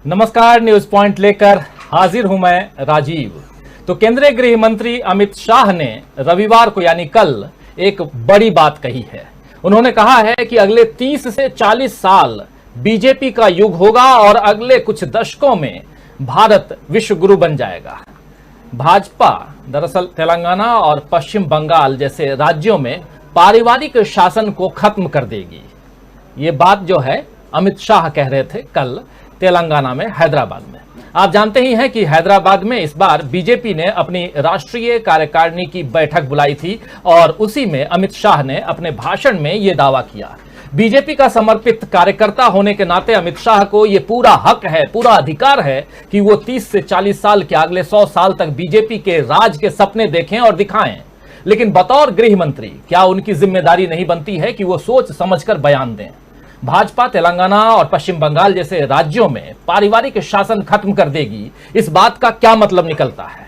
नमस्कार, news point लेकर हाजिर हूं मैं राजीव। तो केंद्रीय गृह मंत्री अमित शाह ने रविवार को यानी कल एक बड़ी बात कही है। उन्होंने कहा है कि अगले 30 से 40 साल बीजेपी का युग होगा और अगले कुछ दशकों में भारत विश्व गुरु बन जाएगा। भाजपा दरअसल तेलंगाना और पश्चिम बंगाल जैसे राज्यों में पारिवारिक शासन को खत्म कर देगी। ये बात जो है अमित शाह कह रहे थे कल तेलंगाना में, हैदराबाद में। आप जानते ही हैं कि हैदराबाद में इस बार बीजेपी ने अपनी राष्ट्रीय कार्यकारिणी की बैठक बुलाई थी और उसी में अमित शाह ने अपने भाषण में यह दावा किया। बीजेपी का समर्पित कार्यकर्ता होने के नाते अमित शाह को यह पूरा हक है, पूरा अधिकार है कि वो 30 से 40 साल के अगले 100 साल तक बीजेपी के राज के सपने देखें और दिखाएं। लेकिन बतौर गृह मंत्री क्या उनकी जिम्मेदारी नहीं बनती है कि वो सोच समझकर बयान दें? भाजपा तेलंगाना और पश्चिम बंगाल जैसे राज्यों में पारिवारिक शासन खत्म कर देगी, इस बात का क्या मतलब निकलता है?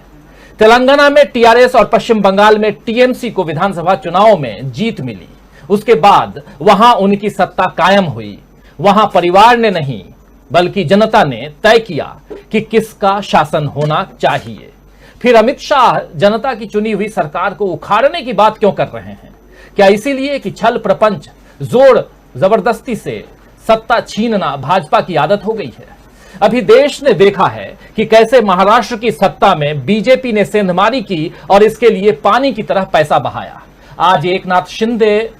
तेलंगाना में टीआरएस और पश्चिम बंगाल में टीएमसी को विधानसभा चुनाव में जीत मिली। उसके बाद वहां उनकी सत्ता कायम हुई। वहां परिवार ने नहीं बल्कि जनता ने तय किया कि किसका शासन होना चाहिए। फिर अमित शाह जनता की चुनी हुई सरकार को उखाड़ने की बात क्यों कर रहे हैं? क्या इसीलिए कि छल प्रपंच, जोर जबरदस्ती से सत्ता छीनना भाजपा की आदत हो गई है? अभी देश ने देखा है कि कैसे महाराष्ट्र की सत्ता में बीजेपी ने सेंधमारी की और इसके लिए पानी की तरह पैसा बहाया। आज एकनाथ शिंदे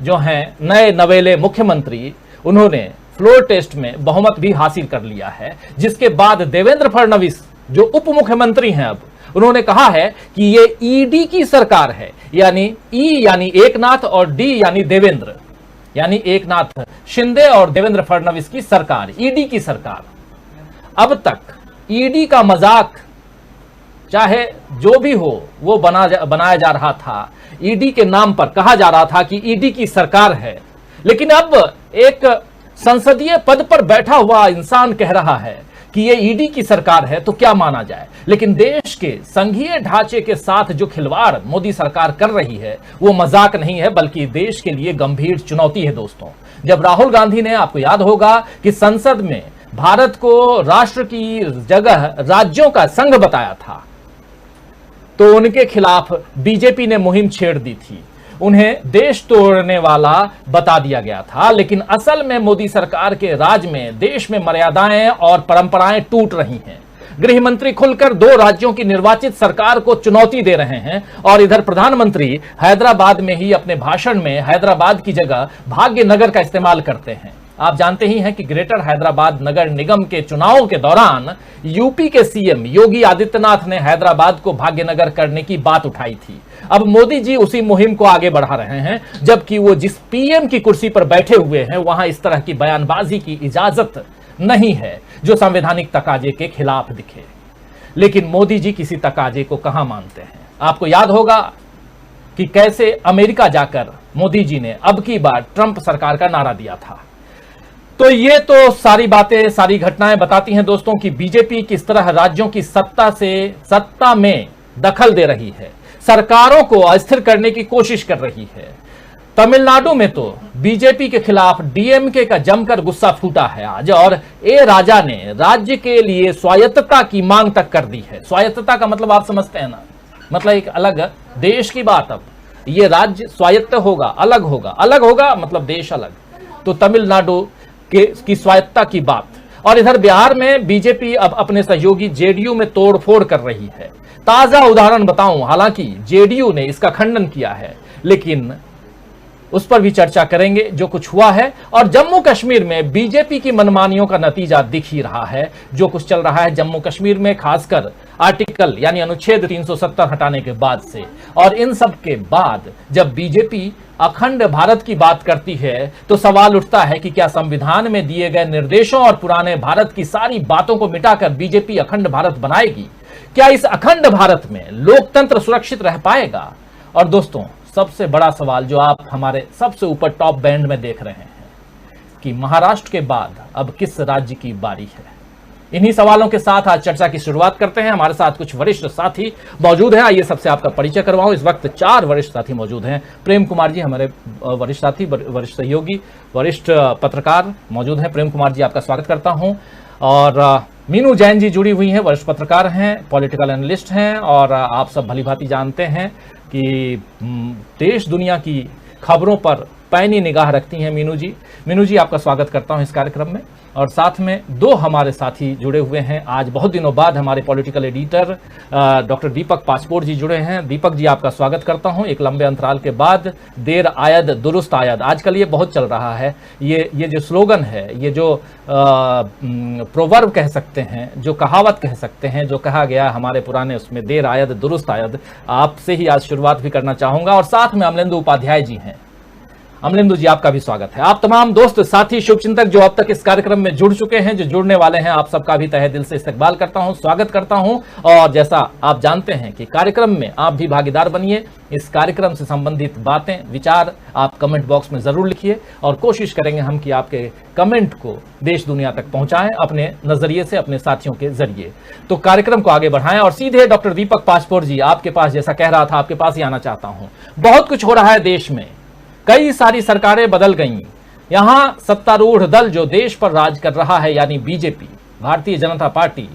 जो हैं नए नवेले मुख्यमंत्री, उन्होंने फ्लोर टेस्ट में बहुमत भी हासिल कर लिया है, जिसके बाद देवेंद्र फडणवीस जो उप मुख्यमंत्री हैं अब उन्होंने कहा है कि ये ईडी की सरकार है, यानी ई यानी एकनाथ और डी यानी देवेंद्र, यानी एकनाथ शिंदे और देवेंद्र फडणवीस की सरकार, ईडी की सरकार। अब तक ईडी का मजाक चाहे जो भी हो वो बनाया जा रहा था। ईडी के नाम पर कहा जा रहा था कि ईडी की सरकार है, लेकिन अब एक संसदीय पद पर बैठा हुआ इंसान कह रहा है कि ये ईडी की सरकार है, तो क्या माना जाए? लेकिन देश के संघीय ढांचे के साथ जो खिलवाड़ मोदी सरकार कर रही है वो मजाक नहीं है, बल्कि देश के लिए गंभीर चुनौती है। दोस्तों, जब राहुल गांधी ने, आपको याद होगा कि संसद में भारत को राष्ट्र की जगह राज्यों का संघ बताया था, तो उनके खिलाफ बीजेपी ने मुहिम छेड़ दी थी। उन्हें देश तोड़ने वाला बता दिया गया था। लेकिन असल में मोदी सरकार के राज में देश में मर्यादाएं और परंपराएं टूट रही हैं। गृह मंत्री खुलकर 2 राज्यों की निर्वाचित सरकार को चुनौती दे रहे हैं और इधर प्रधानमंत्री हैदराबाद में ही अपने भाषण में हैदराबाद की जगह भाग्यनगर का इस्तेमाल करते हैं। आप जानते ही हैं कि ग्रेटर हैदराबाद नगर निगम के चुनावों के दौरान यूपी के सीएम योगी आदित्यनाथ ने हैदराबाद को भाग्यनगर करने की बात उठाई थी। अब मोदी जी उसी मुहिम को आगे बढ़ा रहे हैं, जबकि वो जिस पीएम की कुर्सी पर बैठे हुए हैं वहां इस तरह की बयानबाजी की इजाजत नहीं है जो संवैधानिक तकाजे के खिलाफ दिखे। लेकिन मोदी जी किसी तकाजे को कहां मानते हैं? आपको याद होगा कि कैसे अमेरिका जाकर मोदी जी ने अब की बार ट्रंप सरकार का नारा दिया था। तो ये तो सारी बातें, सारी घटनाएं बताती हैं दोस्तों कि बीजेपी किस तरह राज्यों की सत्ता में दखल दे रही है, सरकारों को अस्थिर करने की कोशिश कर रही है। तमिलनाडु में तो बीजेपी के खिलाफ डीएमके का जमकर गुस्सा फूटा है आज, और ए राजा ने राज्य के लिए स्वायत्तता की मांग तक कर दी है। स्वायत्तता का मतलब आप समझते हैं ना, मतलब एक अलग देश की बात। अब ये राज्य स्वायत्त होगा, अलग होगा मतलब देश अलग। तो तमिलनाडु की स्वायत्तता की बात। और इधर बिहार में बीजेपी अब अपने सहयोगी जेडीयू में तोड़फोड़ कर रही है। ताजा उदाहरण बताऊं, हालांकि जेडीयू ने इसका खंडन किया है, लेकिन उस पर भी चर्चा करेंगे जो कुछ हुआ है। और जम्मू कश्मीर में बीजेपी की मनमानियों का नतीजा दिख ही रहा है। जो कुछ चल रहा है जम्मू कश्मीर में, खासकर आर्टिकल यानी अनुच्छेद 370 हटाने के बाद से, और इन सब के बाद जब बीजेपी अखंड भारत की बात करती है तो सवाल उठता है कि क्या संविधान में दिए गए निर्देशों और पुराने भारत की सारी बातों को मिटाकर बीजेपी अखंड भारत बनाएगी? क्या इस अखंड भारत में लोकतंत्र सुरक्षित रह पाएगा? और दोस्तों, सबसे बड़ा सवाल जो आप हमारे सबसे ऊपर टॉप बैंड में देख रहे हैं कि महाराष्ट्र के बाद अब किस राज्य की बारी है? इन्हीं सवालों के साथ आज चर्चा की शुरुआत करते हैं। हमारे साथ कुछ वरिष्ठ साथी मौजूद हैं। आइए सबसे आपका परिचय करवाऊं। इस वक्त 4 वरिष्ठ साथी मौजूद हैं। प्रेम कुमार जी हमारे वरिष्ठ साथी, वरिष्ठ सहयोगी, वरिष्ठ पत्रकार मौजूद हैं। प्रेम कुमार जी आपका स्वागत करता हूं। और मीनू जैन जी जुड़ी हुई हैं, वरिष्ठ पत्रकार हैं, पॉलिटिकल एनालिस्ट हैं और आप सब भलीभांति जानते हैं कि देश दुनिया की खबरों पर पैनी निगाह रखती हैं मीनू जी। मीनू जी आपका स्वागत करता हूं इस कार्यक्रम में। और साथ में 2 हमारे साथी जुड़े हुए हैं। आज बहुत दिनों बाद हमारे पॉलिटिकल एडिटर डॉक्टर दीपक पासपोर्ट जी जुड़े हैं। दीपक जी आपका स्वागत करता हूं एक लंबे अंतराल के बाद। देर आयद दुरुस्त आयद, आजकल ये बहुत चल रहा है। ये जो स्लोगन है, ये जो प्रोवर्ब कह सकते हैं, जो कहावत कह सकते हैं, जो कहा गया हमारे पुराने उसमें, देर आयद दुरुस्त आयद, आपसे ही आज शुरुआत भी करना चाहूंगा। और साथ में अमलेंदु उपाध्याय जी हैं। अमलेंदु जी आपका भी स्वागत है। आप तमाम दोस्त साथी शुभचिंतक जो अब तक इस कार्यक्रम में जुड़ चुके हैं, जो जुड़ने वाले हैं, आप सबका भी तहे दिल से इस्तकबाल करता हूं, स्वागत करता हूं। और जैसा आप जानते हैं कि कार्यक्रम में आप भी भागीदार बनिए। इस कार्यक्रम से संबंधित बातें, विचार आप कमेंट बॉक्स में जरूर लिखिए और कोशिश करेंगे हम कि आपके कमेंट को देश दुनिया तक पहुंचाएं अपने नजरिए से, अपने साथियों के जरिए। तो कार्यक्रम को आगे बढ़ाएं और सीधे डॉक्टर दीपक पासपोर्ट जी आपके पास, जैसा कह रहा था, आपके पास ही आना चाहता हूं। बहुत कुछ हो रहा है देश में, कई सारी सरकारें बदल गईं। यहां सत्तारूढ़ दल जो देश पर राज कर रहा है, यानी बीजेपी, भारतीय जनता पार्टी,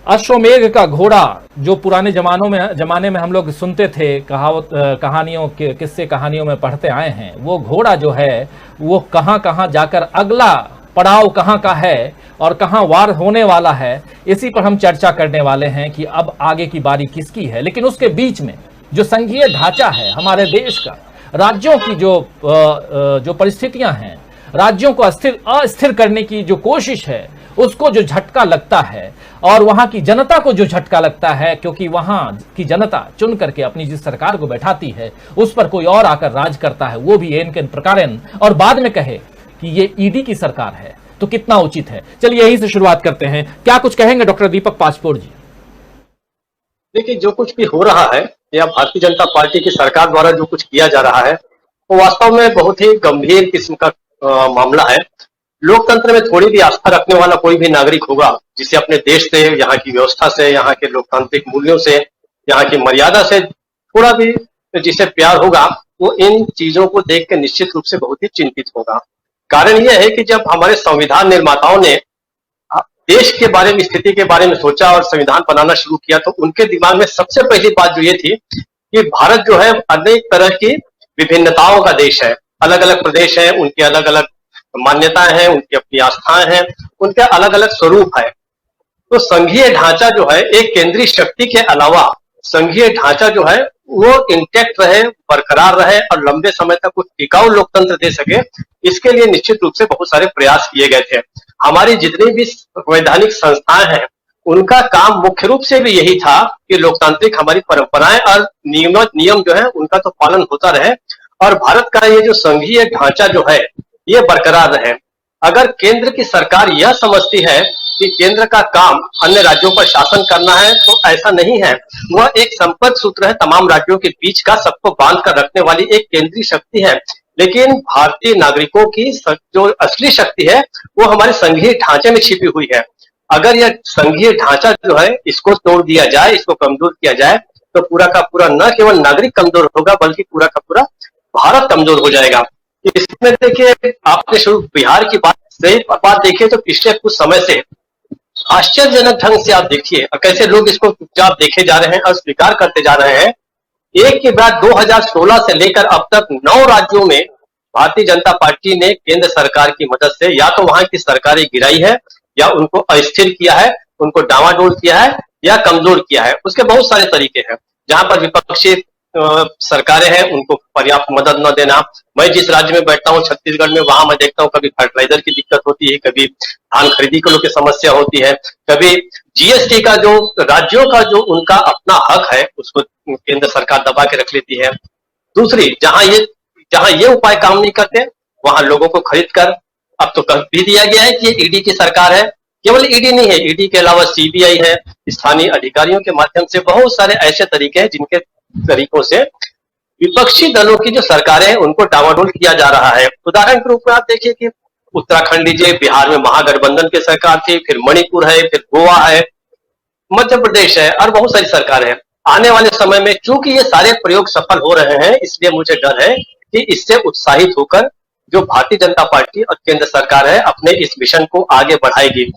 अश्वमेघ का घोड़ा जो पुराने जमाने में हम लोग सुनते थे, कहानियों के किस्से कहानियों में पढ़ते आए हैं, वो घोड़ा जो है वो कहां कहां जाकर अगला पड़ाव कहां का है और कहां वार होने वाला है, इसी पर हम चर्चा करने वाले हैं कि अब आगे की बारी किसकी है। लेकिन उसके बीच में जो संघीय ढांचा है हमारे देश का, राज्यों की जो परिस्थितियां हैं, राज्यों को अस्थिर करने की जो कोशिश है, उसको जो झटका लगता है और वहां की जनता को जो झटका लगता है, क्योंकि वहां की जनता चुन करके अपनी जिस सरकार को बैठाती है उस पर कोई और आकर राज करता है, वो भी एन के प्रकारेण, और बाद में कहे कि ये ईडी की सरकार है, तो कितना उचित है। चलिए यहीं से शुरुआत करते हैं। क्या कुछ कहेंगे डॉक्टर दीपक पासपोर्ट जी? देखिए, जो कुछ भी हो रहा है या भारतीय जनता पार्टी की सरकार द्वारा जो कुछ किया जा रहा है, वो वास्तव में बहुत ही गंभीर किस्म का मामला है। लोकतंत्र में थोड़ी भी आस्था रखने वाला कोई भी नागरिक होगा, जिसे अपने देश से, यहाँ की व्यवस्था से, यहाँ के लोकतांत्रिक मूल्यों से, यहाँ की मर्यादा से थोड़ा भी जिसे प्यार होगा, वो इन चीजों को देख के निश्चित रूप से बहुत ही चिंतित होगा। कारण यह है कि जब हमारे संविधान निर्माताओं ने देश के बारे में, स्थिति के बारे में सोचा और संविधान बनाना शुरू किया, तो उनके दिमाग में सबसे पहली बात जो ये थी कि भारत जो है अनेक तरह की विभिन्नताओं का देश है। अलग अलग प्रदेश हैं, उनकी अलग अलग मान्यताएं हैं, उनकी अपनी आस्थाएं हैं, उनके अलग अलग स्वरूप है। तो संघीय ढांचा जो है, एक केंद्रीय शक्ति के अलावा संघीय ढांचा जो है वो इंटैक्ट रहे, बरकरार रहे और लंबे समय तक कुछ टिकाऊ लोकतंत्र दे सके, इसके लिए निश्चित रूप से बहुत सारे प्रयास किए गए थे। हमारी जितनी भी वैधानिक संस्थाएं हैं, उनका काम मुख्य रूप से भी यही था कि लोकतांत्रिक हमारी परंपराएं और नियम जो है उनका तो पालन होता रहे और भारत का ये जो संघीय ढांचा जो है ये बरकरार रहे। अगर केंद्र की सरकार यह समझती है कि केंद्र का काम अन्य राज्यों पर शासन करना है, तो ऐसा नहीं है। वह एक संपर्क सूत्र है तमाम राज्यों के बीच का, सबको बांध कर रखने वाली एक केंद्रीय शक्ति है। लेकिन भारतीय नागरिकों की जो असली शक्ति है वो हमारे संघीय ढांचे में छिपी हुई है। अगर यह संघीय ढांचा जो है इसको तोड़ दिया जाए, इसको कमजोर किया जाए, तो पूरा का पूरा न केवल नागरिक कमजोर होगा बल्कि पूरा का पूरा भारत कमजोर हो जाएगा। इसमें देखिए, आपने शुरू बिहार की बात देखिए, तो पिछले कुछ समय से आश्चर्यजनक ढंग से आप देखिए कैसे लोग इसको चुपचाप देखे जा रहे हैं और स्वीकार करते जा रहे हैं। एक के बाद 2016 से लेकर अब तक 9 राज्यों में भारतीय जनता पार्टी ने केंद्र सरकार की मदद से या तो वहां की सरकारें गिराई है, या उनको अस्थिर किया है, उनको डावाडोल किया है या कमजोर किया है। उसके बहुत सारे तरीके हैं। जहां पर विपक्षी सरकारें हैं उनको पर्याप्त मदद न देना। मैं जिस राज्य में बैठता हूँ छत्तीसगढ़ में, वहां मैं देखता हूँ कभी फर्टिलाइजर की दिक्कत होती है, कभी धान खरीदी को लेकर समस्या होती है, कभी जीएसटी का जो राज्यों का जो उनका अपना हक है उसको केंद्र सरकार दबा के रख लेती है। दूसरी, जहां ये उपाय काम नहीं करते, वहां लोगों को खरीद कर अब तो कह भी दिया गया है कि ईडी की सरकार है। केवल ईडी नहीं है, ईडी के अलावा सीबीआई है, स्थानीय अधिकारियों के माध्यम से बहुत सारे ऐसे तरीके हैं जिनके तरीकों से विपक्षी दलों की जो सरकारें हैं उनको डावाडोल किया जा रहा है। उदाहरण के रूप में आप देखिए कि उत्तराखंड लीजिए, बिहार में महागठबंधन की सरकार थी, फिर मणिपुर है, फिर गोवा है, मध्य प्रदेश है और बहुत सारी सरकारें हैं। आने वाले समय में चूंकि ये सारे प्रयोग सफल हो रहे हैं, इसलिए मुझे डर है कि इससे उत्साहित होकर जो भारतीय जनता पार्टी और केंद्र सरकार है अपने इस मिशन को आगे बढ़ाएगी।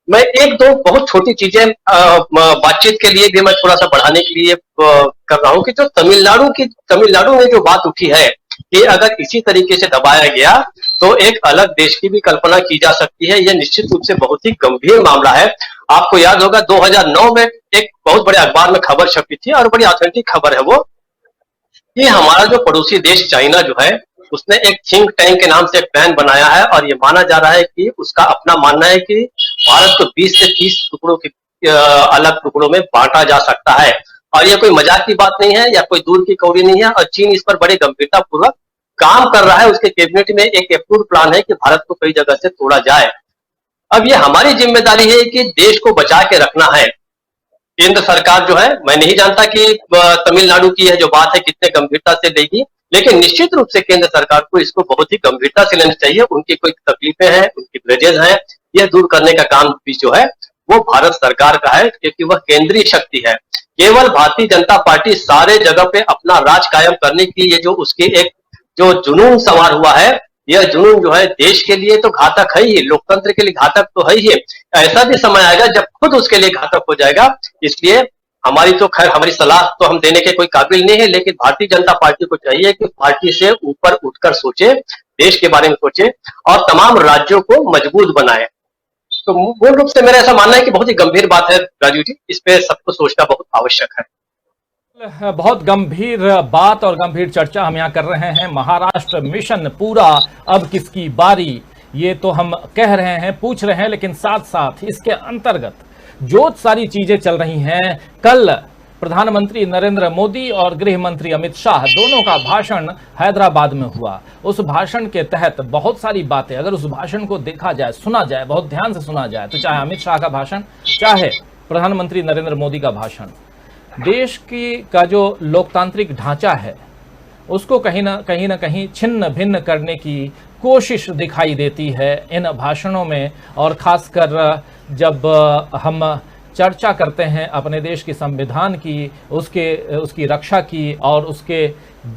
मैं एक दो बहुत छोटी चीजें बातचीत के लिए भी मैं थोड़ा सा बढ़ाने के लिए कर रहा हूं कि जो तमिलनाडु में जो बात उठी है कि अगर इसी तरीके से दबाया गया तो एक अलग देश की भी कल्पना की जा सकती है। यह निश्चित रूप से बहुत ही गंभीर मामला है। आपको याद होगा 2009 में एक बहुत बड़े अखबार में खबर छपी थी और बड़ी ऑथेंटिक खबर है वो, कि हमारा जो पड़ोसी देश चाइना जो है उसने एक थिंक टैंक के नाम से एक प्लान बनाया है और ये माना जा रहा है कि उसका अपना मानना है कि भारत को 20 से 30 टुकड़ों की अलग टुकड़ों में बांटा जा सकता है। और ये कोई मजाक की बात नहीं है या कोई दूर की कौड़ी नहीं है, और चीन इस पर बड़े गंभीरता पूर्वक काम कर रहा है। उसके कैबिनेट में एक अप्रूव्ड प्लान है कि भारत को कई जगह से तोड़ा जाए। अब ये हमारी जिम्मेदारी है कि देश को बचा के रखना है। केंद्र सरकार जो है, मैं नहीं जानता कि तमिलनाडु की यह जो बात है कितने गंभीरता से लेगी, लेकिन निश्चित रूप से केंद्र सरकार को इसको बहुत ही गंभीरता से लेना चाहिए। उनकी कोई तकलीफें हैं, उनकी ग्रजेज हैं, यह दूर करने का काम भी जो है वो भारत सरकार का है, क्योंकि वह केंद्रीय शक्ति है। केवल भारतीय जनता पार्टी सारे जगह पे अपना राज कायम करने की ये जो उसकी एक जो जुनून सवार हुआ है, यह जुनून जो है देश के लिए तो घातक है ही, लोकतंत्र के लिए घातक तो है ही। ऐसा भी समय आएगा जब खुद उसके लिए घातक हो जाएगा। इसलिए हमारी तो खैर हमारी सलाह तो हम देने के कोई काबिल नहीं है, लेकिन भारतीय जनता पार्टी को चाहिए कि पार्टी से ऊपर उठकर सोचे, देश के बारे में सोचे और तमाम राज्यों को मजबूत बनाए। तो मूल रूप से मेरा ऐसा मानना है कि बहुत ही गंभीर बात है राजीव जी, इस पे सबको सोचना बहुत आवश्यक है। बहुत गंभीर बात और गंभीर चर्चा हम यहाँ कर रहे हैं। महाराष्ट्र मिशन पूरा, अब किसकी बारी, ये तो हम कह रहे हैं, पूछ रहे हैं, लेकिन साथ साथ इसके अंतर्गत जो सारी चीजें चल रही हैं, कल प्रधानमंत्री नरेंद्र मोदी और गृह मंत्री अमित शाह दोनों का भाषण हैदराबाद में हुआ। उस भाषण के तहत बहुत सारी बातें, अगर उस भाषण को देखा जाए, सुना जाए, बहुत ध्यान से सुना जाए, तो चाहे अमित शाह का भाषण, चाहे प्रधानमंत्री नरेंद्र मोदी का भाषण, देश की का जो लोकतांत्रिक ढांचा है उसको कहीं ना कहीं छिन्न भिन्न करने की कोशिश दिखाई देती है इन भाषणों में। और खासकर जब हम चर्चा करते हैं अपने देश के संविधान की, उसकी रक्षा की और उसके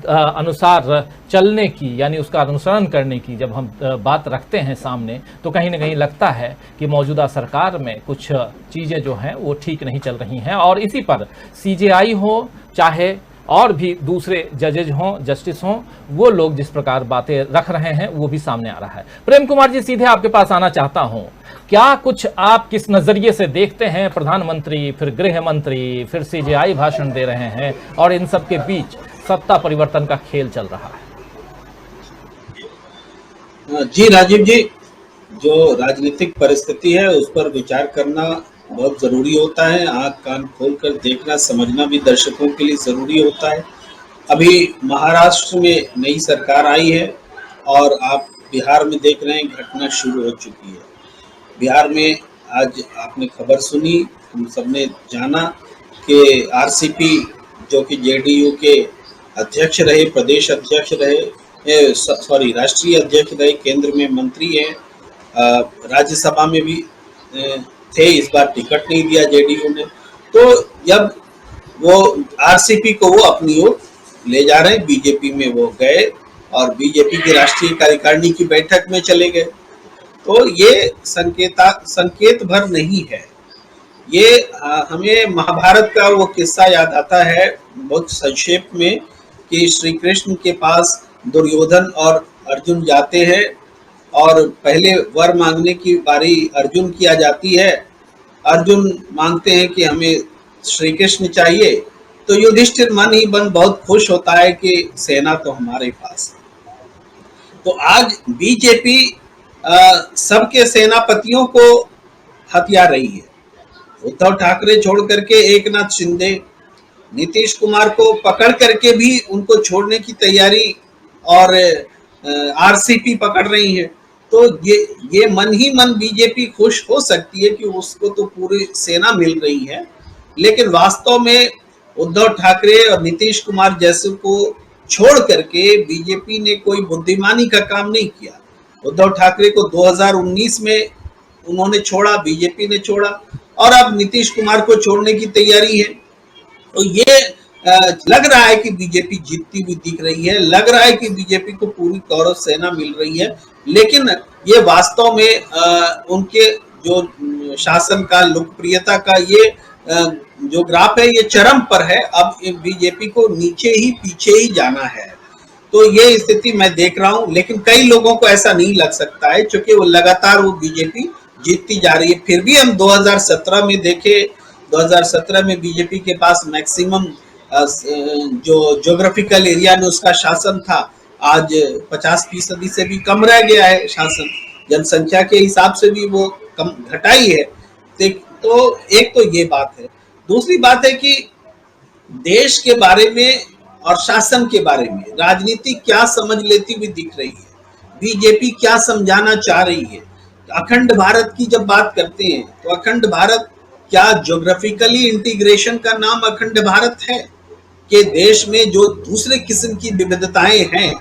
अनुसार चलने की, यानी उसका अनुसरण करने की जब हम बात रखते हैं सामने, तो कहीं ना कहीं लगता है कि मौजूदा सरकार में कुछ चीज़ें जो हैं वो ठीक नहीं चल रही हैं। और इसी पर सीजेआई हो, चाहे और भी दूसरे जजेज हों, जस्टिस हों, वो लोग जिस प्रकार बातें रख रहे हैं वो भी सामने आ रहा है। प्रेम कुमार जी, सीधे आपके पास आना चाहता हूं, क्या कुछ आप किस नजरिए से देखते हैं, प्रधानमंत्री, फिर गृह मंत्री, फिर सीजेआई भाषण दे रहे हैं और इन सब के बीच सत्ता परिवर्तन का खेल चल रहा है? जी राजीव जी, जो राजनीतिक परिस्थिति है उस पर विचार करना बहुत जरूरी होता है। आंख कान खोलकर देखना समझना भी दर्शकों के लिए जरूरी होता है। अभी महाराष्ट्र में नई सरकार आई है और आप बिहार में देख रहे हैं घटना शुरू हो चुकी है। बिहार में आज आपने खबर सुनी, हम सबने जाना कि आरसीपी जो कि जेडीयू के अध्यक्ष रहे, प्रदेश अध्यक्ष रहे, राष्ट्रीय अध्यक्ष रहे, केंद्र में मंत्री हैं, राज्यसभा में भी थे। इस बार टिकट नहीं दिया जेडीयू ने, तो जब वो आरसीपी को वो अपनी ओर ले जा रहे हैं, बीजेपी में वो गए और बीजेपी की राष्ट्रीय कार्यकारिणी की बैठक में चले गए। तो ये संकेत भर नहीं है। ये हमें महाभारत का वो किस्सा याद आता है बहुत संक्षेप में, कि श्री कृष्ण के पास दुर्योधन और अर्जुन जाते हैं और पहले वर मांगने की बारी अर्जुन की आ जाती है। अर्जुन मांगते हैं कि हमें श्री कृष्ण चाहिए, तो युधिष्ठिर मन ही मन बहुत खुश होता है कि सेना तो हमारे पास है। तो आज बीजेपी सबके सेनापतियों को हथिया रही है। उद्धव ठाकरे छोड़ करके एकनाथ शिंदे, नीतीश कुमार को पकड़ करके भी उनको छोड़ने की तैयारी, और आरसीपी पकड़ रही है। तो ये मन ही मन बीजेपी खुश हो सकती है कि उसको तो पूरी सेना मिल रही है, लेकिन वास्तव में उद्धव ठाकरे और नीतीश कुमार जैसे को छोड़ करके बीजेपी ने कोई बुद्धिमानी का काम नहीं किया। उद्धव ठाकरे को 2019 में उन्होंने छोड़ा, बीजेपी ने छोड़ा, और अब नीतीश कुमार को छोड़ने की तैयारी है। तो ये लग रहा है कि बीजेपी जीतती हुई दिख रही है, लग रहा है कि बीजेपी को पूरी कौरव सेना मिल रही है, लेकिन ये वास्तव में उनके जो शासन का, लोकप्रियता का ये जो ग्राफ है ये चरम पर है। अब बीजेपी को नीचे ही पीछे ही जाना है। तो ये स्थिति मैं देख रहा हूं, लेकिन कई लोगों को ऐसा नहीं लग सकता है, क्योंकि वो लगातार वो बीजेपी जीतती जा रही है। फिर भी हम 2017 में देखे, 2017 में बीजेपी के पास मैक्सिमम जो ज्योग्राफिकल एरिया में उसका शासन था, आज 50% से भी कम रह गया है शासन, जनसंख्या के हिसाब से भी वो कम घटाई है। तो एक तो ये बात है। दूसरी बात है कि देश के बारे में और शासन के बारे में राजनीति क्या समझ लेती हुई दिख रही है, बीजेपी क्या समझाना चाह रही है। अखंड भारत की जब बात करते हैं तो अखंड भारत क्या ज्योग्राफिकली इंटीग्रेशन का नाम अखंड भारत है? कि देश में जो दूसरे किस्म की विविधताएं हैं,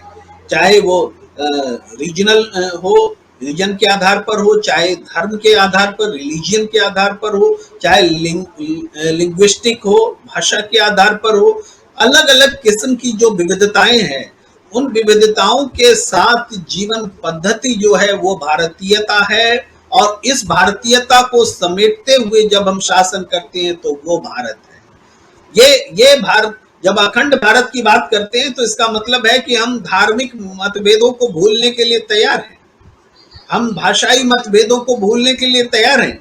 चाहे वो रीजनल हो, रीजन के आधार पर हो, चाहे धर्म के आधार पर, रिलीजियन के आधार पर हो, चाहे लिंग्विस्टिक हो, भाषा के आधार पर हो, अलग अलग किस्म की जो विविधताएं हैं, उन विविधताओं के साथ जीवन पद्धति जो है वो भारतीयता है। और इस भारतीयता को समेटते हुए जब हम शासन करते हैं तो वो भारत है। ये भारत, जब अखंड भारत की बात करते हैं तो इसका मतलब है कि हम धार्मिक मतभेदों को भूलने के लिए तैयार हैं, हम भाषाई मतभेदों को भूलने के लिए तैयार हैं।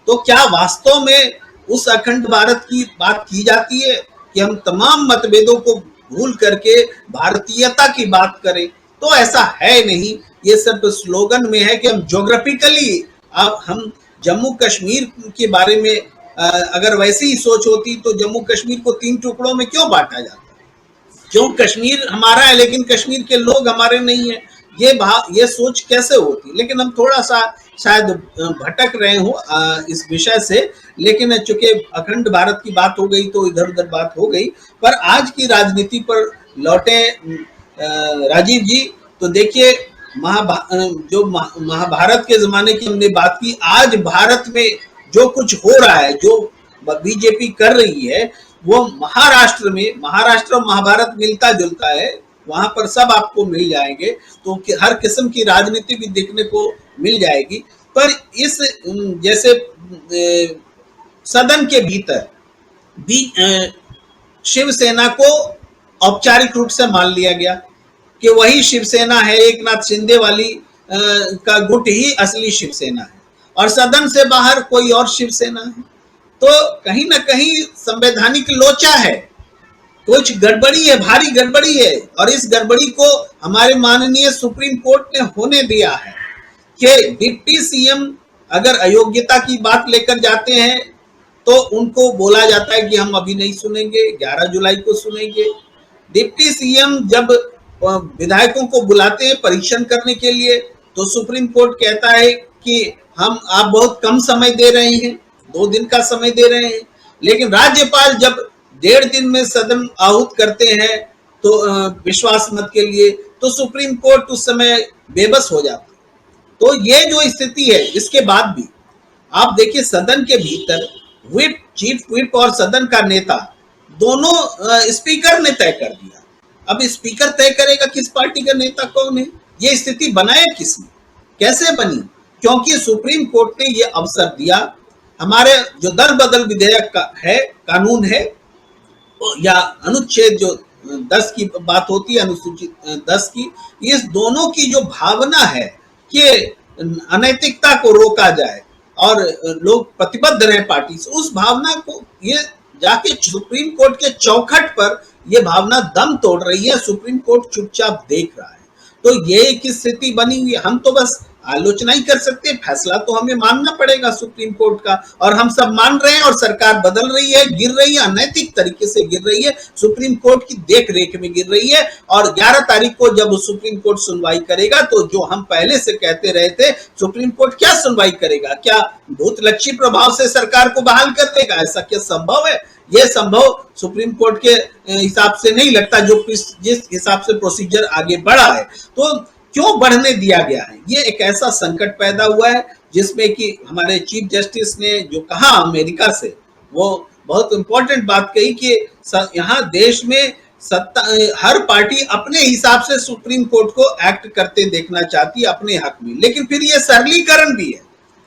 तो क्या वास्तव में उस अखंड भारत की बात की जाती है कि हम तमाम मतभेदों को भूल करके भारतीयता की बात करें? तो ऐसा है नहीं। ये सब स्लोगन में है कि हम ज्योग्राफिकली, अब हम जम्मू कश्मीर के बारे में अगर वैसी ही सोच होती तो जम्मू कश्मीर को 3 टुकड़ों में क्यों बांटा जाता? क्यों कश्मीर हमारा है लेकिन कश्मीर के लोग हमारे नहीं है? ये सोच कैसे होती? लेकिन हम थोड़ा सा शायद भटक रहे हो इस विषय से, लेकिन चूंकि अखंड भारत की बात हो गई तो इधर उधर बात हो गई। पर आज की राजनीति पर लौटे राजीव जी, तो देखिए जो महाभारत के जमाने की हमने बात की, आज भारत में जो कुछ हो रहा है, जो बीजेपी कर रही है, वो महाराष्ट्र और महाभारत मिलता जुलता है। वहां पर सब आपको मिल जाएंगे, तो हर किस्म की राजनीति भी देखने को मिल जाएगी। पर इस जैसे सदन के भीतर भी शिवसेना को औपचारिक रूप से मान लिया गया कि वही शिवसेना है, एक नाथ शिंदे वाली का गुट ही असली शिवसेना है, और सदन से बाहर कोई और शिवसेना है। तो कहीं ना कहीं संवैधानिक लोचा है, कुछ गड़बड़ी है, भारी गड़बड़ी है। और इस गड़बड़ी को हमारे माननीय सुप्रीम कोर्ट ने होने दिया है कि डिप्टी सीएम अगर अयोग्यता की बात लेकर जाते हैं तो उनको बोला जाता है कि हम अभी नहीं सुनेंगे, 11 जुलाई को सुनेंगे। डिप्टी सीएम जब विधायकों को बुलाते हैं परीक्षण करने के लिए तो सुप्रीम कोर्ट कहता है कि आप बहुत कम समय दे रहे हैं, 2 दिन का समय दे रहे हैं। लेकिन राज्यपाल जब 1.5 दिन में सदन आहूत करते हैं तो विश्वास मत के लिए, तो सुप्रीम कोर्ट उस समय बेबस हो जाता है। तो ये जो स्थिति है, इसके बाद भी आप देखिए सदन के भीतर व्हिप, चीफ व्हिप और सदन का नेता दोनों स्पीकर ने तय कर दिया। अब स्पीकर तय करेगा किस पार्टी का नेता कौन है? ये स्थिति बनाया किसने, कैसे बनी? क्योंकि सुप्रीम कोर्ट ने ये अवसर दिया। हमारे जो दल बदल विधेयक का है, कानून है, या अनुच्छेद जो 10 की बात होती है, अनुसूचित 10 की, इस दोनों की जो भावना है कि अनैतिकता को रोका जाए और लोग प्रतिबद्ध रहे पार्टी से, उस भावना को ये जाके सुप्रीम कोर्ट के चौखट पर ये भावना दम तोड़ रही है। सुप्रीम कोर्ट चुपचाप देख रहा है। तो ये एक स्थिति बनी हुई है। हम तो बस आलोचना ही कर सकते हैं, फैसला तो हमें मानना पड़ेगा सुप्रीम कोर्ट का, और हम सब मान रहे हैं। और सरकार बदल रही है, गिर रही है, अनैतिक तरीके से गिर रही है, सुप्रीम कोर्ट की देख रेख में गिर रही है। और 11 तारीख को जब सुप्रीम कोर्ट सुनवाई करेगा तो जो हम पहले से कहते रहे थे, सुप्रीम कोर्ट क्या सुनवाई करेगा? क्या भूतलक्षी प्रभाव से सरकार को बहाल कर देगा? ऐसा क्या संभव है? यह संभव सुप्रीम कोर्ट के हिसाब से नहीं लगता, जो जिस हिसाब से प्रोसीजर आगे बढ़ा है। तो क्यों बढ़ने दिया गया है? ये एक ऐसा संकट पैदा हुआ है जिसमें कि हमारे चीफ जस्टिस ने जो कहा अमेरिका से, वो बहुत इंपॉर्टेंट बात कही कि यहाँ देश में सत्ता, हर पार्टी अपने हिसाब से सुप्रीम कोर्ट को एक्ट करते देखना चाहती है अपने हक में, लेकिन फिर ये सरलीकरण भी है।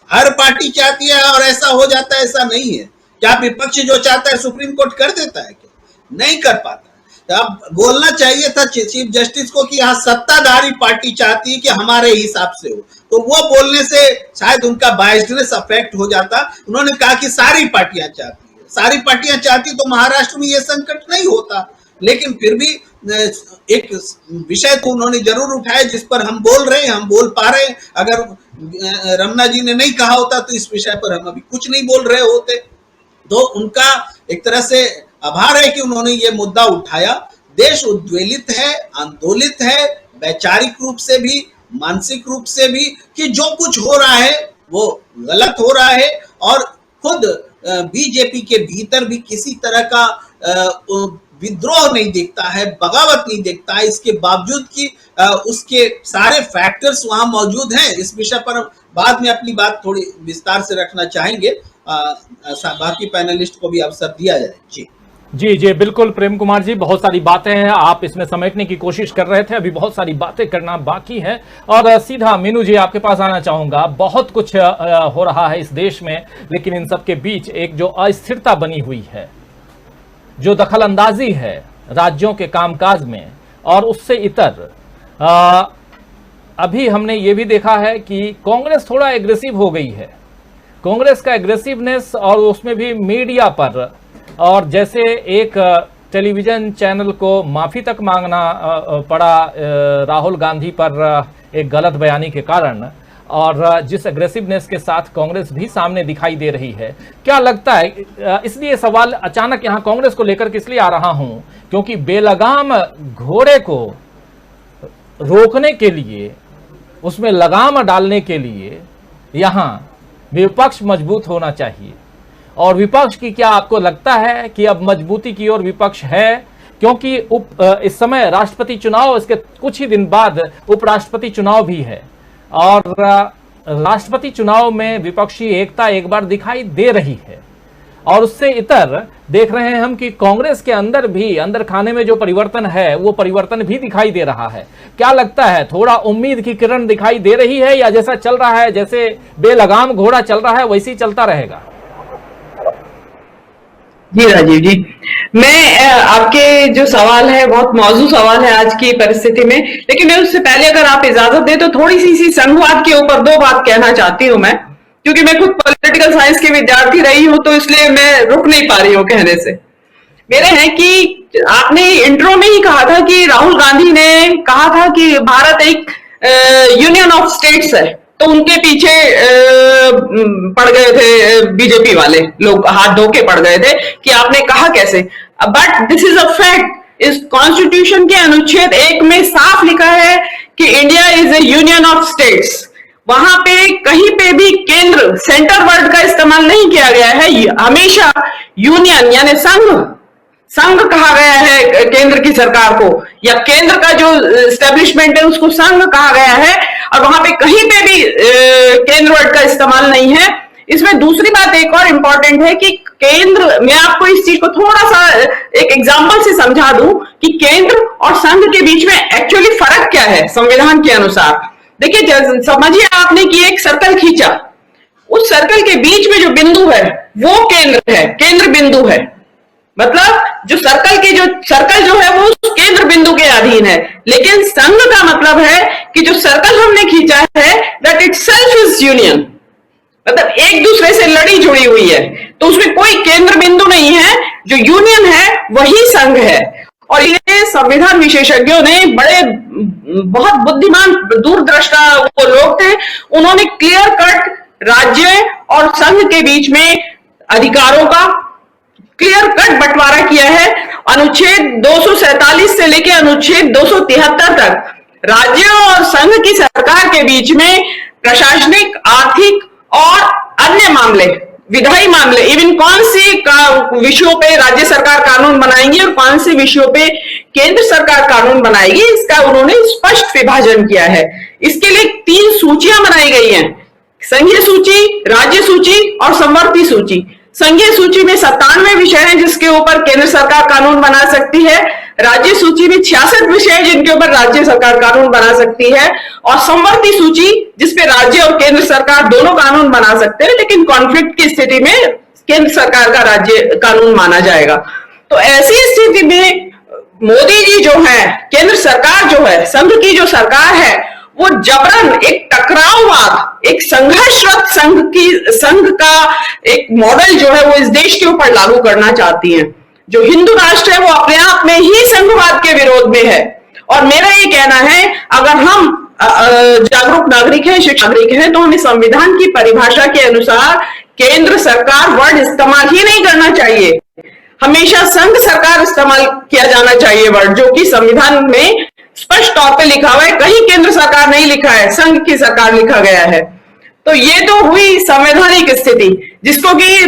हर पार्टी चाहती है और ऐसा हो जाता है, ऐसा नहीं है। क्या विपक्ष जो चाहता है सुप्रीम कोर्ट कर देता है? क्या नहीं कर पाता। अब बोलना चाहिए था चीफ जस्टिस को कि यहाँ सत्ताधारी पार्टी चाहती है कि हमारे हिसाब से हो, तो वो बोलने से शायद उनका बायसनेस अफेक्ट हो जाता। उन्होंने कहा कि सारी पार्टियां चाहती है, सारी पार्टियां चाहती तो महाराष्ट्र में ये संकट नहीं होता। लेकिन फिर भी एक विषय तो उन्होंने जरूर उठाया जिस पर हम बोल रहे हैं, हम बोल पा रहे हैं। अगर रमना जी ने नहीं कहा होता तो इस विषय पर हम अभी कुछ नहीं बोल रहे होते। तो उनका एक तरह से आभार है कि उन्होंने ये मुद्दा उठाया। देश उद्वेलित है, आंदोलित है, वैचारिक रूप से भी, मानसिक रूप से भी, कि जो कुछ हो रहा है वो गलत हो रहा है। और खुद बीजेपी के भीतर भी किसी तरह का विद्रोह नहीं दिखता है, बगावत नहीं दिखता है, इसके बावजूद कि उसके सारे फैक्टर्स वहां मौजूद हैं। इस विषय पर बाद में अपनी बात थोड़ी विस्तार से रखना चाहेंगे, बाकी पैनलिस्ट को भी अवसर दिया जाए। जी जी बिल्कुल प्रेम कुमार जी, बहुत सारी बातें हैं, आप इसमें समेटने की कोशिश कर रहे थे, अभी बहुत सारी बातें करना बाकी है। और सीधा मीनू जी आपके पास आना चाहूंगा। बहुत कुछ हो रहा है इस देश में, लेकिन इन सब के बीच एक जो अस्थिरता बनी हुई है, जो दखल अंदाजी है राज्यों के कामकाज में और उससे इतर, अभी हमने ये भी देखा है कि कांग्रेस थोड़ा एग्रेसिव हो गई है। कांग्रेस का एग्रेसिवनेस, और उसमें भी मीडिया पर, और जैसे एक टेलीविजन चैनल को माफी तक मांगना पड़ा राहुल गांधी पर एक गलत बयानी के कारण, और जिस एग्रेसिवनेस के साथ कांग्रेस भी सामने दिखाई दे रही है, क्या लगता है? इसलिए सवाल अचानक यहां कांग्रेस को लेकर किस लिए आ रहा हूं, क्योंकि बेलगाम घोड़े को रोकने के लिए, उसमें लगाम डालने के लिए यहां विपक्ष मजबूत होना चाहिए। और विपक्ष की, क्या आपको लगता है कि अब मजबूती की ओर विपक्ष है? क्योंकि इस समय राष्ट्रपति चुनाव, इसके कुछ ही दिन बाद उपराष्ट्रपति चुनाव भी है, और राष्ट्रपति चुनाव में विपक्षी एकता एक बार दिखाई दे रही है। और उससे इतर देख रहे हैं हम कि कांग्रेस के अंदर भी, अंदर खाने में जो परिवर्तन है, वो परिवर्तन भी दिखाई दे रहा है। क्या लगता है, थोड़ा उम्मीद की किरण दिखाई दे रही है, या जैसा चल रहा है, जैसे बेलगाम घोड़ा चल रहा है, वैसे ही चलता रहेगा? जी राजीव जी, मैं आपके जो सवाल है बहुत मौजूद सवाल है आज की परिस्थिति में, लेकिन मैं उससे पहले अगर आप इजाजत दें तो थोड़ी सी संघवाद के ऊपर दो बात कहना चाहती हूं मैं, क्योंकि मैं खुद पॉलिटिकल साइंस की विद्यार्थी रही हूं, तो इसलिए मैं रुक नहीं पा रही हूं कहने से। मेरे हैं कि आपने इंट्रो में ही कहा था कि राहुल गांधी ने कहा था कि भारत एक यूनियन ऑफ स्टेट्स है, तो उनके पीछे पड़ गए थे बीजेपी वाले लोग, हाथ धो के पड़ गए थे कि आपने कहा कैसे। But this is a fact. इस कॉन्स्टिट्यूशन के अनुच्छेद 1 में साफ लिखा है कि India is A union of states. वहां पे कहीं पे भी केंद्र, सेंटर वर्ड का इस्तेमाल नहीं किया गया है, हमेशा यूनियन यानी संघ कहा गया है केंद्र की सरकार को, या केंद्र का जो एस्टेब्लिशमेंट है उसको संघ कहा गया है, और वहां पे कहीं पे भी केंद्र वर्ड का इस्तेमाल नहीं है। इसमें दूसरी बात एक और इंपॉर्टेंट है कि केंद्र, मैं आपको इस चीज को थोड़ा सा एक एग्जांपल से समझा दूं कि केंद्र और संघ के बीच में एक्चुअली फर्क क्या है संविधान के अनुसार। देखिए, समझिए आपने कि एक सर्कल खींचा, उस सर्कल के बीच में जो बिंदु है वो केंद्र है, केंद्र बिंदु है। मतलब जो सर्कल जो है वो उस केंद्र बिंदु के अधीन है, लेकिन संघ का मतलब है कि जो सर्कल हमने खींचा है दैट इटसेल्फ इज यूनियन, मतलब एक दूसरे से लड़ी जुड़ी हुई है, तो उसमें कोई केंद्र बिंदु नहीं है, जो यूनियन है वही संघ है। और ये संविधान विशेषज्ञों ने, बड़े बहुत बुद्धिमान दूरदृष्टा वो लोग थे, उन्होंने क्लियर कट राज्य और संघ के बीच में अधिकारों का क्लियर कट बंटवारा किया है। अनुच्छेद 247 से लेकर अनुच्छेद 273 तक राज्यों और संघ की सरकार के बीच में प्रशासनिक, आर्थिक और अन्य मामले, विधायी मामले, इवन कौन सी विषयों पे राज्य सरकार कानून बनाएंगी और कौन से विषयों पे केंद्र सरकार कानून बनाएगी, इसका उन्होंने स्पष्ट विभाजन किया है। इसके लिए 3 सूचियां बनाई गई हैं, संघीय सूची, राज्य सूची और समवर्ती सूची। संघीय सूची में 97 विषय हैं जिसके ऊपर केंद्र सरकार कानून बना सकती है, राज्य सूची में 66 विषय हैं जिनके ऊपर राज्य सरकार कानून बना सकती है, और समवर्ती सूची जिसपे राज्य और केंद्र सरकार दोनों कानून बना सकते हैं, लेकिन कॉन्फ्लिक्ट की स्थिति में केंद्र सरकार का राज्य कानून माना जाएगा। तो ऐसी स्थिति में मोदी जी जो है, केंद्र सरकार जो है, संघ की जो सरकार है, वो जबरन एक टकराववाद, एक संघर्षरत संघ का एक मॉडल जो है वो इस देश के ऊपर लागू करना चाहती है। जो हिंदू राष्ट्र है वो अपने आप में ही संघवाद के विरोध में है। और मेरा ये कहना है, अगर हम जागरूक नागरिक हैं, शिक्षित नागरिक हैं, तो हमें संविधान की परिभाषा के अनुसार केंद्र सरकार वर्ड इस्तेमाल ही नहीं करना चाहिए, हमेशा संघ सरकार इस्तेमाल किया जाना चाहिए वर्ड, जो कि संविधान में स्पष्ट तौर पे लिखा हुआ है। कहीं केंद्र सरकार नहीं लिखा है, संघ की सरकार लिखा गया है। तो ये तो हुई संवैधानिक स्थिति, जिसको कि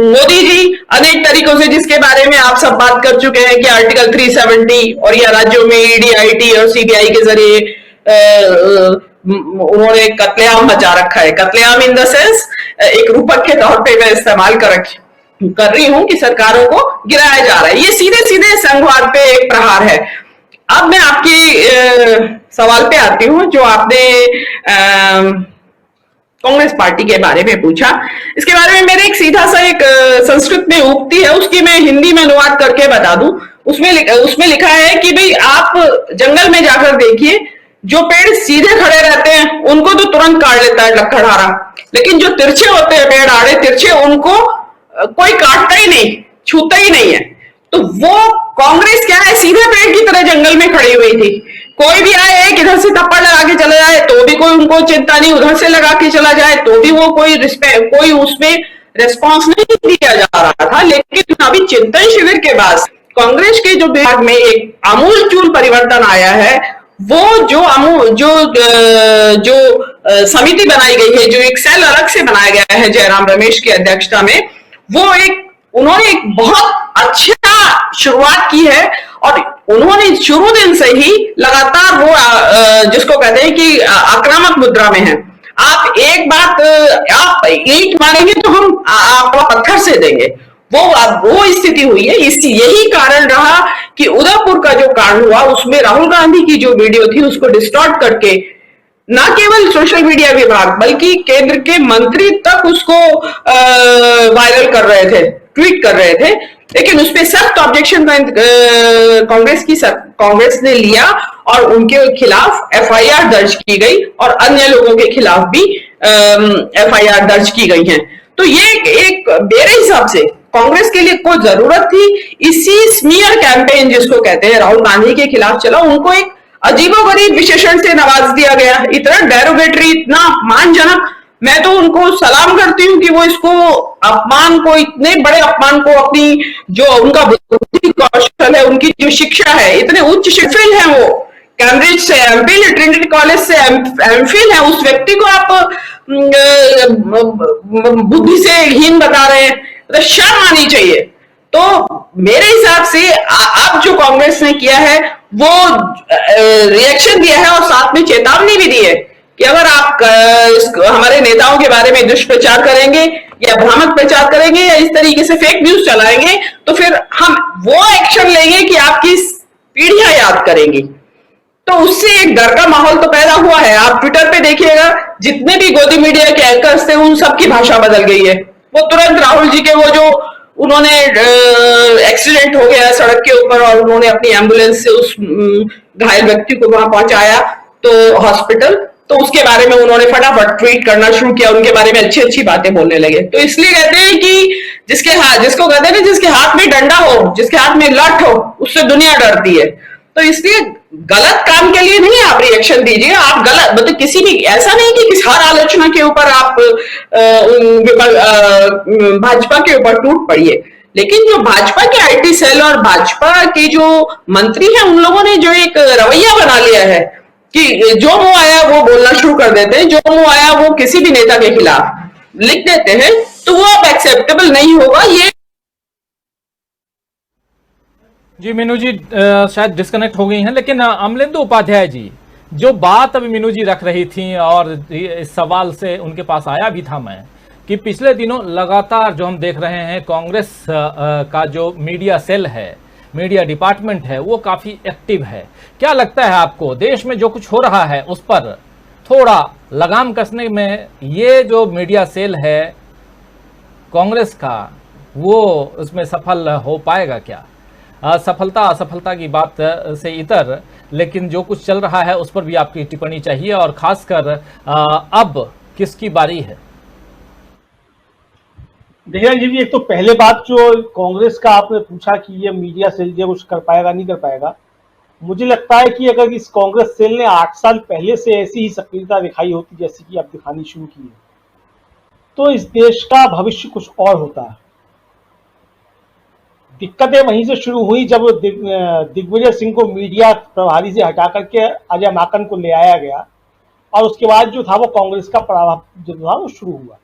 मोदी जी अनेक तरीकों से, जिसके बारे में आप सब बात कर चुके हैं कि आर्टिकल 370 और या राज्यों में ईडी, आईटी और सीबीआई के जरिए उन्होंने कत्लेआम मचा रखा है। कत्लेआम इन द सेंस एक रूपक के तौर पे मैं इस्तेमाल कर रही हूं कि सरकारों को गिराया जा रहा है। ये सीधे सीधे संघवाद पे एक प्रहार है। अब मैं आपकी सवाल पे आती हूं, जो आपने कांग्रेस पार्टी के बारे में पूछा। इसके बारे में मेरे एक सीधा सा एक संस्कृत में उक्ति है, उसकी मैं हिंदी में अनुवाद करके बता दूं। उसमें लिखा है कि भाई आप जंगल में जाकर देखिए, जो पेड़ सीधे खड़े रहते हैं उनको तो तुरंत काट लेता है लकड़हारा, लेकिन जो तिरछे होते हैं, पेड़ आड़े तिरछे, उनको कोई काटता ही नहीं, छूता ही नहीं है। तो वो कांग्रेस क्या है, सीधे पेड़ की तरह जंगल में खड़ी हुई थी। कोई भी आए, एक इधर से थप्पड़ लगा के चला जाए तो भी कोई उनको चिंता नहीं, उधर से लगा के चला जाए तो भी वो कोई उसमें रिस्पॉन्स नहीं दिया जा रहा था। लेकिन अभी चिंतन शिविर के बाद कांग्रेस के जो विभाग में एक आमूलचूल परिवर्तन आया है, वो जो समिति बनाई गई है, जो एक सेल अलग से बनाया गया है जयराम रमेश की अध्यक्षता में, वो उन्होंने एक बहुत अच्छा शुरुआत की है। और उन्होंने शुरू दिन से ही लगातार वो जिसको कहते हैं कि आक्रामक मुद्रा में है। आप आप ईंट मारेंगे तो हम आपको पत्थर से देंगे, वो स्थिति हुई है। यही कारण रहा कि उदयपुर का जो कांड हुआ, उसमें राहुल गांधी की जो वीडियो थी उसको डिस्टॉर्ट करके न केवल सोशल मीडिया विभाग बल्कि केंद्र के मंत्री तक उसको वायरल कर रहे थे, ट्वीट कर रहे थे। लेकिन उस पर सख्त ऑब्जेक्शन कांग्रेस ने लिया और उनके खिलाफ एफआईआर दर्ज की गई और अन्य लोगों के खिलाफ भी एफआईआर दर्ज की गई हैं। तो ये एक मेरे हिसाब से कांग्रेस के लिए कोई जरूरत थी इसी स्मीयर कैंपेन जिसको कहते हैं राहुल गांधी के खिलाफ चला, उनको एक अजीबोगरीब विशेषण से नवाज दिया गया, इतना डेरोगेटरी, इतना अपमानजनक। मैं तो उनको सलाम करती हूँ कि वो इसको अपमान को, इतने बड़े अपमान को, अपनी जो उनका बुद्धि कौशल है, उनकी जो शिक्षा है, इतने उच्च शिक्षित है, वो कैम्ब्रिज से एमफिल, ट्रिनिटी कॉलेज से एमफिल है, उस व्यक्ति को आप बुद्धि से हीन बता रहे हैं, तो शर्म आनी चाहिए। तो मेरे हिसाब से अब जो कांग्रेस ने किया है वो रिएक्शन दिया है और साथ में चेतावनी भी दी है कि अगर आप हमारे नेताओं के बारे में दुष्प्रचार करेंगे या भ्रामक प्रचार करेंगे या इस तरीके से फेक न्यूज चलाएंगे तो फिर हम वो एक्शन लेंगे कि आपकी पीढ़ियां याद करेंगी। तो उससे एक डर का माहौल तो पैदा हुआ है। आप ट्विटर पे देखिएगा, जितने भी गोदी मीडिया के एंकर्स थे उन सबकी भाषा बदल गई है। वो तुरंत राहुल जी के वो जो उन्होंने एक्सीडेंट हो गया सड़क के ऊपर और उन्होंने अपनी एम्बुलेंस से उस घायल व्यक्ति को वहां पहुंचाया तो हॉस्पिटल, तो उसके बारे में उन्होंने फटाफट ट्वीट करना शुरू किया, उनके बारे में अच्छी अच्छी बातें बोलने लगे। तो इसलिए कहते हैं कि जिसको कहते हैं ना, जिसके हाथ में डंडा हो, जिसके हाथ में लठ हो, उससे दुनिया डरती है। तो इसलिए गलत काम के लिए नहीं आप रिएक्शन दीजिए। आप गलत मतलब किसी भी, ऐसा नहीं कि हर आलोचना के ऊपर आप भाजपा के ऊपर टूट पड़िए, लेकिन जो भाजपा के आईटी सेल और भाजपा के जो मंत्री हैं उन लोगों ने जो एक रवैया बना लिया है कि जो मुंह आया वो बोलना शुरू कर देते हैं, जो मुंह आया वो किसी भी नेता के खिलाफ लिख देते हैं, तो वो अब एक्सेप्टेबल नहीं होगा। ये जी मीनू जी शायद डिस्कनेक्ट हो गई हैं, लेकिन अमलेंदु उपाध्याय जी, जो बात अभी मीनू जी रख रही थी और इस सवाल से उनके पास आया भी था मैं, कि पिछले दिनों लगातार जो हम देख रहे हैं कांग्रेस का जो मीडिया सेल है, मीडिया डिपार्टमेंट है, वो काफी एक्टिव है। क्या लगता है आपको देश में जो कुछ हो रहा है उस पर थोड़ा लगाम कसने में ये जो मीडिया सेल है कांग्रेस का, वो उसमें सफल हो पाएगा क्या? सफलता असफलता की बात से इतर, लेकिन जो कुछ चल रहा है उस पर भी आपकी टिप्पणी चाहिए, और खासकर अब किसकी बारी है? देखिए जी, एक तो पहले बात जो कांग्रेस का आपने पूछा कि ये मीडिया सेल जो कुछ कर पाएगा नहीं कर पाएगा, मुझे लगता है कि अगर इस कांग्रेस सेल ने 8 साल पहले से ऐसी ही सक्रियता दिखाई होती जैसी कि अब दिखानी शुरू की है, तो इस देश का भविष्य कुछ और होता है। दिक्कतें वहीं से शुरू हुई जब दिग्विजय सिंह को मीडिया प्रभारी से हटा करके अजय माकन को ले आया गया, और उसके बाद जो था वो कांग्रेस का प्रभाव जो था वो शुरू हुआ,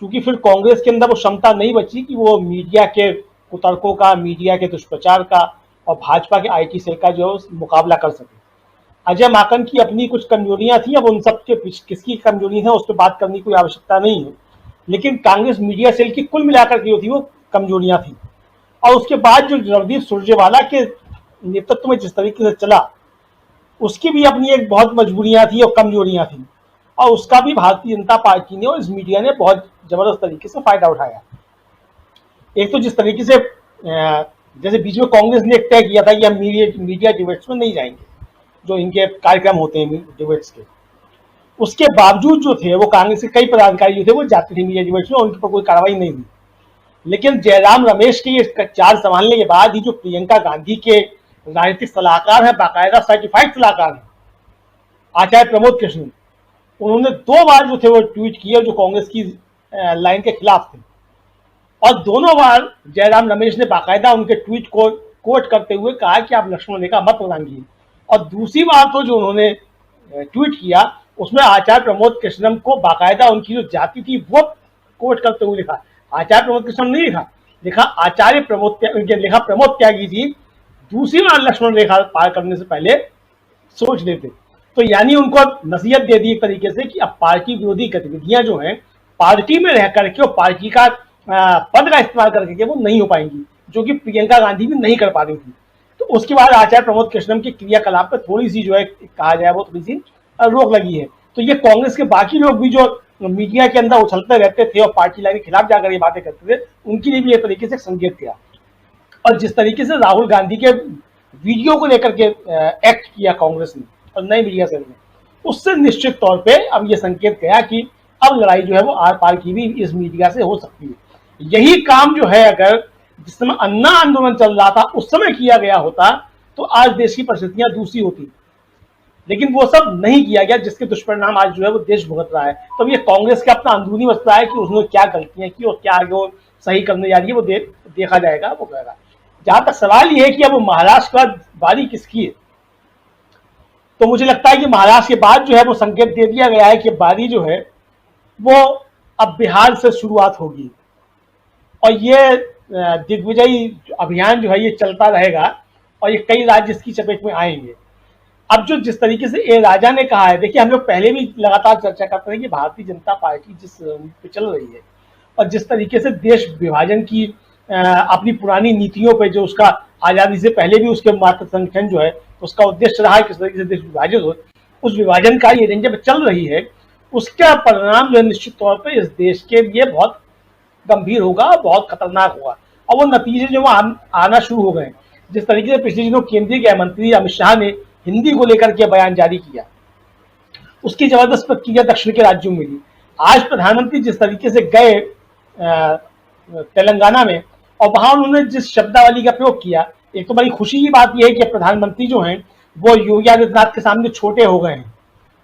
क्योंकि फिर कांग्रेस के अंदर वो क्षमता नहीं बची कि वो मीडिया के कुतर्कों का, मीडिया के दुष्प्रचार का और भाजपा के आईटी सेल का जो मुकाबला कर सके। अजय माकन की अपनी कुछ कमजोरियां थी, अब उन सब के किसकी कमजोरी है उस पर बात करने की कोई आवश्यकता नहीं है, लेकिन कांग्रेस मीडिया सेल की कुल मिलाकर की जो थी वो कमजोरियां थी। और उसके बाद जो रणदीप सुरजेवाला के नेतृत्व में जिस तरीके से चला, उसकी भी अपनी एक बहुत मजबूरियां थी और कमजोरियां थी, और उसका भी भारतीय जनता पार्टी ने और इस मीडिया ने बहुत जबरदस्त तरीके से फायदा उठाया। एक तो जिस तरीके से जैसे बीच में कांग्रेस ने एक तय किया था कि हम मीडिया डिबेट्स में नहीं जाएंगे, जो इनके कार्यक्रम होते हैं डिबेट्स के, उसके बावजूद जो थे वो कांग्रेस के कई पदाधिकारी जो थे वो जाते थे मीडिया डिबेट्स में, उनके पर कोई कार्रवाई नहीं हुई। लेकिन जयराम रमेश के ये चार्ज संभालने के बाद ही जो प्रियंका गांधी के राजनीतिक सलाहकार हैं, बाकायदा सर्टिफाइड सलाहकार हैं, आचार्य प्रमोद कृष्ण, उन्होंने 2 बार जो थे वो ट्वीट किए जो कांग्रेस की लाइन के खिलाफ थे, और दोनों बार जयराम रमेश ने बाकायदा उनके ट्वीट को कोट करते हुए कहा कि आप लक्ष्मण रेखा मत उल्लंघिए। और दूसरी बार तो जो उन्होंने ट्वीट किया उसमें आचार्य प्रमोद कृष्णम को बाकायदा उनकी जो जाति थी वो कोट करते हुए लिखा। आचार्य प्रमोद कृष्णम नहीं लिखा, लिखा आचार्य प्रमोद, लिखा प्रमोद त्यागी जी दूसरी बार लक्ष्मण रेखा पार करने से पहले सोच लेते। तो यानी उनको नसीहत दे दी एक तरीके से कि अब पार्टी विरोधी गतिविधियां जो हैं पार्टी में रह करके और पार्टी का पद का इस्तेमाल करके वो नहीं हो पाएंगी, जो कि प्रियंका गांधी भी नहीं कर पा रही थी। तो उसके बाद आचार्य प्रमोद कृष्णम के क्रियाकलाप पर थोड़ी सी जो है कहा जाए वो थोड़ी सी रोक लगी है। तो ये कांग्रेस के बाकी लोग भी जो मीडिया के अंदर उछलते रहते थे और पार्टी लाइन के खिलाफ जाकर ये बातें करते थे, उनके लिए भी एक तरीके से संकेत किया। और जिस तरीके से राहुल गांधी के वीडियो को लेकर के एक्ट किया कांग्रेस ने और नई मीडिया सेल ने, उससे निश्चित तौर पे अब ये संकेत गया कि अब लड़ाई जो है वो आर पार की भी इस मीडिया से हो सकती है। यही काम जो है अगर जिस समय अन्ना आंदोलन चल रहा था उस समय किया गया होता तो आज देश की परिस्थितियां दूसरी होती, लेकिन वो सब नहीं किया गया, जिसके दुष्परिणाम आज जो है वो देश भुगत रहा है। तो अब ये कांग्रेस का अपना अंदरूनी मसला है कि उसने क्या गलतियां की और क्या आगे वो सही करने जा रही है, वो देखा जाएगा, वो करेगा। जहां तक सवाल ये है कि अब महाराष्ट्र का बारी किसकी है, तो मुझे लगता है कि महाराष्ट्र के बाद जो है वो संकेत दे दिया गया है कि बारी जो है वो अब बिहार से शुरुआत होगी, और ये दिग्विजयी अभियान जो है ये चलता रहेगा और ये कई राज्य इसकी चपेट में आएंगे। अब जो जिस तरीके से ए राजा ने कहा है, देखिए हम लोग पहले भी लगातार चर्चा करते हैं कि भारतीय जनता पार्टी जिस पे चल रही है और जिस तरीके से देश विभाजन की अपनी पुरानी नीतियों पे, जो उसका आजादी से पहले भी उसके मातृ संगठन जो है उसका उद्देश्य रहा है किस तरीके से देश विभाजित हो, उस विभाजन का ये एजेंडा चल रही है, उसका परिणाम जो है निश्चित तौर पर इस देश के लिए बहुत गंभीर होगा, बहुत खतरनाक होगा। और वो नतीजे जो आना शुरू हो गए, जिस तरीके से पिछले दिनों केंद्रीय गृह मंत्री अमित शाह ने हिंदी को लेकर के बयान जारी किया, उसकी जबरदस्त प्रतिक्रिया दक्षिण के राज्यों में मिली। आज प्रधानमंत्री जिस तरीके से गए तेलंगाना में और वहां उन्होंने जिस शब्दावली का प्रयोग किया, एक तो बड़ी खुशी की बात यह है कि प्रधानमंत्री जो हैं वो योगी आदित्यनाथ के सामने छोटे हो गए हैं,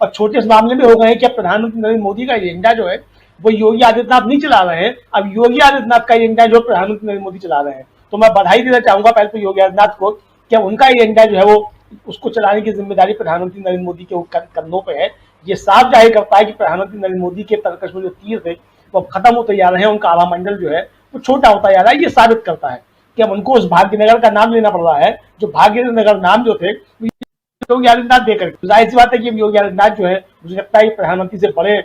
और छोटे इस मामले में हो गए हैं कि प्रधानमंत्री नरेंद्र मोदी का एजेंडा जो है वो योगी आदित्यनाथ नहीं चला रहे हैं, अब योगी आदित्यनाथ का एजेंडा जो प्रधानमंत्री नरेंद्र मोदी चला रहे हैं। तो मैं बधाई देना चाहूंगा पहले तो योगी आदित्यनाथ को कि उनका एजेंडा जो है वो उसको चलाने की जिम्मेदारी प्रधानमंत्री नरेंद्र मोदी के कंधों पे है। ये साफ जाहिर करता है कि प्रधानमंत्री नरेंद्र मोदी के तरकश में जो तीर थे वो खत्म होते जा रहे हैं, उनका आभा मंडल जो है वो छोटा होता जा रहा है। ये साबित करता है कि अब उनको उस भाग्यनगर का नाम लेना पड़ रहा है, जो भाग्यनगर नाम जो थे योगी आदित्यनाथ देकर। जाहिर सी बात है कि योगी आदित्यनाथ जो है, मुझे लगता है प्रधानमंत्री से बड़े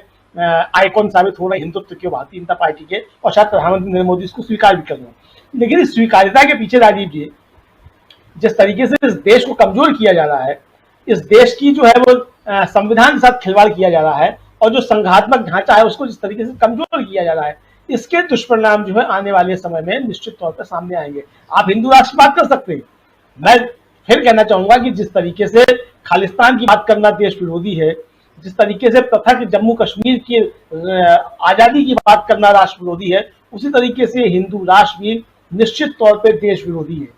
आइकॉन साबित हो रहे हिंदुत्व के, भारतीय जनता पार्टी के, और शायद प्रधानमंत्री नरेंद्र मोदी इसको स्वीकार भी कर रहे हैं। लेकिन इस स्वीकार्यता के पीछे राजीव जी, जिस तरीके से इस देश को कमजोर किया जा रहा है, इस देश की जो है वो संविधान के साथ खिलवाड़ किया जा रहा है, और जो संघात्मक ढांचा है उसको जिस तरीके से कमजोर किया जा रहा है, इसके दुष्परिणाम जो है आने वाले समय में निश्चित तौर पर सामने आएंगे। आप हिंदू राष्ट्र की बात कर सकते हैं, मैं फिर कहना चाहूंगा कि जिस तरीके से खालिस्तान की बात करना देश विरोधी है, जिस तरीके से पृथक जम्मू कश्मीर की आजादी की बात करना राष्ट्र विरोधी है, उसी तरीके से हिंदू राष्ट्र भी निश्चित तौर पर देश विरोधी है।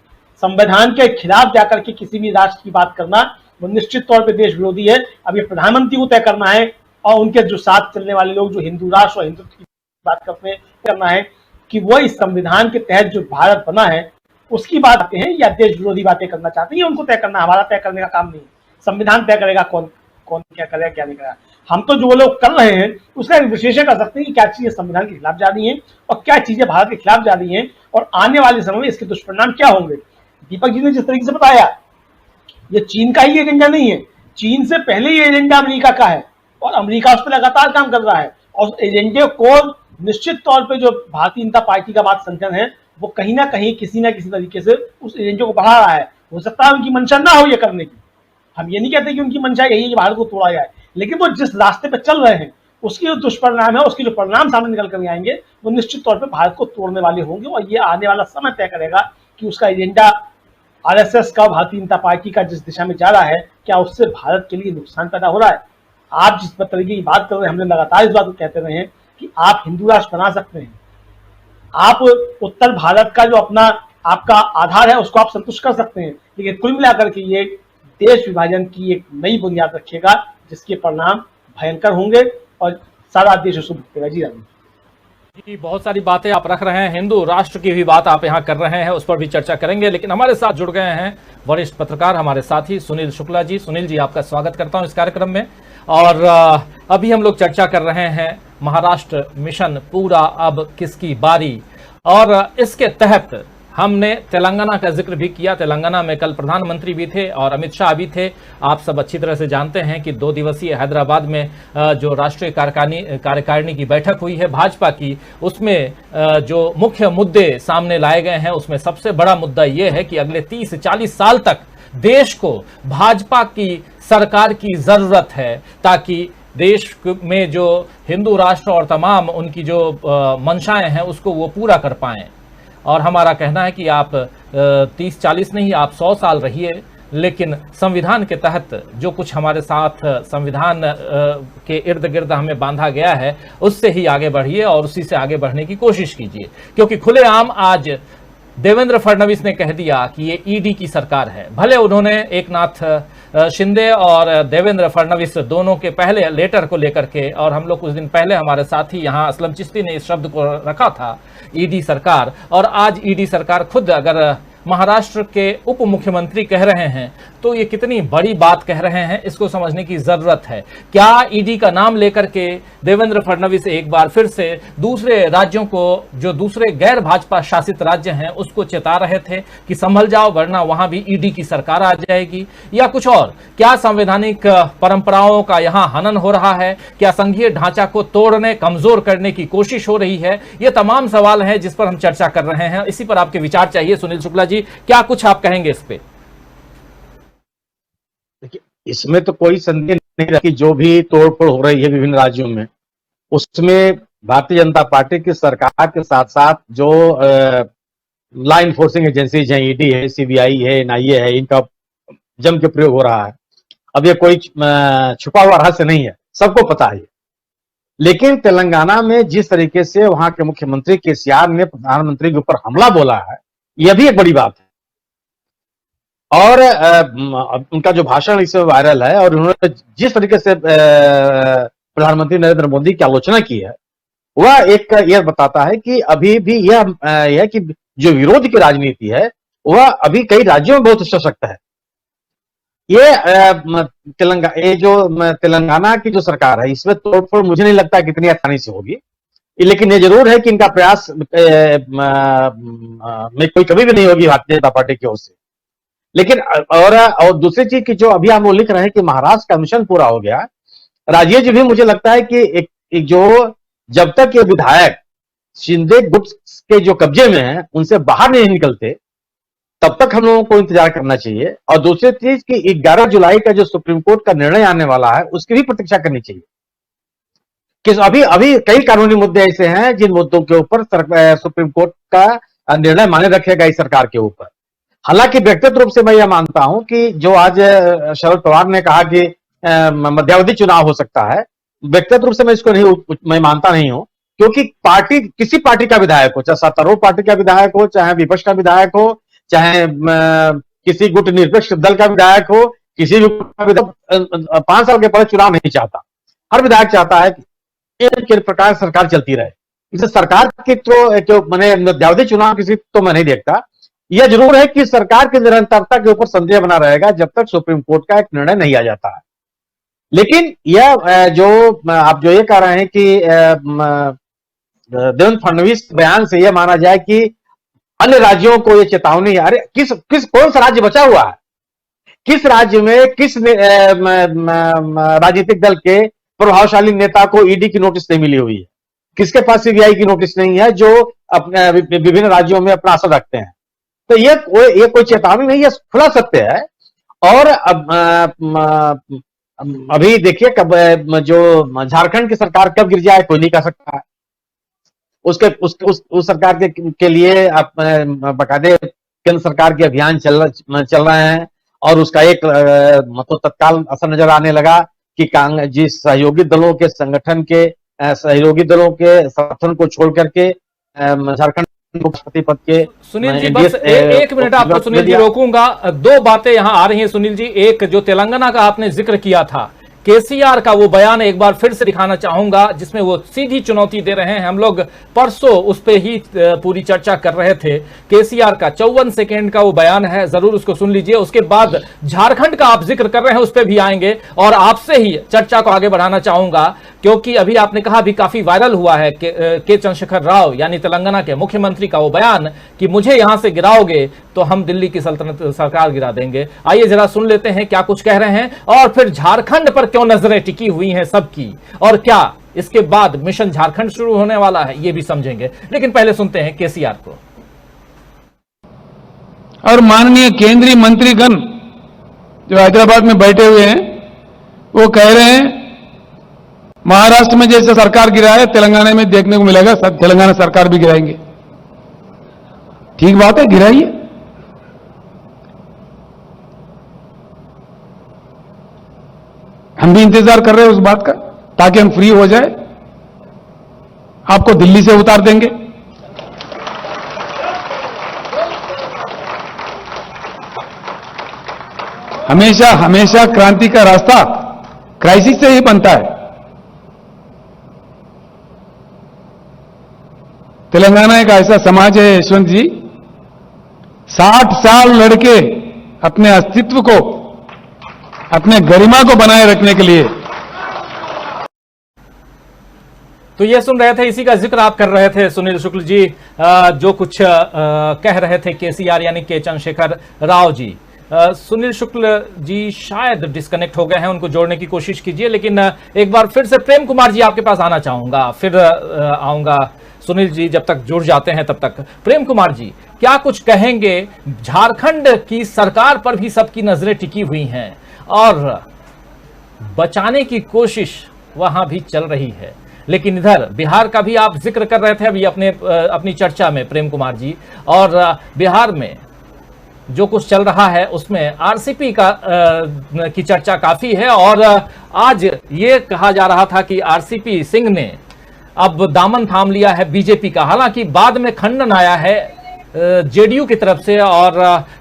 संविधान के खिलाफ जाकर के किसी भी राष्ट्र की बात करना वो निश्चित तौर पर देश विरोधी है। अब ये प्रधानमंत्री को तय करना है, और उनके जो साथ चलने वाले लोग जो हिंदू राष्ट्र और हिंदुत्व की बात करते हैं, करना है कि वो इस संविधान के तहत जो भारत बना है उसकी बात करते हैं या देश विरोधी बातें करना चाहते हैं, उनको तय करना, हमारा तय करने का काम नहीं है। संविधान तय करेगा कौन कौन क्या करेगा क्या नहीं करेगा। हम तो जो वो लोग कर रहे हैं उसका विश्लेषण कर सकते हैं कि क्या चीजें संविधान के खिलाफ जा रही हैं और क्या चीजें भारत के खिलाफ जा रही हैं, और आने वाले समय में इसके दुष्परिणाम क्या होंगे। दीपक जी ने जिस तरीके से बताया, ये चीन का ही एजेंडा नहीं है, चीन से पहले ये एजेंडा अमेरिका का है, और अमेरिका उस पर लगातार काम कर रहा है, और एजेंडे को निश्चित तौर पे जो भारतीय जनता पार्टी का बात संगठन है वो कहीं ना कहीं किसी ना किसी तरीके से उस एजेंडे को बढ़ा रहा है। हो सकता है उनकी मंशा ना हो ये करने की, हम ये नहीं कहते कि उनकी मंशा यही है कि भारत को तोड़ा जाए, लेकिन वो जिस रास्ते पे चल रहे हैं उसके जो दुष्परिणाम है, उसके जो परिणाम सामने निकल कर आएंगे वो निश्चित तौर पर भारत को तोड़ने वाले होंगे, और ये आने वाला समय तय करेगा कि उसका एजेंडा आरएसएस का, भारतीय जनता पार्टी का जिस दिशा में जा रहा है, क्या उससे भारत के लिए नुकसान पैदा हो रहा है। आप जिस तरीके की बात कर रहे हैं, हमने लगातार इस बात को कहते रहे हैं कि आप हिंदू राष्ट्र बना सकते हैं, आप उत्तर भारत का जो अपना आपका आधार है उसको आप संतुष्ट कर सकते हैं, लेकिन कुल मिलाकर के ये देश विभाजन की एक नई बुनियाद रखेगा जिसके परिणाम भयंकर होंगे और सारा देश उसको भुगतेगा। जी राजीव जी, बहुत सारी बातें आप रख रहे हैं, हिंदू राष्ट्र की भी बात आप यहाँ कर रहे हैं, उस पर भी चर्चा करेंगे, लेकिन हमारे साथ जुड़ गए हैं वरिष्ठ पत्रकार हमारे साथी सुनील शुक्ला जी। सुनील जी, आपका स्वागत करता हूं इस कार्यक्रम में। और अभी हम लोग चर्चा कर रहे हैं महाराष्ट्र मिशन पूरा अब किसकी बारी, और इसके तहत हमने तेलंगाना का जिक्र भी किया। तेलंगाना में कल प्रधानमंत्री भी थे और अमित शाह भी थे। आप सब अच्छी तरह से जानते हैं कि 2 दिवसीय हैदराबाद में जो राष्ट्रीय कार्यकारिणी की बैठक हुई है भाजपा की, उसमें जो मुख्य मुद्दे सामने लाए गए हैं उसमें सबसे बड़ा मुद्दा यह है कि अगले 30-40 साल तक देश को भाजपा की सरकार की जरूरत है, ताकि देश में जो हिंदू राष्ट्र और तमाम उनकी जो मंशाएं हैं उसको वो पूरा कर पाएं। और हमारा कहना है कि आप 30-40 नहीं, आप 100 साल रहिए, लेकिन संविधान के तहत जो कुछ हमारे साथ संविधान के इर्द गिर्द हमें बांधा गया है उससे ही आगे बढ़िए और उसी से आगे बढ़ने की कोशिश कीजिए, क्योंकि खुलेआम आज देवेंद्र फडणवीस ने कह दिया कि ये ईडी की सरकार है। भले उन्होंने एकनाथ शिंदे और देवेंद्र फडणवीस दोनों के पहले लेटर को लेकर के, और हम लोग कुछ दिन पहले हमारे साथी यहाँ असलम चिश्ती ने इस शब्द को रखा था ईडी सरकार, और आज ईडी सरकार खुद अगर महाराष्ट्र के उप मुख्यमंत्री कह रहे हैं तो ये कितनी बड़ी बात कह रहे हैं, इसको समझने की जरूरत है। क्या ईडी का नाम लेकर के देवेंद्र फडणवीस एक बार फिर से दूसरे राज्यों को, जो दूसरे गैर भाजपा शासित राज्य हैं, उसको चेता रहे थे कि संभल जाओ वरना वहां भी ईडी की सरकार आ जाएगी, या कुछ और? क्या संवैधानिक परंपराओं का यहां हनन हो रहा है? क्या संघीय ढांचा को तोड़ने, कमजोर करने की कोशिश हो रही है? ये तमाम सवाल हैं जिस पर हम चर्चा कर रहे हैं। इसी पर आपके विचार चाहिए। सुनील शुक्ला जी, क्या कुछ आप कहेंगे इस पे? देखिए, इसमें तो कोई संदेह नहीं रहा कि जो भी तोड़फोड़ हो रही है विभिन्न राज्यों में, उसमें भारतीय जनता पार्टी की सरकार के साथ साथ जो लॉ इन्फोर्सिंग एजेंसीज हैं, ईडी है, सीबीआई है, एनआईए है, इनका जम के प्रयोग हो रहा है। अब ये कोई छुपा हुआ रहस्य नहीं है, सबको पता है। लेकिन तेलंगाना में जिस तरीके से वहां के मुख्यमंत्री केसीआर ने प्रधानमंत्री के ऊपर हमला बोला है, यह भी एक बड़ी बात है। और उनका जो भाषण इसमें वायरल है, और उन्होंने जिस तरीके से प्रधानमंत्री नरेंद्र मोदी की आलोचना की है, वह एक यह बताता है कि अभी भी यह कि जो विरोध की राजनीति है वह अभी कई राज्यों में बहुत सशक्त है। ये जो तेलंगाना की जो सरकार है, इसमें तोड़फोड़ मुझे नहीं लगता कितनी आसानी से होगी। लेकिन ये जरूर है कि इनका प्रयास में कोई कमी भी नहीं होगी भारतीय जनता पार्टी की ओर से। लेकिन और दूसरी चीज की जो अभी हम वो लिख रहे हैं कि महाराष्ट्र का मिशन पूरा हो गया, राजीव जी भी मुझे लगता है कि एक जो जब तक ये विधायक शिंदे गुट के जो कब्जे में हैं उनसे बाहर नहीं निकलते तब तक हम लोगों को इंतजार करना चाहिए। और दूसरी चीज कि 11 जुलाई का जो सुप्रीम कोर्ट का निर्णय आने वाला है उसकी भी प्रतीक्षा करनी चाहिए कि अभी कई कानूनी मुद्दे ऐसे हैं जिन मुद्दों के ऊपर सुप्रीम कोर्ट का निर्णय माने रखेगा इस सरकार के ऊपर। हालांकि व्यक्तिगत रूप से मैं यह मानता हूं कि जो आज शरद पवार ने कहा कि मध्यावधि चुनाव हो सकता है, व्यक्तिगत रूप से मैं इसको मैं मानता नहीं हूं, क्योंकि किसी पार्टी का विधायक हो, चाहे सत्तारूढ़ पार्टी का विधायक हो, चाहे विपक्ष का विधायक हो, चाहे किसी गुट निरपेक्ष दल का विधायक हो, किसी भी 5 साल के पहले चुनाव नहीं चाहता। हर विधायक चाहता है कि प्रकार सरकार चलती रहे। इसे सरकार की तो मैंने मध्यावधि चुनाव किसी तो मैं नहीं देखता। यह जरूर है कि सरकार की निरंतरता के ऊपर संदेह बना रहेगा जब तक सुप्रीम कोर्ट का एक निर्णय नहीं आ जाता है। लेकिन यह जो आप जो ये कह रहे हैं कि देवेंद्र फडणवीस के बयान से यह माना जाए कि अन्य राज्यों को यह चेतावनी है, अरे कौन सा राज्य बचा हुआ है? किस राज्य में किस राजनीतिक दल के प्रभावशाली नेता को ईडी की नोटिस नहीं मिली हुई है? किसके पास सीबीआई की नोटिस नहीं है जो अपने विभिन्न राज्यों में अपना असर रखते हैं? तो ये कोई चेतावनी नहीं है, खुला सत्य है। और अभी देखिए कब जो झारखंड की सरकार कब गिर जाए कोई नहीं कह सकता है। उस सरकार के लिए बकायदे केंद्र सरकार के अभियान चल रहे हैं और उसका एक मतलब तत्काल असर नजर आने लगा कि जिस सहयोगी दलों के संगठन के सहयोगी दलों के समर्थन को छोड़ करके झारखंड राष्ट्रपति पद के सुनील जी बस एक मिनट आपको सुनील जी रोकूंगा। 2 बातें यहां आ रही हैं सुनील जी। एक जो तेलंगाना का आपने जिक्र किया था, केसीआर का वो बयान एक बार फिर से दिखाना चाहूंगा जिसमें वो सीधी चुनौती दे रहे हैं। हम लोग परसों उस पे ही पूरी चर्चा कर रहे थे। केसीआर का 54 सेकेंड का वो बयान है, जरूर उसको सुन लीजिए। उसके बाद झारखंड का आप जिक्र कर रहे हैं उस पर भी आएंगे और आपसे ही चर्चा को आगे बढ़ाना चाहूंगा, क्योंकि अभी आपने कहा अभी काफी वायरल हुआ है के चंद्रशेखर राव यानी तेलंगाना के मुख्यमंत्री का वो बयान कि मुझे यहां से गिराओगे तो हम दिल्ली की सल्तनत सरकार गिरा देंगे। आइए जरा सुन लेते हैं क्या कुछ कह रहे हैं और फिर झारखंड पर क्यों नजरें टिकी हुई हैं सबकी, और क्या इसके बाद मिशन झारखंड शुरू होने वाला है ये भी समझेंगे। लेकिन पहले सुनते हैं केसीआर को। और माननीय केंद्रीय मंत्रीगण जो हैदराबाद में बैठे हुए हैं वो कह रहे हैं महाराष्ट्र में जैसे सरकार गिरा है तेलंगाना में देखने को मिलेगा, तेलंगाना सरकार भी गिराएंगे। ठीक बात है, गिराइए। हम भी इंतजार कर रहे हैं उस बात का ताकि हम फ्री हो जाए, आपको दिल्ली से उतार देंगे। हमेशा हमेशा क्रांति का रास्ता क्राइसिस से ही बनता है। तेलंगाना एक ऐसा समाज है यशवंत जी, 60 साल लड़के अपने अस्तित्व को, अपने गरिमा को बनाए रखने के लिए। तो ये सुन रहे थे, इसी का जिक्र आप कर रहे थे सुनील शुक्ल जी, जो कुछ कह रहे थे केसीआर यानी के चंद्रशेखर राव जी। सुनील शुक्ल जी शायद डिस्कनेक्ट हो गए हैं, उनको जोड़ने की कोशिश कीजिए। लेकिन एक बार फिर से प्रेम कुमार जी आपके पास आना चाहूंगा, फिर आऊंगा। सुनील जी जब तक जुड़ जाते हैं तब तक प्रेम कुमार जी क्या कुछ कहेंगे? झारखंड की सरकार पर भी सबकी नजरें टिकी हुई हैं और बचाने की कोशिश वहां भी चल रही है, लेकिन इधर बिहार का भी आप जिक्र कर रहे थे अभी अपनी चर्चा में प्रेम कुमार जी। और बिहार में जो कुछ चल रहा है उसमें आरसीपी की चर्चा काफी है और आज ये कहा जा रहा था कि आरसीपी सिंह ने अब दामन थाम लिया है बीजेपी का। हालांकि बाद में खंडन आया है जेडीयू की तरफ से और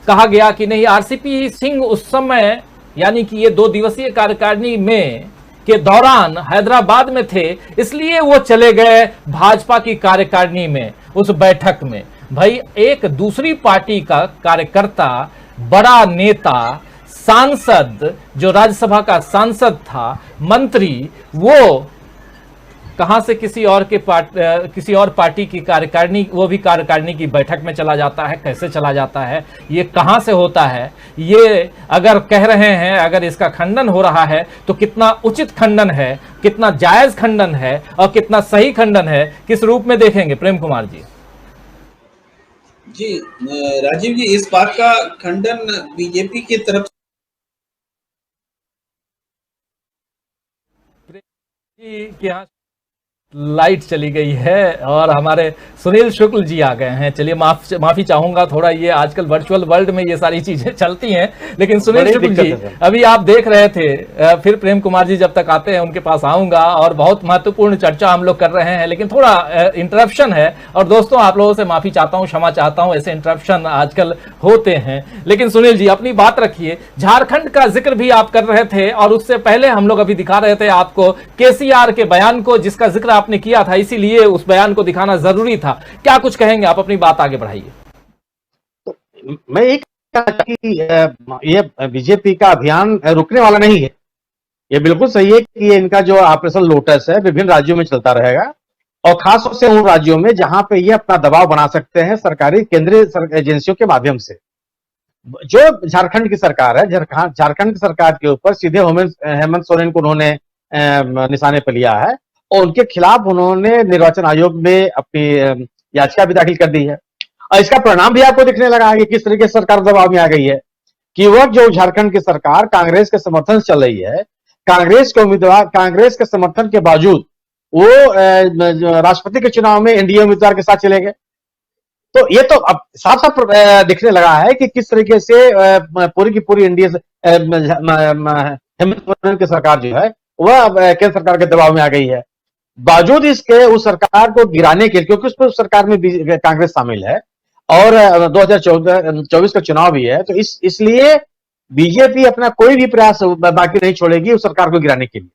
कहा गया कि नहीं, आरसीपी सिंह उस समय यानी कि ये 2 दिवसीय कार्यकारिणी में के दौरान हैदराबाद में थे, इसलिए वो चले गए भाजपा की कार्यकारिणी में उस बैठक में। भाई एक दूसरी पार्टी का कार्यकर्ता, बड़ा नेता, सांसद, जो राज्यसभा का सांसद था, मंत्री, वो कहां से किसी और पार्टी की कार्यकारिणी, वो भी कार्यकारिणी की बैठक में चला जाता है, कैसे चला जाता है, ये कहां से होता है, ये अगर कह रहे हैं, अगर इसका खंडन हो रहा है तो कितना उचित खंडन है, कितना जायज खंडन है और कितना सही खंडन है, किस रूप में देखेंगे प्रेम कुमार जी? जी राजीव जी, इस बात का खंडन बीजेपी की तरफ कि यहाँ लाइट चली गई है और हमारे सुनील शुक्ल जी आ गए हैं। चलिए माफी चाहूंगा, थोड़ा ये आजकल वर्चुअल वर्ल्ड में ये सारी चीजें चलती हैं, लेकिन सुनील शुक्ल जी अभी आप देख रहे थे, फिर प्रेम कुमार जी जब तक आते हैं उनके पास आऊंगा और बहुत महत्वपूर्ण चर्चा हम लोग कर रहे हैं, लेकिन थोड़ा इंटरप्शन है और दोस्तों आप लोगों से माफी चाहता हूं, क्षमा चाहता हूं, ऐसे इंटरप्शन आजकल होते हैं। लेकिन सुनील जी अपनी बात रखिए, झारखंड का जिक्र भी आप कर रहे थे और उससे पहले हम लोग अभी दिखा रहे थे आपको केसीआर के बयान को, जिसका जिक्र आपने किया था, इसीलिए उस बयान को दिखाना जरूरी था। क्या कुछ कहेंगे आप, अपनी बात आगे बढ़ाइए। मैं एक ये बीजेपी का अभियान रुकने वाला नहीं है। ये बिल्कुल सही है कि इनका जो ऑपरेशन लोटस है विभिन्न राज्यों में चलता रहेगा और खासतौर से उन राज्यों में जहां पे ये अपना दबाव बना सकते हैं सरकारी केंद्रीय एजेंसियों के माध्यम से। जो झारखंड की सरकार है, झारखंड की सरकार के ऊपर सीधे हेमंत सोरेन को उन्होंने निशाने पर लिया है और उनके खिलाफ उन्होंने निर्वाचन आयोग में अपनी याचिका भी दाखिल कर दी है और इसका परिणाम भी आपको दिखने लगा है कि किस तरीके से सरकार दबाव में आ गई है कि वह जो झारखंड की सरकार कांग्रेस के समर्थन से चल रही है, कांग्रेस के उम्मीदवार कांग्रेस के समर्थन के बावजूद वो राष्ट्रपति के चुनाव में एनडीए उम्मीदवार के साथ चले गए। तो ये तो अब साफ साफ दिखने लगा है कि किस तरीके से पूरी की पूरी एनडीए हेमंत सोरेन की सरकार जो है वह केंद्र सरकार के दबाव में आ गई है। बावजूद इसके उस सरकार को गिराने के लिए, क्योंकि उस सरकार में कांग्रेस शामिल है और 2024 का चुनाव भी है, तो इसलिए बीजेपी अपना कोई भी प्रयास बाकी नहीं छोड़ेगी उस सरकार को गिराने के लिए।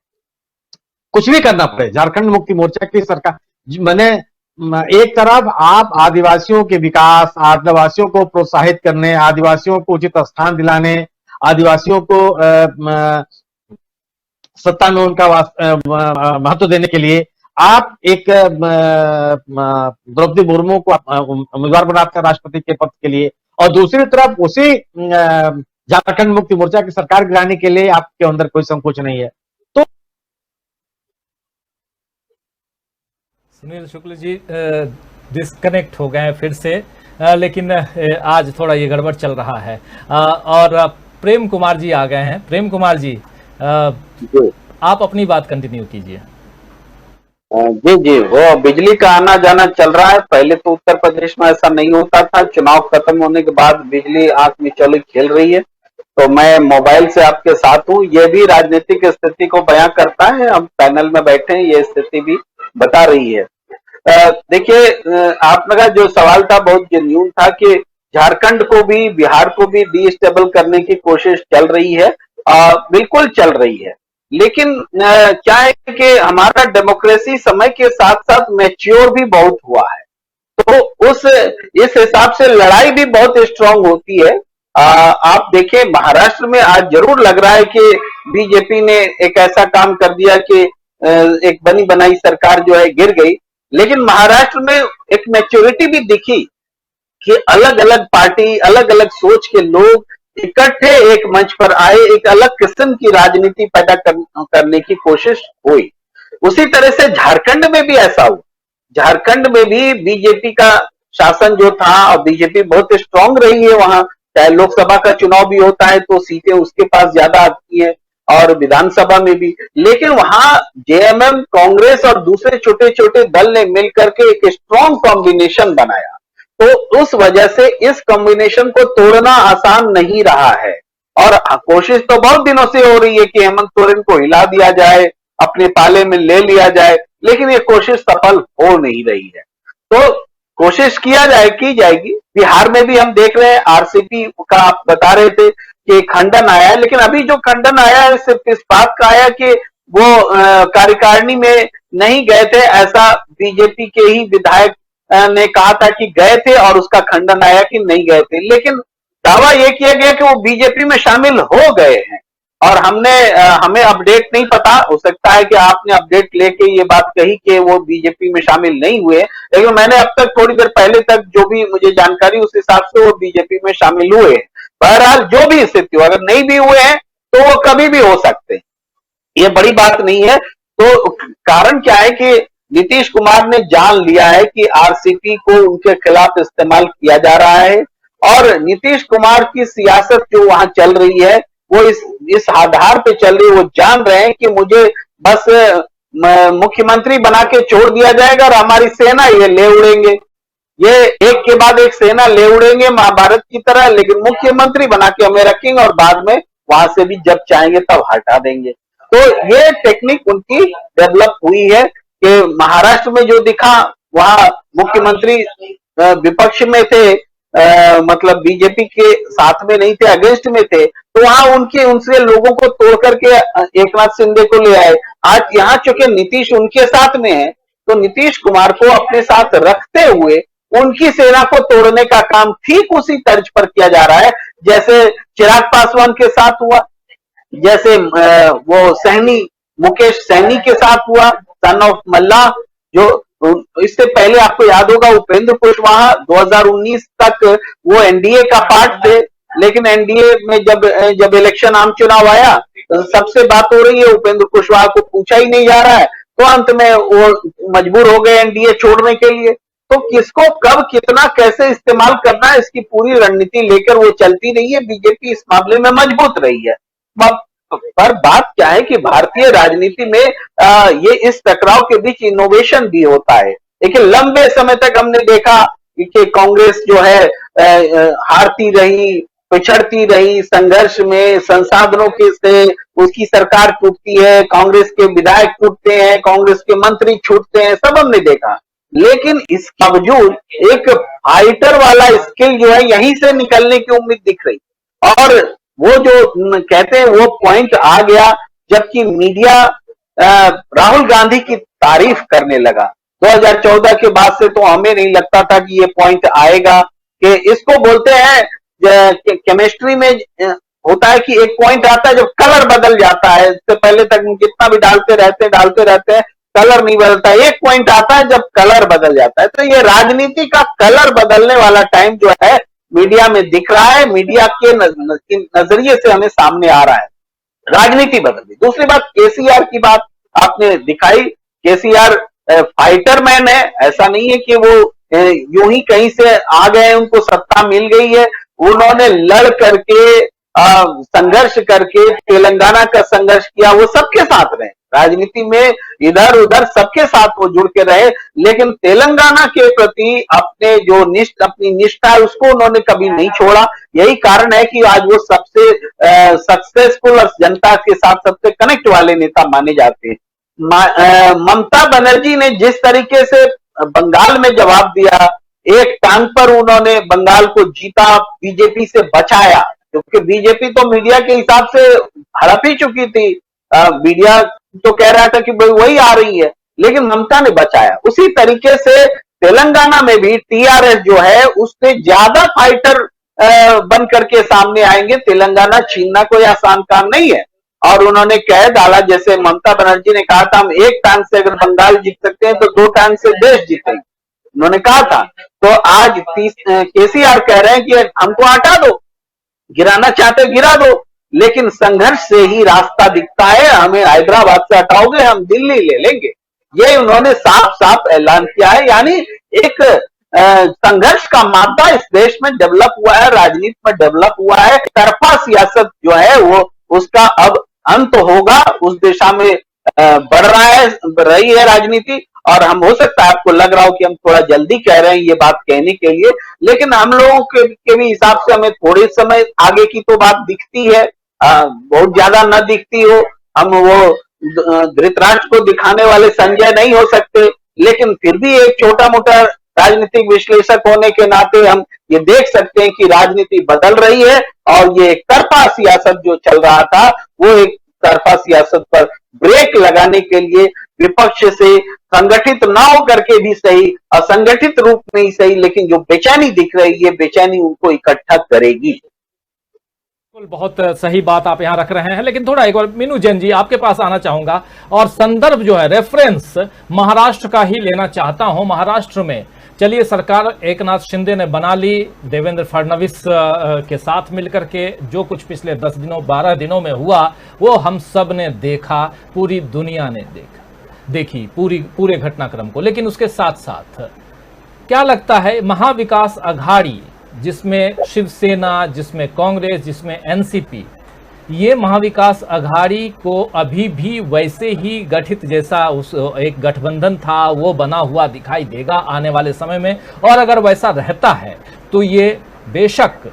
कुछ भी करना पड़े, झारखंड मुक्ति मोर्चा की सरकार, मैंने एक तरफ आप आदिवासियों के विकास, आदिवासियों को प्रोत्साहित करने, आदिवासियों को उचित स्थान दिलाने, आदिवासियों को सत्ता में उनका महत्व देने के लिए आप एक द्रौपदी मुर्मू को उम्मीदवार बनाते हैं राष्ट्रपति के पद के लिए और दूसरी तरफ उसी झारखंड मुक्ति मोर्चा की सरकार गिराने के लिए आपके अंदर कोई संकोच नहीं है। तो सुनील शुक्ल जी डिस्कनेक्ट हो गए फिर से, लेकिन आज थोड़ा ये गड़बड़ चल रहा है और प्रेम कुमार जी आ गए हैं। प्रेम कुमार जी आप अपनी बात कंटिन्यू कीजिए। जी जी, वो बिजली का आना जाना चल रहा है। पहले तो उत्तर प्रदेश में ऐसा नहीं होता था, चुनाव खत्म होने के बाद बिजली आंख में चौली खेल रही है। तो मैं मोबाइल से आपके साथ हूँ, ये भी राजनीतिक स्थिति को बयां करता है। हम पैनल में बैठे हैं, ये स्थिति भी बता रही है। देखिए, आपका जो सवाल था बहुत जेन्युइन था कि झारखंड को भी, बिहार को भी डिस्टेबल करने की कोशिश चल रही है। बिल्कुल चल रही है, लेकिन क्या है कि हमारा डेमोक्रेसी समय के साथ साथ मैच्योर भी बहुत हुआ है, तो इस हिसाब से लड़ाई भी बहुत स्ट्रांग होती है। आप देखें, महाराष्ट्र में आज जरूर लग रहा है कि बीजेपी ने एक ऐसा काम कर दिया कि एक बनी बनाई सरकार जो है गिर गई, लेकिन महाराष्ट्र में एक मैच्योरिटी भी दिखी कि अलग अलग पार्टी, अलग अलग सोच के लोग इकट्ठे एक मंच पर आए, एक अलग किस्म की राजनीति पैदा करने की कोशिश हुई। उसी तरह से झारखंड में भी ऐसा हुआ। झारखंड में भी बीजेपी का शासन जो था और बीजेपी बहुत स्ट्रांग रही है वहां, चाहे लोकसभा का चुनाव भी होता है तो सीटें उसके पास ज्यादा आती है और विधानसभा में भी, लेकिन वहां जेएमएम, कांग्रेस और दूसरे छोटे छोटे दल ने मिलकर के एक स्ट्रांग कॉम्बिनेशन बनाया। तो उस वजह से इस कॉम्बिनेशन को तोड़ना आसान नहीं रहा है और कोशिश तो बहुत दिनों से हो रही है कि हेमंत सोरेन को हिला दिया जाए, अपने पाले में ले लिया जाए, लेकिन ये कोशिश सफल हो नहीं रही है। तो कोशिश की जाएगी। बिहार में भी हम देख रहे हैं, आरसीपी का आप बता रहे थे कि खंडन आया है, लेकिन अभी जो खंडन आया है सिर्फ इस बात का आया कि वो कार्यकारिणी में नहीं गए थे, ऐसा बीजेपी के ही विधायक ने कहा था कि गए थे और उसका खंडन आया कि नहीं गए थे, लेकिन दावा यह किया गया कि वो बीजेपी में शामिल हो गए हैं और हमें अपडेट नहीं पता, हो सकता है कि आपने अपडेट लेके ये बात कही कि वो बीजेपी में शामिल नहीं हुए, लेकिन मैंने अब तक थोड़ी देर पहले तक जो भी मुझे जानकारी उस हिसाब से वो बीजेपी में शामिल हुए। बहरहाल जो भी स्थिति हो, अगर नहीं भी हुए हैं तो वो कभी भी हो सकते हैं, ये बड़ी बात नहीं है। तो कारण क्या है कि नीतीश कुमार ने जान लिया है कि आरसीपी को उनके खिलाफ इस्तेमाल किया जा रहा है, और नीतीश कुमार की सियासत जो वहां चल रही है वो इस आधार पे चल रही है, वो जान रहे हैं कि मुझे बस मुख्यमंत्री बना के छोड़ दिया जाएगा और हमारी सेना ये ले उड़ेंगे, ये एक के बाद एक सेना ले उड़ेंगे महाभारत की तरह, लेकिन मुख्यमंत्री बना के हमें रखेंगे और बाद में वहां से भी जब चाहेंगे तब हटा देंगे। तो ये टेक्निक उनकी डेवलप हुई है कि महाराष्ट्र में जो दिखा वहां मुख्यमंत्री विपक्ष में थे, मतलब बीजेपी के साथ में नहीं थे, अगेंस्ट में थे, तो वहां उनसे लोगों को तोड़ करके एकनाथ शिंदे को ले आए। आज यहाँ चूंकि नीतीश उनके साथ में है तो नीतीश कुमार को अपने साथ रखते हुए उनकी सेना को तोड़ने का काम ठीक उसी तर्ज पर किया जा रहा है जैसे चिराग पासवान के साथ हुआ, जैसे वो मुकेश सहनी के साथ हुआ, सन ऑफ मल्ला। जो इससे पहले आपको याद होगा उपेंद्र कुशवाहा 2019 तक वो एनडीए का पार्ट थे, लेकिन एनडीए में जब इलेक्शन आम चुनाव आया तो सबसे बात हो रही है, उपेंद्र कुशवाहा को पूछा ही नहीं जा रहा है, तो अंत में वो मजबूर हो गए एनडीए छोड़ने के लिए। तो किसको कब कितना कैसे इस्तेमाल करना है इसकी पूरी रणनीति लेकर वो चलती रही है, बीजेपी इस मामले में मजबूत रही है। पर बात क्या है कि भारतीय राजनीति में ये इस टकराव के बीच इनोवेशन भी होता है। लेकिन लंबे समय तक हमने देखा कि कांग्रेस जो है हारती रही, पिछड़ती रही, संघर्ष में संसाधनों के से उसकी सरकार टूटती है, कांग्रेस के विधायक टूटते हैं, कांग्रेस के मंत्री छूटते हैं, सब हमने देखा। लेकिन इसके बावजूद एक फाइटर वाला स्किल जो है यहीं से निकलने की उम्मीद दिख रही, और वो जो कहते हैं वो पॉइंट आ गया जबकि मीडिया राहुल गांधी की तारीफ करने लगा। 2014 के बाद से तो हमें नहीं लगता था कि ये पॉइंट आएगा, कि इसको बोलते हैं केमिस्ट्री में होता है कि एक पॉइंट आता है जब कलर बदल जाता है, इससे पहले तक जितना भी डालते रहते हैं कलर नहीं बदलता, एक पॉइंट आता है जब कलर बदल जाता है। तो ये राजनीति का कलर बदलने वाला टाइम जो है मीडिया में दिख रहा है, मीडिया के नजरिए से हमें सामने आ रहा है, राजनीति बदल गई। दूसरी बात केसीआर की बात आपने दिखाई, केसीआर फाइटर मैन है, ऐसा नहीं है कि वो यूं ही कहीं से आ गए, उनको सत्ता मिल गई है। उन्होंने लड़ करके संघर्ष करके तेलंगाना का संघर्ष किया, वो सबके साथ रहे राजनीति में, इधर उधर सबके साथ वो जुड़ के रहे, लेकिन तेलंगाना के प्रति अपनी निष्ठा है उसको उन्होंने कभी नहीं छोड़ा। यही कारण है कि आज वो सबसे सक्सेसफुल और जनता के साथ सबसे कनेक्ट वाले नेता माने जाते हैं। ममता बनर्जी ने जिस तरीके से बंगाल में जवाब दिया, एक टांग पर उन्होंने बंगाल को जीता, बीजेपी से बचाया, क्योंकि बीजेपी तो मीडिया के हिसाब से हड़प ही चुकी थी, मीडिया तो कह रहा था कि भाई वही आ रही है, लेकिन ममता ने बचाया। उसी तरीके से तेलंगाना में भी टीआरएस जो है उससे ज्यादा फाइटर बन करके सामने आएंगे। तेलंगाना छीनना कोई आसान काम नहीं है, और उन्होंने कह डाला, जैसे ममता बनर्जी ने कहा था हम एक टांग से अगर बंगाल जीत सकते हैं तो दो टांग से देश जीतेंगे, उन्होंने कहा था। तो आज केसीआर कह रहे हैं कि हमको हटा दो, गिराना चाहते गिरा दो, लेकिन संघर्ष से ही रास्ता दिखता है, हमें हैदराबाद से हटाओगे हम दिल्ली ले लेंगे, ये उन्होंने साफ साफ ऐलान किया है। यानी एक संघर्ष का मादा इस देश में डेवलप हुआ है, राजनीति में डेवलप हुआ है। तरफा सियासत जो है वो उसका अब अंत होगा, उस दिशा में बढ़ रही है राजनीति। और हम हो सकता है आपको लग रहा हो कि हम थोड़ा जल्दी कह रहे हैं ये बात कहने के लिए, लेकिन हम लोगों के भी हिसाब से हमें थोड़े समय आगे की तो बात दिखती है, बहुत ज्यादा न दिखती हो, हम वो धृतराष्ट्र को दिखाने वाले संजय नहीं हो सकते, लेकिन फिर भी एक छोटा मोटा राजनीतिक विश्लेषक होने के नाते हम ये देख सकते हैं कि राजनीति बदल रही है, और ये एक तरफा सियासत जो चल रहा था वो एक तरफा सियासत पर ब्रेक लगाने के लिए विपक्ष से संगठित ना हो करके भी सही, असंगठित रूप में ही सही, लेकिन जो बेचैनी दिख रही है, बेचैनी उनको इकट्ठा करेगी। बिल्कुल, बहुत सही बात आप यहाँ रख रहे हैं, लेकिन थोड़ा एक बार मीनू जैन जी आपके पास आना चाहूंगा और संदर्भ जो है रेफरेंस महाराष्ट्र का ही लेना चाहता हूं। महाराष्ट्र में चलिए सरकार एकनाथ शिंदे ने बना ली, देवेंद्र फडणवीस के साथ मिलकर के जो कुछ पिछले 10 दिनों 12 दिनों में हुआ वो हम सब ने देखा, पूरी दुनिया ने देखी पूरे घटनाक्रम को। लेकिन उसके साथ साथ क्या लगता है महाविकास अघाड़ी जिसमें शिवसेना, जिसमें कांग्रेस, जिसमें एनसीपी, ये महाविकास अघाड़ी को अभी भी वैसे ही गठित जैसा उस एक गठबंधन था वो बना हुआ दिखाई देगा आने वाले समय में? और अगर वैसा रहता है तो ये बेशक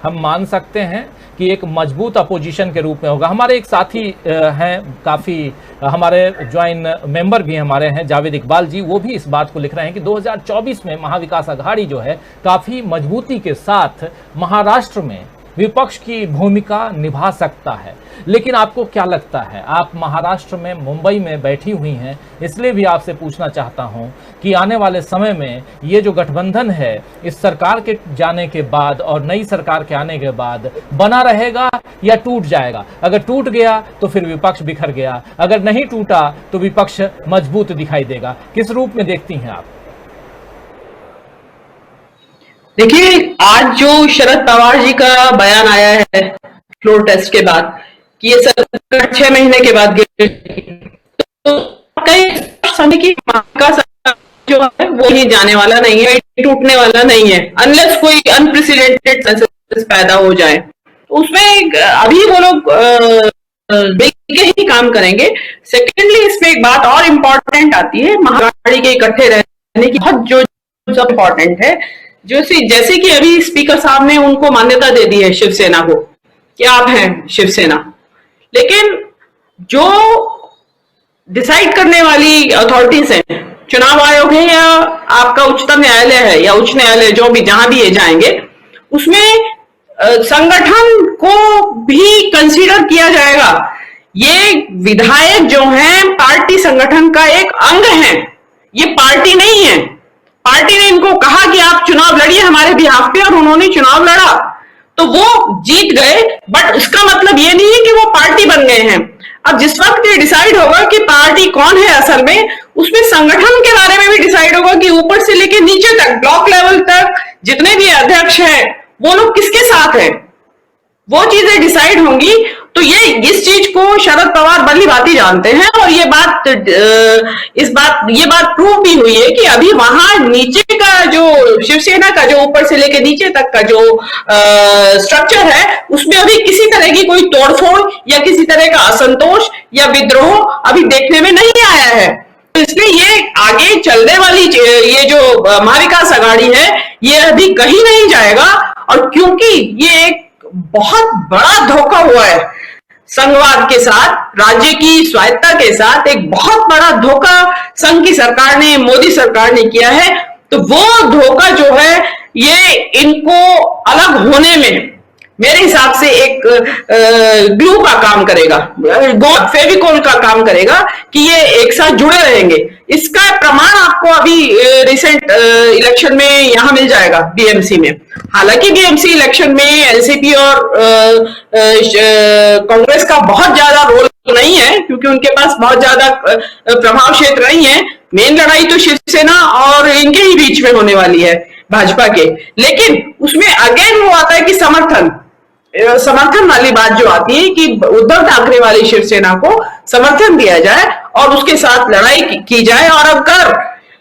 हम मान सकते हैं कि एक मजबूत अपोजिशन के रूप में होगा। हमारे एक साथी हैं, काफ़ी हमारे ज्वाइन मेंबर भी हमारे हैं, जावेद इकबाल जी, वो भी इस बात को लिख रहे हैं कि 2024 में महाविकास अघाड़ी जो है काफ़ी मजबूती के साथ महाराष्ट्र में विपक्ष की भूमिका निभा सकता है। लेकिन आपको क्या लगता है, आप महाराष्ट्र में मुंबई में बैठी हुई हैं, इसलिए भी आपसे पूछना चाहता हूं कि आने वाले समय में ये जो गठबंधन है इस सरकार के जाने के बाद और नई सरकार के आने के बाद बना रहेगा या टूट जाएगा? अगर टूट गया तो फिर विपक्ष बिखर गया, अगर नहीं टूटा तो विपक्ष मजबूत दिखाई देगा। किस रूप में देखती हैं आप? देखिए, आज जो शरद पवार जी का बयान आया है फ्लोर टेस्ट के बाद कि ये सरकार 6 महीने के बाद गिर, तो कई समय की का जो है वो ही जाने वाला नहीं है, टूटने वाला नहीं है, अनलेस कोई अनप्रेसिडेंटेड सेंसेस पैदा हो जाए। तो उसमें अभी वो लोग मिलके ही काम करेंगे। सेकेंडली, इसमें एक बात और इम्पोर्टेंट आती है, महाअघाड़ी के इकट्ठे रहने की बहुत जो इम्पोर्टेंट है। जैसे कि अभी स्पीकर साहब ने उनको मान्यता दे दी है शिवसेना को कि आप हैं शिवसेना, लेकिन जो डिसाइड करने वाली अथॉरिटीज हैं, चुनाव आयोग है या आपका उच्चतम न्यायालय है या उच्च न्यायालय, जो भी जहां भी ये जाएंगे, उसमें संगठन को भी कंसीडर किया जाएगा। ये विधायक जो हैं पार्टी संगठन का एक अंग है, ये पार्टी नहीं है। पार्टी ने इनको कहा कि आप चुनाव लड़िए हमारे बिहाफ पे, और उन्होंने चुनाव लड़ा तो वो जीत गए, बट उसका मतलब ये नहीं है कि वो पार्टी बन गए हैं। अब जिस वक्त ये डिसाइड होगा कि पार्टी कौन है असल में, उसमें संगठन के बारे में भी डिसाइड होगा कि ऊपर से लेकर नीचे तक, ब्लॉक लेवल तक जितने भी अध्यक्ष हैं वो लोग किसके साथ हैं, वो चीजें डिसाइड होंगी। तो ये इस चीज को शरद पवार भली भांति जानते हैं, और ये बात प्रूव भी हुई है कि अभी वहां नीचे का जो शिवसेना का जो ऊपर से लेकर नीचे तक का जो स्ट्रक्चर है, उसमें अभी किसी तरह की कोई तोड़फोड़ या किसी तरह का असंतोष या विद्रोह अभी देखने में नहीं आया है। तो इसलिए ये आगे चलने वाली ये जो महाविकास अघाड़ी है, ये अभी कहीं नहीं जाएगा। और क्योंकि ये एक बहुत बड़ा धोखा हुआ है संघवाद के साथ, राज्य की स्वायत्ता के साथ एक बहुत बड़ा धोखा संघ की सरकार ने, मोदी सरकार ने किया है, तो वो धोखा जो है ये इनको अलग होने में मेरे हिसाब से एक ग्लू का काम करेगा, फेविकोल का काम करेगा कि ये एक साथ जुड़े रहेंगे। इसका प्रमाण आपको अभी रिसेंट इलेक्शन में यहां मिल जाएगा बीएमसी में। हालांकि बीएमसी इलेक्शन में एनसीपी और कांग्रेस का बहुत ज्यादा रोल नहीं है, क्योंकि उनके पास बहुत ज्यादा प्रभाव क्षेत्र नहीं है। मेन लड़ाई तो शिवसेना और इनके ही बीच में होने वाली है, भाजपा के। लेकिन उसमें अगेन वो आता है कि समर्थन वाली बात जो आती है कि उद्धव ठाकरे वाली शिवसेना को समर्थन दिया जाए और उसके साथ लड़ाई की जाए। और अगर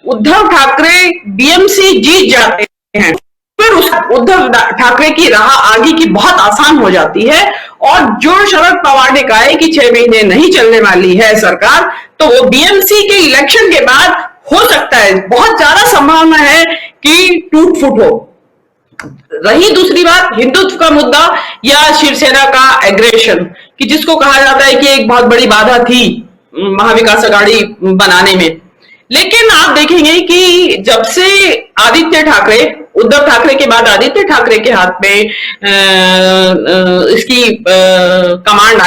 उद्धव ठाकरे बीएमसी जीत जाते हैं, फिर उस उद्धव ठाकरे की राह आगे की बहुत आसान हो जाती है। और जो शरद पवार ने कहा है कि 6 महीने नहीं चलने वाली है सरकार, तो वो बीएमसी के इलेक्शन के बाद हो सकता है, बहुत ज्यादा संभावना है कि टूट फूट हो। रही दूसरी बात हिंदुत्व का मुद्दा या शिवसेना का एग्रेशन, कि जिसको कहा जाता है कि एक बहुत बड़ी बाधा थी महाविकास अघाड़ी बनाने में। लेकिन आप देखेंगे कि जब से आदित्य ठाकरे, उद्धव ठाकरे के बाद आदित्य ठाकरे के हाथ में इसकी कमान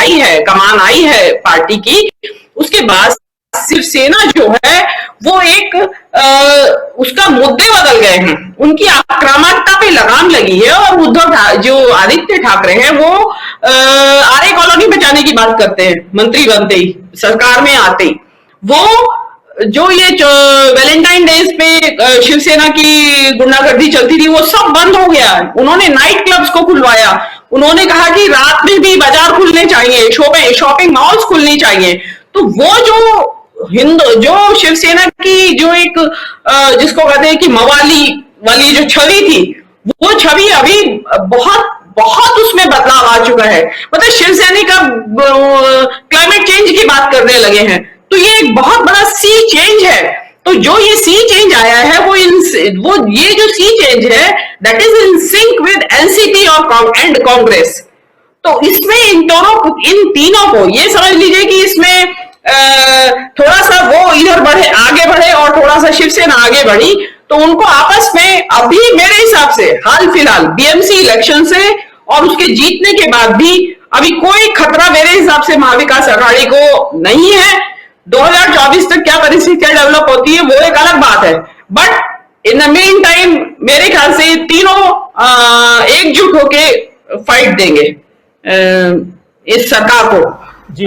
आई है पार्टी की, उसके बाद शिवसेना जो है वो एक उसका मुद्दे बदल गए हैं, उनकी आक्रामकता पे लगाम लगी है। और जो आदित्य ठाकरे हैं वो आर्य कॉलोनी बचाने की बात करते हैं, मंत्री बनते ही, सरकार में आते ही। वो जो ये वैलेंटाइन डेज पे शिवसेना की गुंडागर्दी चलती थी वो सब बंद हो गया। उन्होंने नाइट क्लब्स को खुलवाया, उन्होंने कहा कि रात में भी बाजार खुलने चाहिए, शॉपिंग मॉल्स खुलने चाहिए। तो वो जो शिवसेना की जो एक जिसको कहते हैं कि मवाली वाली जो छवि थी, वो छवि अभी बहुत बहुत उसमें बदलाव आ चुका है। मतलब शिवसैनिक अब क्लाइमेट चेंज की बात करने लगे हैं, तो ये एक बहुत बड़ा सी चेंज है। तो जो ये सी चेंज आया है वो ये जो सी चेंज है that is in sync with NCP और एंड कांग्रेस। तो इसमें इन तीनों को ये समझ लीजिए कि इसमें थोड़ा सा वो इधर आगे बढ़े और थोड़ा सा शिवसेना आगे बढ़ी, तो उनको आपस में अभी मेरे हिसाब से हाल फिलहाल बीएमसी इलेक्शन से और उसके जीतने के बाद भी अभी कोई खतरा मेरे हिसाब से महाविकास अघाड़ी को नहीं है। 2024 तक क्या परिस्थितियां डेवलप होती है वो एक अलग बात है, but in the main time मेरे ख्याल से तीनों एकजुट होके फाइट देंगे इस सरकार को। जी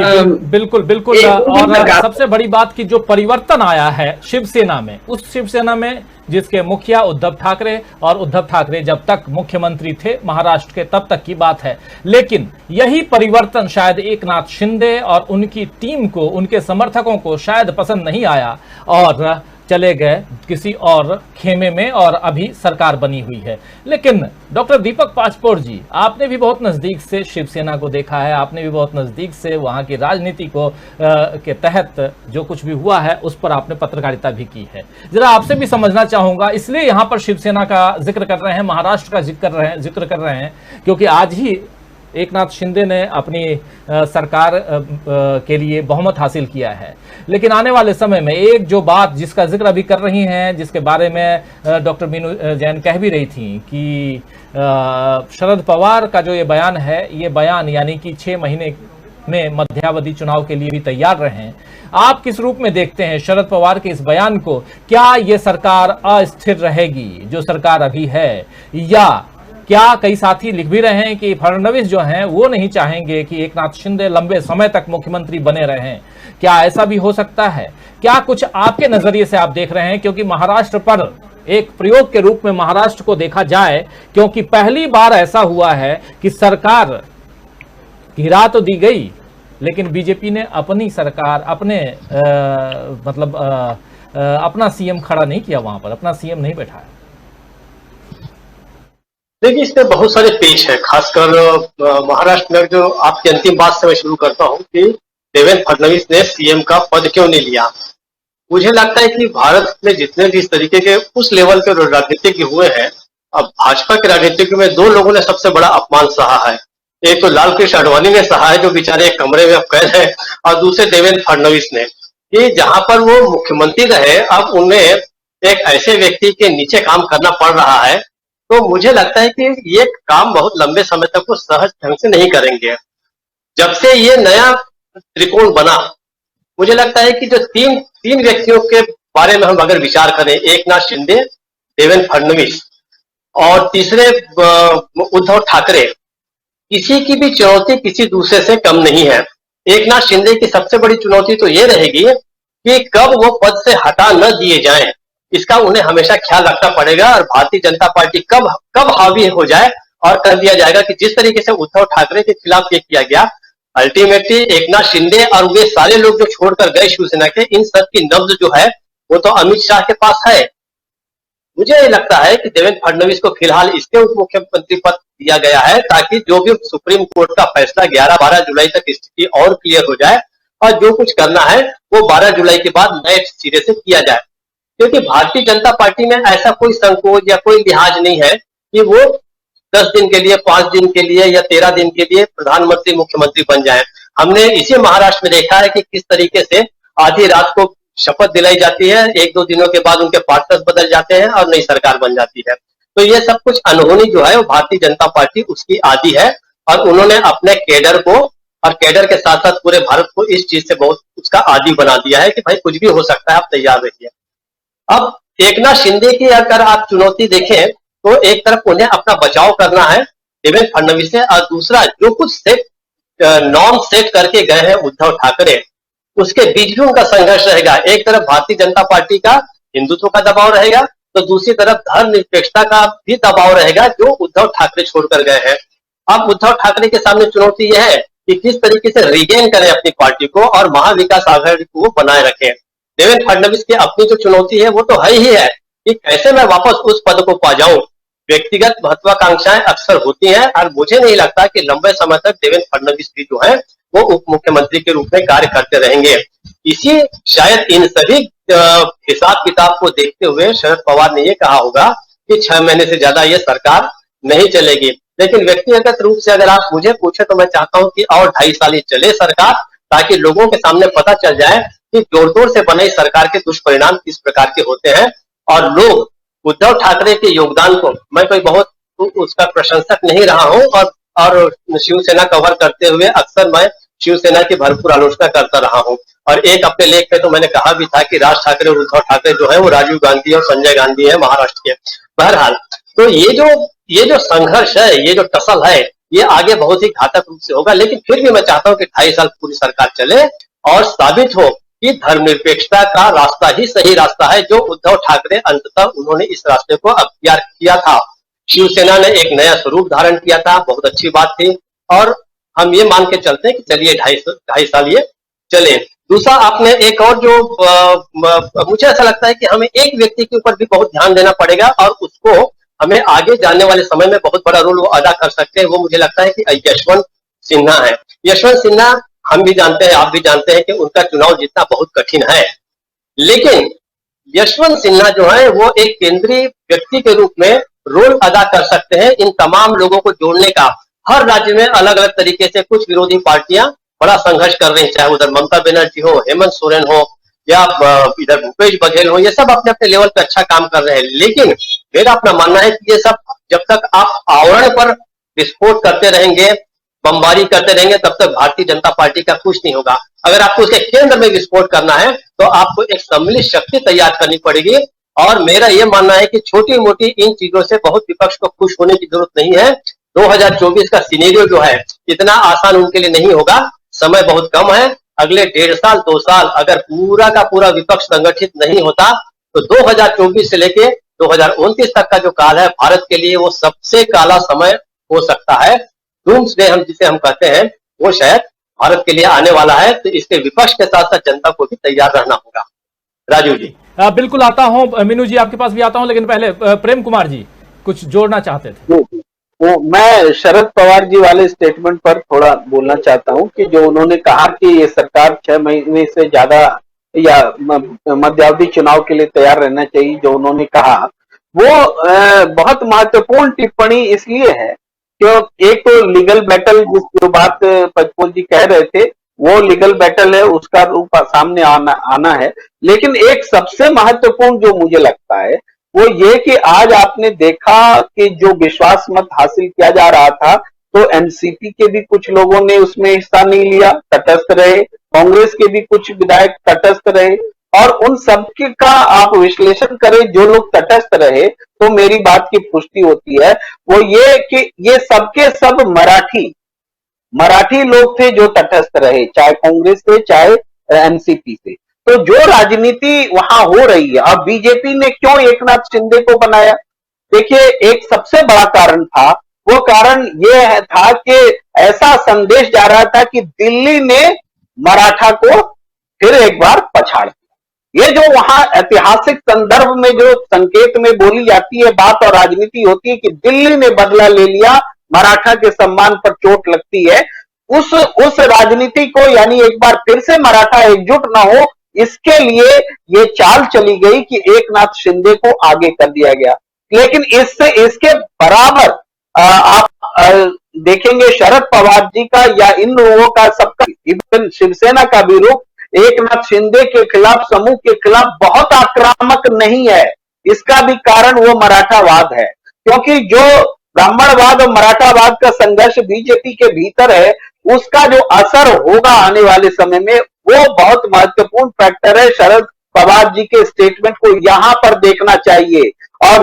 बिल्कुल बिल्कुल। और सबसे बड़ी बात की जो परिवर्तन आया है शिवसेना में, उस शिवसेना में जिसके मुखिया उद्धव ठाकरे, और उद्धव ठाकरे जब तक मुख्यमंत्री थे महाराष्ट्र के तब तक की बात है, लेकिन यही परिवर्तन शायद एकनाथ शिंदे और उनकी टीम को, उनके समर्थकों को शायद पसंद नहीं आया और चले गए किसी और खेमे में, और अभी सरकार बनी हुई है। लेकिन डॉक्टर दीपक पाचपोर जी, आपने भी बहुत नजदीक से शिवसेना को देखा है, आपने भी बहुत नजदीक से वहां की राजनीति को के तहत जो कुछ भी हुआ है उस पर आपने पत्रकारिता भी की है। जरा आपसे भी समझना चाहूंगा, इसलिए यहां पर शिवसेना का जिक्र कर रहे हैं, महाराष्ट्र का जिक्र कर रहे हैं क्योंकि आज ही एकनाथ शिंदे ने अपनी सरकार के लिए बहुमत हासिल किया है। लेकिन आने वाले समय में एक जो बात जिसका जिक्र अभी कर रही हैं, जिसके बारे में डॉक्टर मीनू जैन कह भी रही थी कि शरद पवार का जो ये बयान है, ये बयान यानी कि 6 महीने में मध्यावधि चुनाव के लिए भी तैयार रहें। आप किस रूप में देखते हैं शरद पवार के इस बयान को? क्या ये सरकार अस्थिर रहेगी जो सरकार अभी है, या क्या कई साथी लिख भी रहे हैं कि फडणवीस जो हैं वो नहीं चाहेंगे कि एकनाथ शिंदे लंबे समय तक मुख्यमंत्री बने रहें? क्या ऐसा भी हो सकता है? क्या कुछ आपके नजरिए से आप देख रहे हैं? क्योंकि महाराष्ट्र पर एक प्रयोग के रूप में महाराष्ट्र को देखा जाए, क्योंकि पहली बार ऐसा हुआ है कि सरकार गिरा तो दी गई, लेकिन बीजेपी ने अपनी सरकार अपना सीएम खड़ा नहीं किया, वहां पर अपना सीएम नहीं बैठाया। देखिए, इसमें बहुत सारे पेच है, खासकर महाराष्ट्र में। जो आपकी अंतिम बात से मैं शुरू करता हूं कि देवेंद्र फडणवीस ने सीएम का पद क्यों नहीं लिया। मुझे लगता है कि भारत में जितने भी इस तरीके के उस लेवल के राजनीतिज्ञ हुए हैं, अब भाजपा के राजनीतिज्ञ में 2 लोगों ने सबसे बड़ा अपमान सहा है। एक तो लाल कृष्ण आडवाणी ने सहा है, जो बेचारे एक कमरे में अब कैद है, और दूसरे देवेंद्र फडणवीस ने, कि जहां पर वो मुख्यमंत्री रहे अब उन्हें एक ऐसे व्यक्ति के नीचे काम करना पड़ रहा है। तो मुझे लगता है कि ये काम बहुत लंबे समय तक वो सहज ढंग से नहीं करेंगे। जब से ये नया त्रिकोण बना, मुझे लगता है कि जो तीन व्यक्तियों के बारे में हम अगर विचार करें, एकनाथ शिंदे, देवेंद्र फडणवीस और तीसरे उद्धव ठाकरे, किसी की भी चुनौती किसी दूसरे से कम नहीं है। एकनाथ शिंदे की सबसे बड़ी चुनौती तो ये रहेगी कि कब वो पद से हटा न दिए जाएं, इसका उन्हें हमेशा ख्याल रखना पड़ेगा। और भारतीय जनता पार्टी कब हावी हो जाए और कर दिया जाएगा कि जिस तरीके से उद्धव ठाकरे के खिलाफ ये किया गया, अल्टीमेटली एकनाथ शिंदे और वे सारे लोग जो छोड़कर गए शिवसेना के, इन सब की नब्ज जो है वो तो अमित शाह के पास है। मुझे लगता है कि देवेंद्र फडणवीस को फिलहाल इसके उप मुख्यमंत्री पद दिया गया है ताकि जो भी सुप्रीम कोर्ट का फैसला 11-12 जुलाई तक स्थिति और क्लियर हो जाए, और जो कुछ करना है वो 12 जुलाई के बाद नए सिरे से किया जाए। क्योंकि भारतीय जनता पार्टी में ऐसा कोई संकोच या कोई लिहाज नहीं है कि वो 10 दिन के लिए, 5 दिन के लिए या 13 दिन के लिए प्रधानमंत्री मुख्यमंत्री बन जाए। हमने इसी महाराष्ट्र में देखा है कि किस तरीके से आधी रात को शपथ दिलाई जाती है, 1-2 दिनों के बाद उनके पार्टनर्स बदल जाते हैं और नई सरकार बन जाती है। तो ये सब कुछ अनहोनी जो है वो भारतीय जनता पार्टी उसकी आदी है, और उन्होंने अपने कैडर को और कैडर के साथ साथ पूरे भारत को इस चीज से बहुत उसका आदी बना दिया है कि भाई कुछ भी हो सकता है, आप तैयार रहिए। अब एकनाथ शिंदे की अगर आप चुनौती देखें तो एक तरफ उन्हें अपना बचाव करना है देवेंद्र फडणवीस से, और दूसरा जो कुछ सेट नॉर्म सेट करके गए हैं उद्धव ठाकरे, उसके बीच भी उनका संघर्ष रहेगा। एक तरफ भारतीय जनता पार्टी का हिंदुत्व का दबाव रहेगा, तो दूसरी तरफ धर्मनिरपेक्षता का भी दबाव रहेगा जो उद्धव ठाकरे छोड़कर गए हैं। अब उद्धव ठाकरे के सामने चुनौती यह है कि किस तरीके से रिगेन करें अपनी पार्टी को और महाविकास आघाड़ी को बनाए रखें। देवेंद्र फडणवीस की अपनी जो चुनौती है वो तो है ही है कि कैसे मैं वापस उस पद को पा जाऊं। व्यक्तिगत महत्वाकांक्षाएं अक्सर होती हैं और मुझे नहीं लगता कि लंबे समय तक देवेंद्र फडणवीस भी जो है वो उप मुख्यमंत्री के रूप में कार्य करते रहेंगे। इसी शायद इन सभी हिसाब किताब को देखते हुए शरद पवार ने ये कहा होगा कि 6 महीने से ज्यादा ये सरकार नहीं चलेगी। लेकिन व्यक्तिगत रूप से अगर आप मुझे पूछे तो मैं चाहता हूं कि और 2.5 साल ही चले सरकार, ताकि लोगों के सामने पता चल जाए कि जोर-तोड़ से बनी सरकार के दुष्परिणाम किस प्रकार के होते हैं। और लोग उद्धव ठाकरे के योगदान को, मैं कोई बहुत उसका प्रशंसक नहीं रहा हूं, और शिवसेना कवर करते हुए अक्सर मैं शिवसेना की भरपूर आलोचना करता रहा हूं। और एक अपने लेख में तो मैंने कहा भी था कि राज ठाकरे और उद्धव ठाकरे जो है वो राजीव गांधी और संजय गांधी है महाराष्ट्र के। बहरहाल, तो ये जो संघर्ष है, ये जो टसल है, ये आगे बहुत ही घातक रूप से होगा। लेकिन फिर भी मैं चाहता हूं कि 2.5 साल पूरी सरकार चले और साबित हो कि धर्मनिरपेक्षता का रास्ता ही सही रास्ता है, जो उद्धव ठाकरे अंततः उन्होंने इस रास्ते को अख्तियार किया था। शिवसेना ने एक नया स्वरूप धारण किया था, बहुत अच्छी बात थी, और हम ये मान के चलते हैं कि चलिए 2.5 साल ये चले। दूसरा, आपने एक और जो मुझे ऐसा लगता है कि हमें एक व्यक्ति के ऊपर भी बहुत ध्यान देना पड़ेगा और उसको हमें आगे जाने वाले समय में बहुत बड़ा रोल वो अदा कर सकते हैं। वो मुझे लगता है कि यशवंत सिन्हा है। यशवंत सिन्हा, हम भी जानते हैं, आप भी जानते हैं कि उनका चुनाव जीतना बहुत कठिन है, लेकिन यशवंत सिन्हा जो है वो एक केंद्रीय व्यक्ति के रूप में रोल अदा कर सकते हैं इन तमाम लोगों को जोड़ने का। हर राज्य में अलग अलग तरीके से कुछ विरोधी पार्टियां बड़ा संघर्ष कर रही हैं, चाहे उधर ममता बनर्जी हो, हेमंत सोरेन हो, या इधर भूपेश बघेल हो, ये सब अपने अपने लेवल पे अच्छा काम कर रहे हैं। लेकिन मेरा अपना मानना है कि ये सब जब तक आप आवरण पर विस्फोट करते रहेंगे, बमबारी करते रहेंगे, तब तक भारतीय जनता पार्टी का कुछ नहीं होगा। अगर आपको उसके केंद्र में विस्फोट करना है तो आपको एक सम्मिलित शक्ति तैयार करनी पड़ेगी। और मेरा यह मानना है कि छोटी मोटी इन चीजों से बहुत विपक्ष को खुश होने की जरूरत नहीं है। 2024 का सिनेरियो जो है इतना आसान उनके लिए नहीं होगा, समय बहुत कम है। अगले 1.5 साल 2 साल अगर पूरा का पूरा विपक्ष संगठित नहीं होता तो 2024 से लेके 2029 तक का जो काल है भारत के लिए वो सबसे काला समय हो सकता है। डूम्सडे जिसे हम कहते हैं वो शायद भारत के लिए आने वाला है। तो इसके विपक्ष के साथ साथ जनता को भी तैयार रहना होगा। राजू जी। बिल्कुल आता हूं, मीनू जी आपके पास भी आता हूं, लेकिन पहले प्रेम कुमार जी कुछ जोड़ना चाहते थे। मैं शरद पवार जी वाले स्टेटमेंट पर थोड़ा बोलना चाहता हूं कि जो उन्होंने कहा कि ये सरकार 6 महीने से ज्यादा या मध्यावधि चुनाव के लिए तैयार रहना चाहिए, जो उन्होंने कहा वो बहुत महत्वपूर्ण टिप्पणी इसलिए है क्यों, एक तो लीगल बैटल जो बात पचपोल जी कह रहे थे वो लीगल बैटल है, उसका रूप सामने आना है। लेकिन एक सबसे महत्वपूर्ण जो मुझे लगता है वो ये कि आज आपने देखा कि जो विश्वास मत हासिल किया जा रहा था तो एनसीपी के भी कुछ लोगों ने उसमें हिस्सा नहीं लिया, तटस्थ रहे, कांग्रेस के भी कुछ विधायक तटस्थ रहे, और उन सबके का आप विश्लेषण करें जो लोग तटस्थ रहे तो मेरी बात की पुष्टि होती है वो ये कि ये सबके सब मराठी लोग थे जो तटस्थ रहे, चाहे कांग्रेस से चाहे एनसीपी से। तो जो राजनीति वहां हो रही है, अब बीजेपी ने क्यों एकनाथ शिंदे को बनाया, देखिए एक सबसे बड़ा कारण था, वो कारण ये था कि ऐसा संदेश जा रहा था कि दिल्ली ने मराठा को फिर एक बार पछाड़ दिया। ये जो वहां ऐतिहासिक संदर्भ में जो संकेत में बोली जाती है बात और राजनीति होती है कि दिल्ली ने बदला ले लिया, मराठा के सम्मान पर चोट लगती है, उस राजनीति को, यानी एक बार फिर से मराठा एकजुट ना हो, इसके लिए ये चाल चली गई कि एकनाथ शिंदे को आगे कर दिया गया। लेकिन इसके बराबर आप देखेंगे शरद पवार जी का या इन लोगों का सबका, इवन शिवसेना का भी रुख एकनाथ शिंदे के खिलाफ, समूह के खिलाफ बहुत आक्रामक नहीं है। इसका भी कारण वो मराठावाद है, क्योंकि जो ब्राह्मणवाद और मराठावाद का संघर्ष बीजेपी के भीतर है उसका जो असर होगा आने वाले समय में वो बहुत महत्वपूर्ण फैक्टर है शरद पवार जी के स्टेटमेंट को यहाँ पर देखना चाहिए। और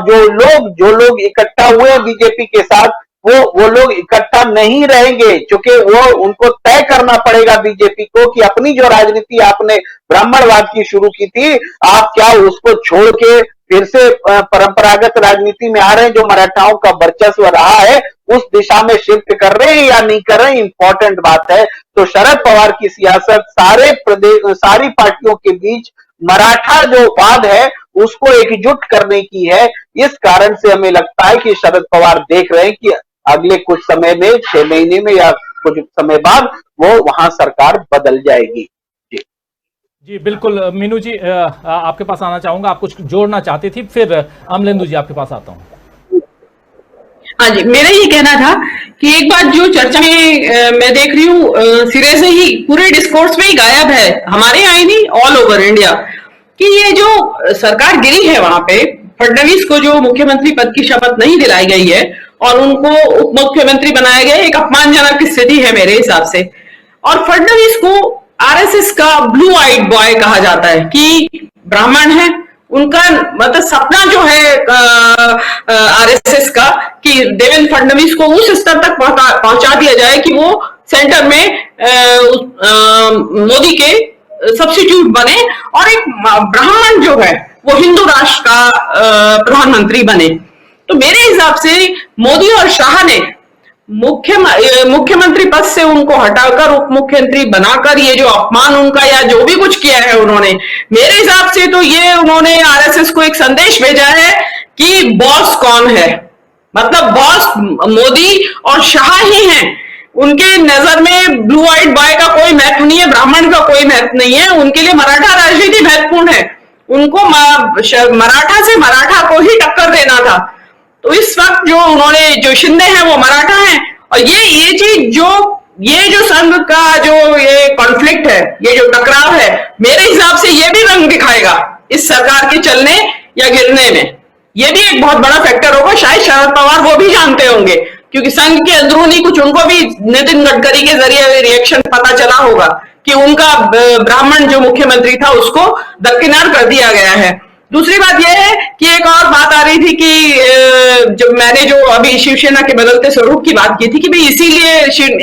जो लोग इकट्ठा हुए बीजेपी के साथ, वो लोग इकट्ठा नहीं रहेंगे, क्योंकि वो उनको तय करना पड़ेगा बीजेपी को कि अपनी जो राजनीति आपने ब्राह्मणवाद की शुरू की थी, आप क्या उसको छोड़ के फिर से परंपरागत राजनीति में आ रहे हैं, जो मराठाओं का वर्चस्व रहा है उस दिशा में शिफ्ट कर रहे हैं या नहीं कर रहे हैं, इंपॉर्टेंट बात है। तो शरद पवार की सियासत सारी पार्टियों के बीच मराठा जो वाद है उसको एकजुट करने की है। इस कारण से हमें लगता है कि शरद पवार देख रहे हैं कि अगले कुछ समय में, 6 महीने में या कुछ समय बाद वो वहां सरकार बदल जाएगी। जी बिल्कुल। मीनू जी आपके पास आना चाहूंगा, आप कुछ जोड़ना चाहती थी, फिर अमलेंदु जी आपके पास आता हूं। हाँ जी, मेरा ये कहना था कि एक बात जो चर्चा में मैं देख रही हूँ सिरे से ही पूरे डिस्कोर्स में ही गायब है, हमारे यहाँ ही नहीं ऑल ओवर इंडिया, कि ये जो सरकार गिरी है वहां पे फडणवीस को जो मुख्यमंत्री पद की शपथ नहीं दिलाई गई है और उनको उप मुख्यमंत्री बनाया गया, एक अपमानजनक स्थिति है मेरे हिसाब से। और फडणवीस को आरएसएस का ब्लू आइड बॉय कहा जाता है कि ब्राह्मण है, उनका मतलब सपना जो है आरएसएस का कि देवेंद्र फडणवीस को उस स्तर तक पहुंचा दिया जाए कि वो सेंटर में मोदी के सब्स्टिट्यूट बने और एक ब्राह्मण जो है वो हिंदू राष्ट्र का प्रधानमंत्री बने। तो मेरे हिसाब से मोदी और शाह ने मुख्यमंत्री पद से उनको हटाकर उप मुख्यमंत्री बनाकर ये जो अपमान उनका या जो भी कुछ किया है उन्होंने, मेरे हिसाब से तो ये उन्होंने आरएसएस को एक संदेश भेजा है कि बॉस कौन है, मतलब बॉस मोदी और शाह ही हैं। उनके नजर में ब्लू आइड बॉय का कोई महत्व नहीं है, ब्राह्मण का कोई महत्व नहीं है, उनके लिए मराठा राजनीति महत्वपूर्ण है, उनको मराठा से मराठा को ही टक्कर देना था। तो इस वक्त जो उन्होंने जो शिंदे हैं वो मराठा हैं, और ये चीज ये जो संघ का जो ये कॉन्फ्लिक्ट है, ये जो टकराव है, मेरे हिसाब से ये भी रंग दिखाएगा इस सरकार के चलने या गिरने में। ये भी एक बहुत बड़ा फैक्टर होगा, शायद शरद पवार वो भी जानते होंगे, क्योंकि संघ के अंदरूनी कुछ उनको भी नितिन गडकरी के जरिए रिएक्शन पता चला होगा कि उनका ब्राह्मण जो मुख्यमंत्री था उसको दरकिनार कर दिया गया है। दूसरी बात यह है कि एक और बात आ रही थी कि जब मैंने जो अभी शिवसेना के बदलते स्वरूप की बात की थी कि भाई इसीलिए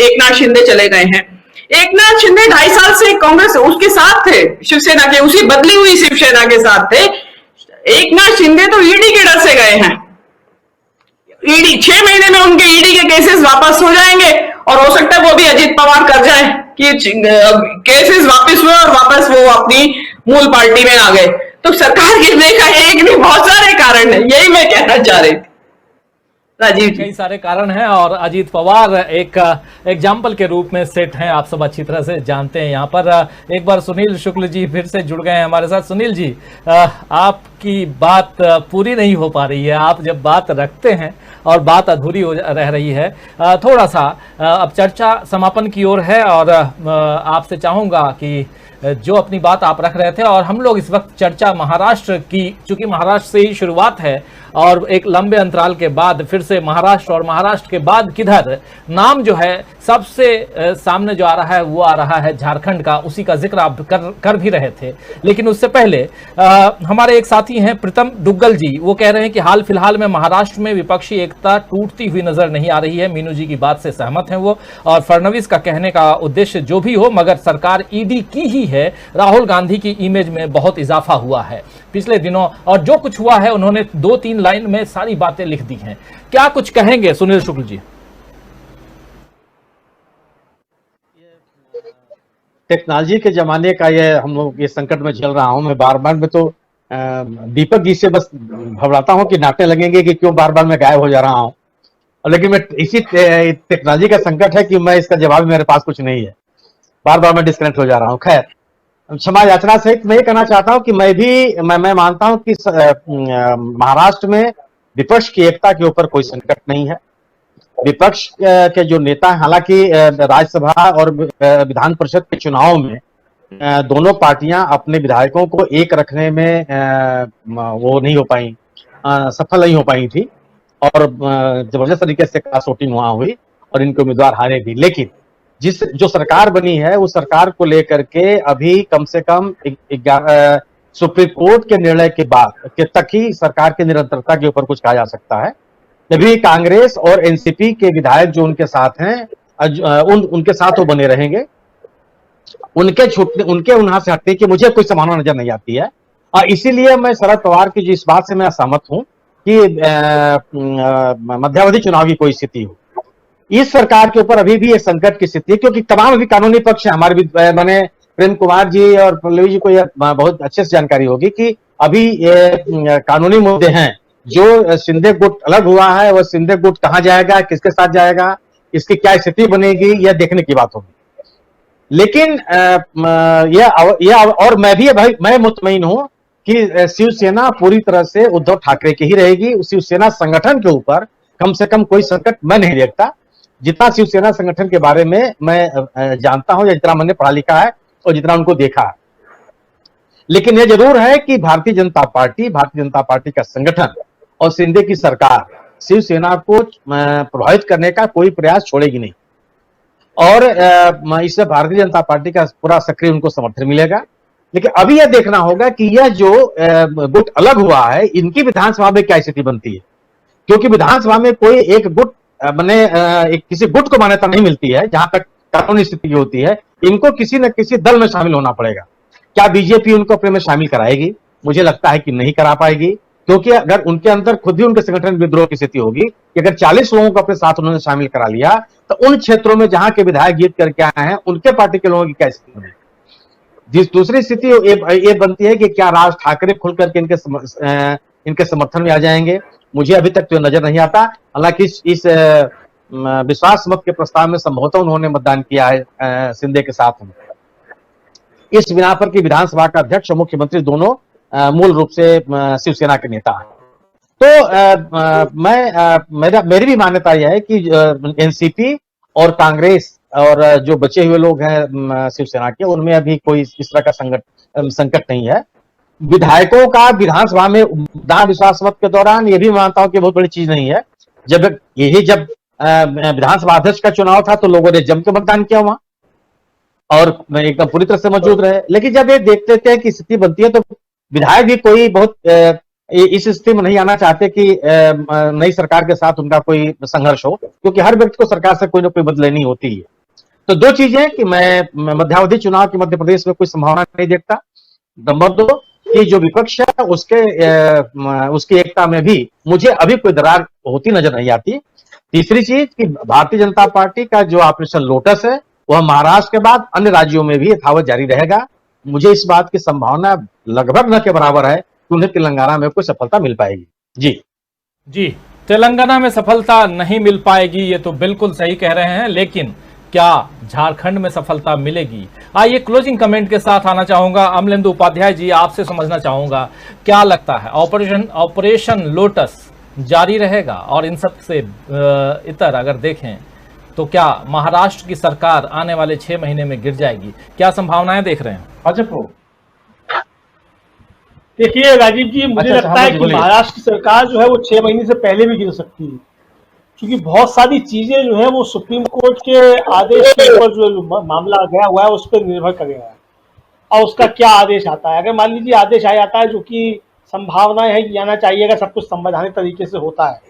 एकनाथ शिंदे चले गए हैं। एकनाथ शिंदे 2.5 साल से कांग्रेस उसके साथ थे, शिवसेना के उसी बदली हुई शिवसेना के साथ थे। एकनाथ शिंदे तो ईडी के डर से गए हैं। ईडी 6 महीने में उनके ईडी के केसेस वापस हो जाएंगे और हो सकता है वो भी अजीत पवार कर जाए कि केसेस वापस हुए और वापस वो अपनी मूल पार्टी में आ गए। तो सरकार गिरने का एक नहीं बहुत सारे कारण है, यही मैं कहना चाह रही थी। राजीव जी, कई सारे कारण हैं और अजीत पवार एक एग्जाम्पल के रूप में सेट हैं, आप सब अच्छी तरह से जानते हैं। यहाँ पर एक बार सुनील शुक्ल जी फिर से जुड़ गए हैं हमारे साथ। सुनील जी, आपकी बात पूरी नहीं हो पा रही है, आप जब बात रखते हैं और बात अधूरी रह रही है। थोड़ा सा अब चर्चा समापन की ओर है और आपसे चाहूँगा कि जो अपनी बात आप रख रहे थे, और हम लोग इस वक्त चर्चा महाराष्ट्र की, चूंकि महाराष्ट्र से ही शुरुआत है और एक लंबे अंतराल के बाद फिर से महाराष्ट्र, और महाराष्ट्र के बाद किधर नाम जो है सबसे सामने जो आ रहा है वो आ रहा है झारखंड का, उसी का जिक्र आप कर भी रहे थे। लेकिन उससे पहले हमारे एक साथी हैं प्रीतम दुग्गल जी, वो कह रहे हैं कि हाल फिलहाल में महाराष्ट्र में विपक्षी एकता टूटती हुई नजर नहीं आ रही है। मीनू जी की बात से सहमत हैं वो, और फडणवीस का कहने का उद्देश्य जो भी हो, मगर सरकार ईडी की ही है, राहुल गांधी की इमेज में बहुत इजाफा हुआ है पिछले दिनों, और जो कुछ हुआ है उन्होंने 2-3 लाइन में सारी बातें लिख दी हैं। क्या कुछ कहेंगे सुनील शुक्ल जी? टेक्नोलॉजी के जमाने का ये हम लोग ये संकट में झेल रहा हूं मैं बार बार। मैं तो दीपक जी से बस घबराता हूं कि नाटने लगेंगे कि क्यों बार बार मैं गायब हो जा रहा हूं, लेकिन मैं इसी टेक्नोलॉजी का संकट है कि मैं इसका जवाब मेरे पास कुछ नहीं है, बार बार मैं डिस्कनेक्ट हो जा रहा हूं। खैर, क्षमा याचना सहित मैं ये कहना चाहता हूं कि मैं मानता हूं कि महाराष्ट्र में विपक्ष की एकता के ऊपर कोई संकट नहीं है। विपक्ष के जो नेता, हालांकि राज्यसभा और विधान परिषद के चुनाव में दोनों पार्टियां अपने विधायकों को एक रखने में वो नहीं हो पाई, सफल नहीं हो पाई थी, और जबरदस्त तरीके से क्रॉस वोटिंग वहां हुई और इनके उम्मीदवार हारे भी। लेकिन जो सरकार बनी है उस सरकार को लेकर के अभी कम से कम सुप्रीम कोर्ट के निर्णय के बाद के तक ही सरकार की निरंतरता के ऊपर कुछ कहा जा सकता है। तभी कांग्रेस और एनसीपी के विधायक जो उनके साथ हैं उनके साथ वो बने रहेंगे। उनके वहां से हटने की मुझे कोई संभावना नजर नहीं आती है। और इसीलिए मैं शरद पवार की जो इस बात से मैं सहमत हूं कि मध्यावधि चुनाव की कोई स्थिति हो, इस सरकार के ऊपर अभी भी एक संकट की स्थिति है, क्योंकि तमाम अभी कानूनी पक्ष है। हमारे भी मैंने प्रेम कुमार जी और पल्लवी जी को यह बहुत अच्छे से जानकारी होगी कि अभी ये कानूनी मुद्दे हैं। जो शिंदे गुट अलग हुआ है, वह शिंदे गुट कहां जाएगा, किसके साथ जाएगा, इसकी क्या स्थिति बनेगी, यह देखने की बात होगी। लेकिन यह और मैं भी भाई मैं मुतमईन हूं कि शिवसेना पूरी तरह से उद्धव ठाकरे की ही रहेगी। शिवसेना संगठन के ऊपर कम से कम कोई संकट मैं नहीं देखता। जितना शिवसेना संगठन के बारे में मैं जानता हूं या जितना मैंने पढ़ा लिखा है और जितना उनको देखा है, लेकिन यह जरूर है कि भारतीय जनता पार्टी का संगठन और शिंदे की सरकार शिवसेना को प्रभावित करने का कोई प्रयास छोड़ेगी नहीं। और इससे भारतीय जनता पार्टी का पूरा सक्रिय उनको समर्थन मिलेगा। लेकिन अभी यह देखना होगा कि यह जो गुट अलग हुआ है, इनकी विधानसभा में क्या स्थिति बनती है, क्योंकि विधानसभा में कोई एक गुट किसी गुट को मान्यता नहीं मिलती है। जहां तक कानूनी स्थिति होती है, इनको किसी न किसी दल में शामिल होना पड़ेगा। क्या बीजेपी उनको अपने में शामिल कराएगी? मुझे लगता है कि नहीं करा पाएगी, क्योंकि अगर उनके अंदर खुद ही उनके संगठन विद्रोह की स्थिति होगी कि अगर 40 लोगों को अपने साथ उन्होंने शामिल करा लिया, तो उन क्षेत्रों में जहां के विधायक जीत करके आए हैं, उनके पार्टी के लोगों की क्या स्थिति बनेगी? जिस दूसरी स्थिति ये बनती है कि क्या राज ठाकरे खुल करके इनके समर्थन में आ जाएंगे? मुझे अभी तक तो नजर नहीं आता। हालांकि इस विश्वास मत के प्रस्ताव में संभवतः उन्होंने मतदान किया है शिंदे के साथ में, इस बिना पर कि विधानसभा का अध्यक्ष और मुख्यमंत्री दोनों मूल रूप से शिवसेना के नेता हैं। तो मेरी भी मान्यता यह है कि एनसीपी और कांग्रेस और जो बचे हुए लोग हैं शिवसेना के, उनमें अभी कोई इस तरह का संकट नहीं है। विधायकों का विधानसभा में विश्वास मत के दौरान ये भी मानता हूं कि बहुत बड़ी चीज नहीं है। जब विधानसभा अध्यक्ष का चुनाव था तो लोगों ने जम के मतदान किया वहां और एकदम पूरी तरह से मौजूद रहे। लेकिन जब ये देख लेते हैं कि स्थिति बनती है, तो विधायक भी कोई बहुत इस स्थिति में नहीं आना चाहते कि नई सरकार के साथ उनका कोई संघर्ष हो, क्योंकि हर व्यक्ति को सरकार से कोई ना कोई मदद लेनी होती है। तो दो चीजें कि मैं मध्यावधि चुनाव की मध्य प्रदेश में कोई संभावना नहीं देखता। नंबर दो कि जो विपक्ष है उसकी एकता में भी मुझे अभी कोई दरार होती नजर नहीं आती। तीसरी चीज कि भारतीय जनता पार्टी का जो ऑपरेशन लोटस है, वह महाराष्ट्र के बाद अन्य राज्यों में भी यथावत जारी रहेगा। मुझे इस बात की संभावना लगभग न के बराबर है कि उन्हें तेलंगाना में कोई सफलता मिल पाएगी। जी, तेलंगाना में सफलता नहीं मिल पाएगी, ये तो बिल्कुल सही कह रहे हैं। लेकिन क्या झारखंड में सफलता मिलेगी? आइए क्लोजिंग कमेंट के साथ आना चाहूंगा अमलेंदु उपाध्याय जी, आपसे समझना चाहूंगा क्या लगता है, ऑपरेशन लोटस जारी रहेगा? और इन सब से इतर अगर देखें तो क्या महाराष्ट्र की सरकार आने वाले 6 महीने में गिर जाएगी? क्या संभावनाएं देख रहे हैं? भाजपा देखिए राजीव जी, मुझे लगता है कि महाराष्ट्र की सरकार जो है वो 6 महीने से पहले भी गिर सकती है, क्योंकि बहुत सारी चीजें जो है वो सुप्रीम कोर्ट के आदेश के ऊपर जो मामला गया हुआ है उस पर निर्भर करेगा और उसका क्या आदेश आता है। अगर मान लीजिए आदेश आ जाता है, जो कि संभावना है कि आना चाहिए, अगर सब कुछ संवैधानिक तरीके से होता है,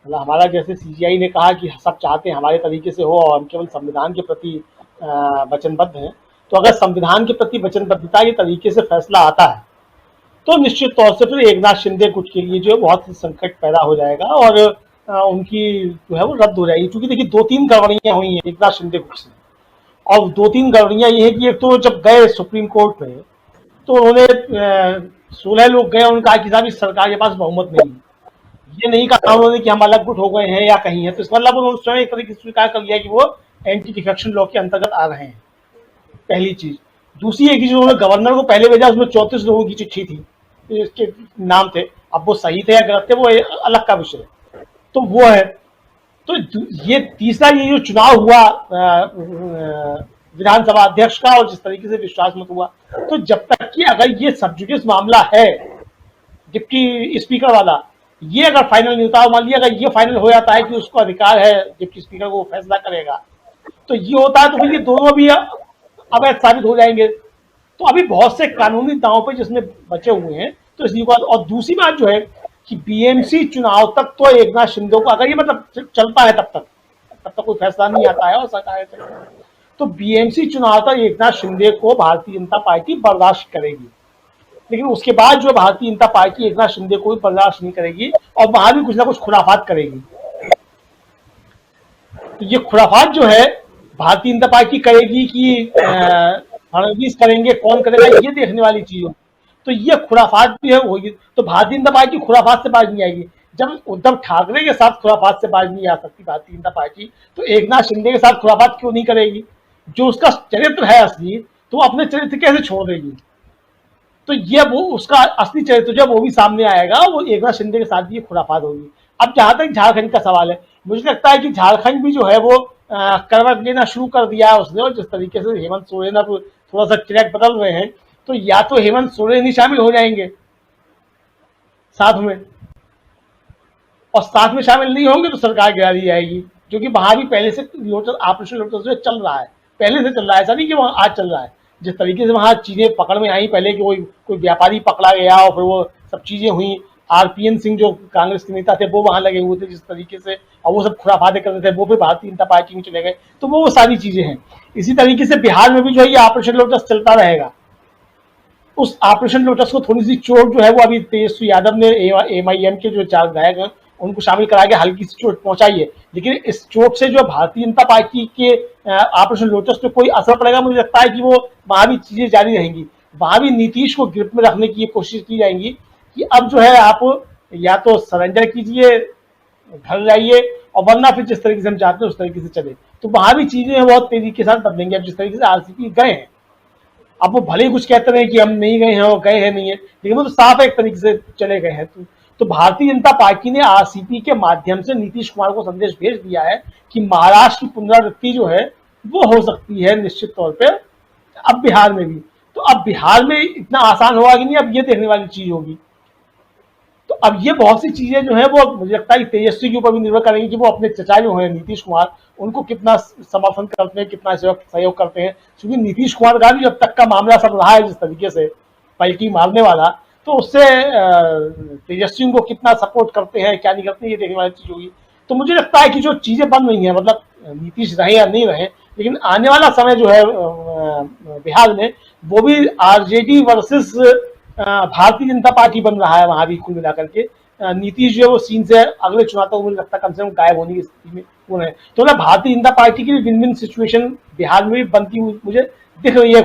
मतलब हमारा जैसे सीजीआई ने कहा कि सब चाहते हैं हमारे तरीके से हो और हम केवल संविधान के प्रति वचनबद्ध हैं, तो अगर संविधान के प्रति वचनबद्धता के तरीके से फैसला आता है तो निश्चित तौर से फिर एकनाथ शिंदे गुट के लिए जो है बहुत संकट पैदा हो जाएगा और उनकी जो है वो रद्द हो जाएगी। क्योंकि देखिए 2-3 गड़बड़ियां हुई हैं एकनाथ शिंदे गुट से, और 2-3 गड़बड़ियां ये है कि एक तो जब गए सुप्रीम कोर्ट में तो उन्होंने 16 लोग गए, उन्होंने कहा कि साहब इस सरकार के पास बहुमत नहीं है। ये नहीं कहा उन्होंने कि हम अलग गुट हो गए हैं या कहीं है, तो इसका मतलब उन्होंने स्वयं एक तरीके से स्वीकार कर लिया कि वो एंटी डिफेक्शन लॉ के अंतर्गत आ रहे हैं, पहली चीज। दूसरी एक चीज, उन्होंने गवर्नर को पहले भेजा, उसमें 34 लोगों की चिट्ठी थी, इसके नाम थे। अब वो सही थे या गलत थे वो अलग का विषय, तो वो है। तो ये तीसरा ये जो चुनाव हुआ विधानसभा अध्यक्ष का और जिस तरीके से विश्वास मत हुआ, तो जब तक कि अगर ये सबजुडिस मामला है डिप्टी स्पीकर वाला, ये अगर फाइनल नहीं होता, मान लिया अगर ये फाइनल हो जाता है कि उसको अधिकार है डिप्टी स्पीकर को फैसला करेगा, तो ये होता है तो फिर ये दोनों भी अवैध साबित हो जाएंगे। तो अभी बहुत से कानूनी दांव पे जिसमें बचे हुए हैं। तो इसलिए बात, और दूसरी बात जो है कि बीएमसी चुनाव तक तो एकनाथ शिंदे को, अगर ये मतलब चलता है तब तक कोई फैसला नहीं आता है और सरकार तो बीएमसी चुनाव तक एकनाथ शिंदे को भारतीय जनता पार्टी बर्दाश्त करेगी, लेकिन उसके बाद जो भारतीय जनता पार्टी एकनाथ शिंदे को भी बर्दाश्त नहीं करेगी और वहां भी कुछ ना कुछ खुराफात करेगी। तो ये खुराफात जो है भारतीय जनता पार्टी करेगी कि फडणवीस करेंगे, कौन करेगा, ये देखने वाली चीज हो। तो ये खुराफात भी है होगी, तो भारतीय जनता पार्टी खुराफात से बाज नहीं आएगी। जब उद्धव ठाकरे के साथ खुराफात से बाज नहीं आ सकती भारतीय जनता पार्टी, तो एकनाथ शिंदे के साथ खुराफात क्यों नहीं करेगी? जो उसका चरित्र है असली, तो वो अपने चरित्र कैसे छोड़ देगी? तो ये वो उसका असली चरित्र जब वो भी सामने आएगा, वो एकनाथ शिंदे के साथ भी खुराफात होगी। अब जहां तक झारखंड का सवाल है, मुझे लगता है कि झारखंड भी जो है वो करवट लेना शुरू कर दिया है उसने, और जिस तरीके से हेमंत सोरेन अब थोड़ा सा ट्रैक बदल रहे हैं, तो या तो हेमंत सोरेन ही शामिल हो जाएंगे साथ में, और साथ में शामिल नहीं होंगे तो सरकार गिरा दी जाएगी, क्योंकि वहां भी पहले से लोटस ऑपरेशन लोटस जो चल रहा है, पहले से चल रहा है, ऐसा नहीं कि वहां आज चल रहा है। जिस तरीके से वहां चीजें पकड़ में आई, पहले कि कोई व्यापारी पकड़ा गया और फिर वो सब चीजें हुई, आरपीएन सिंह जो कांग्रेस के नेता थे वो वहां लगे हुए थे जिस तरीके से, और वो सब खुराफाते कर रहे थे, वो भी भारतीय जनता पार्टी में चले गए। तो वो सारी चीजें हैं। इसी तरीके से बिहार में भी जो है ये ऑपरेशन लोटस चलता रहेगा। उस ऑपरेशन लोटस को थोड़ी सी चोट जो है वो अभी तेजस्वी यादव ने एमआईएम के जो 4 विधायक हैं उनको शामिल करा के हल्की सी चोट पहुंचाई है, लेकिन इस चोट से जो भारतीय जनता पार्टी के ऑपरेशन लोटस पे कोई असर पड़ेगा, मुझे लगता है कि वो वहां भी चीजें जारी रहेंगी। वहां भी नीतीश को ग्रिप में रखने की कोशिश की जाएगी कि अब जो है आप या तो सरेंडर कीजिए, घर जाइए, और वरना फिर जिस तरीके से हम चाहते हैं उस तरीके से चले। तो वहां भी चीजें बहुत तेजी के साथ बदलेंगे। अब जिस तरीके से आरसीपी गए हैं, अब वो भले ही कुछ कहते रहे कि हम नहीं गए हैं और गए हैं नहीं है, लेकिन वो तो साफ एक तरीके से चले गए हैं। तो भारतीय जनता पार्टी ने आरसीपी के माध्यम से नीतीश कुमार को संदेश भेज दिया है कि महाराष्ट्र की पुनरावृत्ति जो है वो हो सकती है निश्चित तौर पे, अब बिहार में भी। तो अब बिहार में इतना आसान होगा कि नहीं, अब ये देखने वाली चीज होगी। तो अब ये बहुत सी चीजें जो है वो मुझे लगता है तेजस्वी के ऊपर भी निर्भर करेंगी कि वो अपने चचा जो है नीतीश कुमार, उनको कितना समर्थन करते हैं, कितना सहयोग करते हैं। क्योंकि नीतीश कुमार का भी जब तक का मामला सब रहा है जिस तरीके से पलटी मारने वाला, तो उससे तेजस्वी को कितना सपोर्ट करते हैं, क्या नहीं करते हैं, ये देखने वाली चीज होगी। तो मुझे लगता है कि जो चीजें बन रही हैं, मतलब नीतीश रहे या नहीं रहे, लेकिन आने वाला समय जो है बिहार में वो भी RJD versus Bharatiya Janata party बन रहा है। वहां भी कुल मिलाकर के नीतीश जो है वो सीन से अगले चुनाव तक मुझे लगता है कम से कम गायब होने की स्थिति में वो है। तो ना भारतीय जनता पार्टी की विन विन सिचुएशन बिहार में भी बनती हुई मुझे दिख रही है।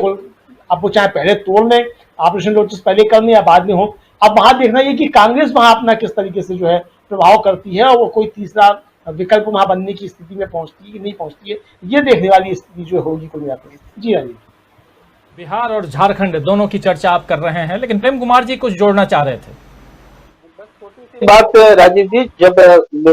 अब वो चाहे पहले तोड़ लें, ऑपरेशन लोटस पहले कर लें या बाद में हो, अब वहां देखना ये कि कांग्रेस वहां अपना किस तरीके से जो है प्रभाव करती है, और वो कोई तीसरा विकल्प वहां बनने की स्थिति में पहुंचती है कि नहीं पहुंचती है, ये देखने वाली स्थिति जो होगी कुल मिलाकर के। जी राजीव, बिहार और झारखंड दोनों की चर्चा आप कर रहे हैं, लेकिन प्रेम कुमार जी कुछ जोड़ना चाह रहे थे। बात राजीव जी, जब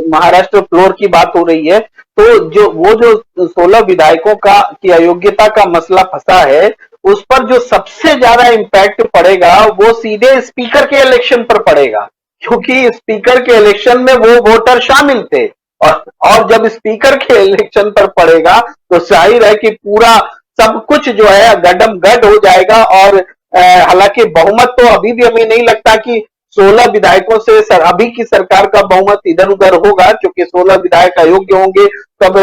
महाराष्ट्र फ्लोर की बात हो रही है, तो जो 16 विधायकों की अयोग्यता का मसला फंसा है, उस पर जो सबसे ज्यादा इम्पैक्ट पड़ेगा वो सीधे स्पीकर के इलेक्शन पर पड़ेगा, क्योंकि स्पीकर के इलेक्शन में वो वोटर शामिल थे, और जब स्पीकर के इलेक्शन पर पड़ेगा तो जाहिर है कि पूरा सब कुछ जो है गडम गड हो जाएगा। और हालांकि बहुमत तो अभी भी हमें नहीं लगता कि 16 विधायकों से अभी की सरकार का बहुमत इधर उधर होगा, क्योंकि 16 विधायक अयोग्य होंगे, तब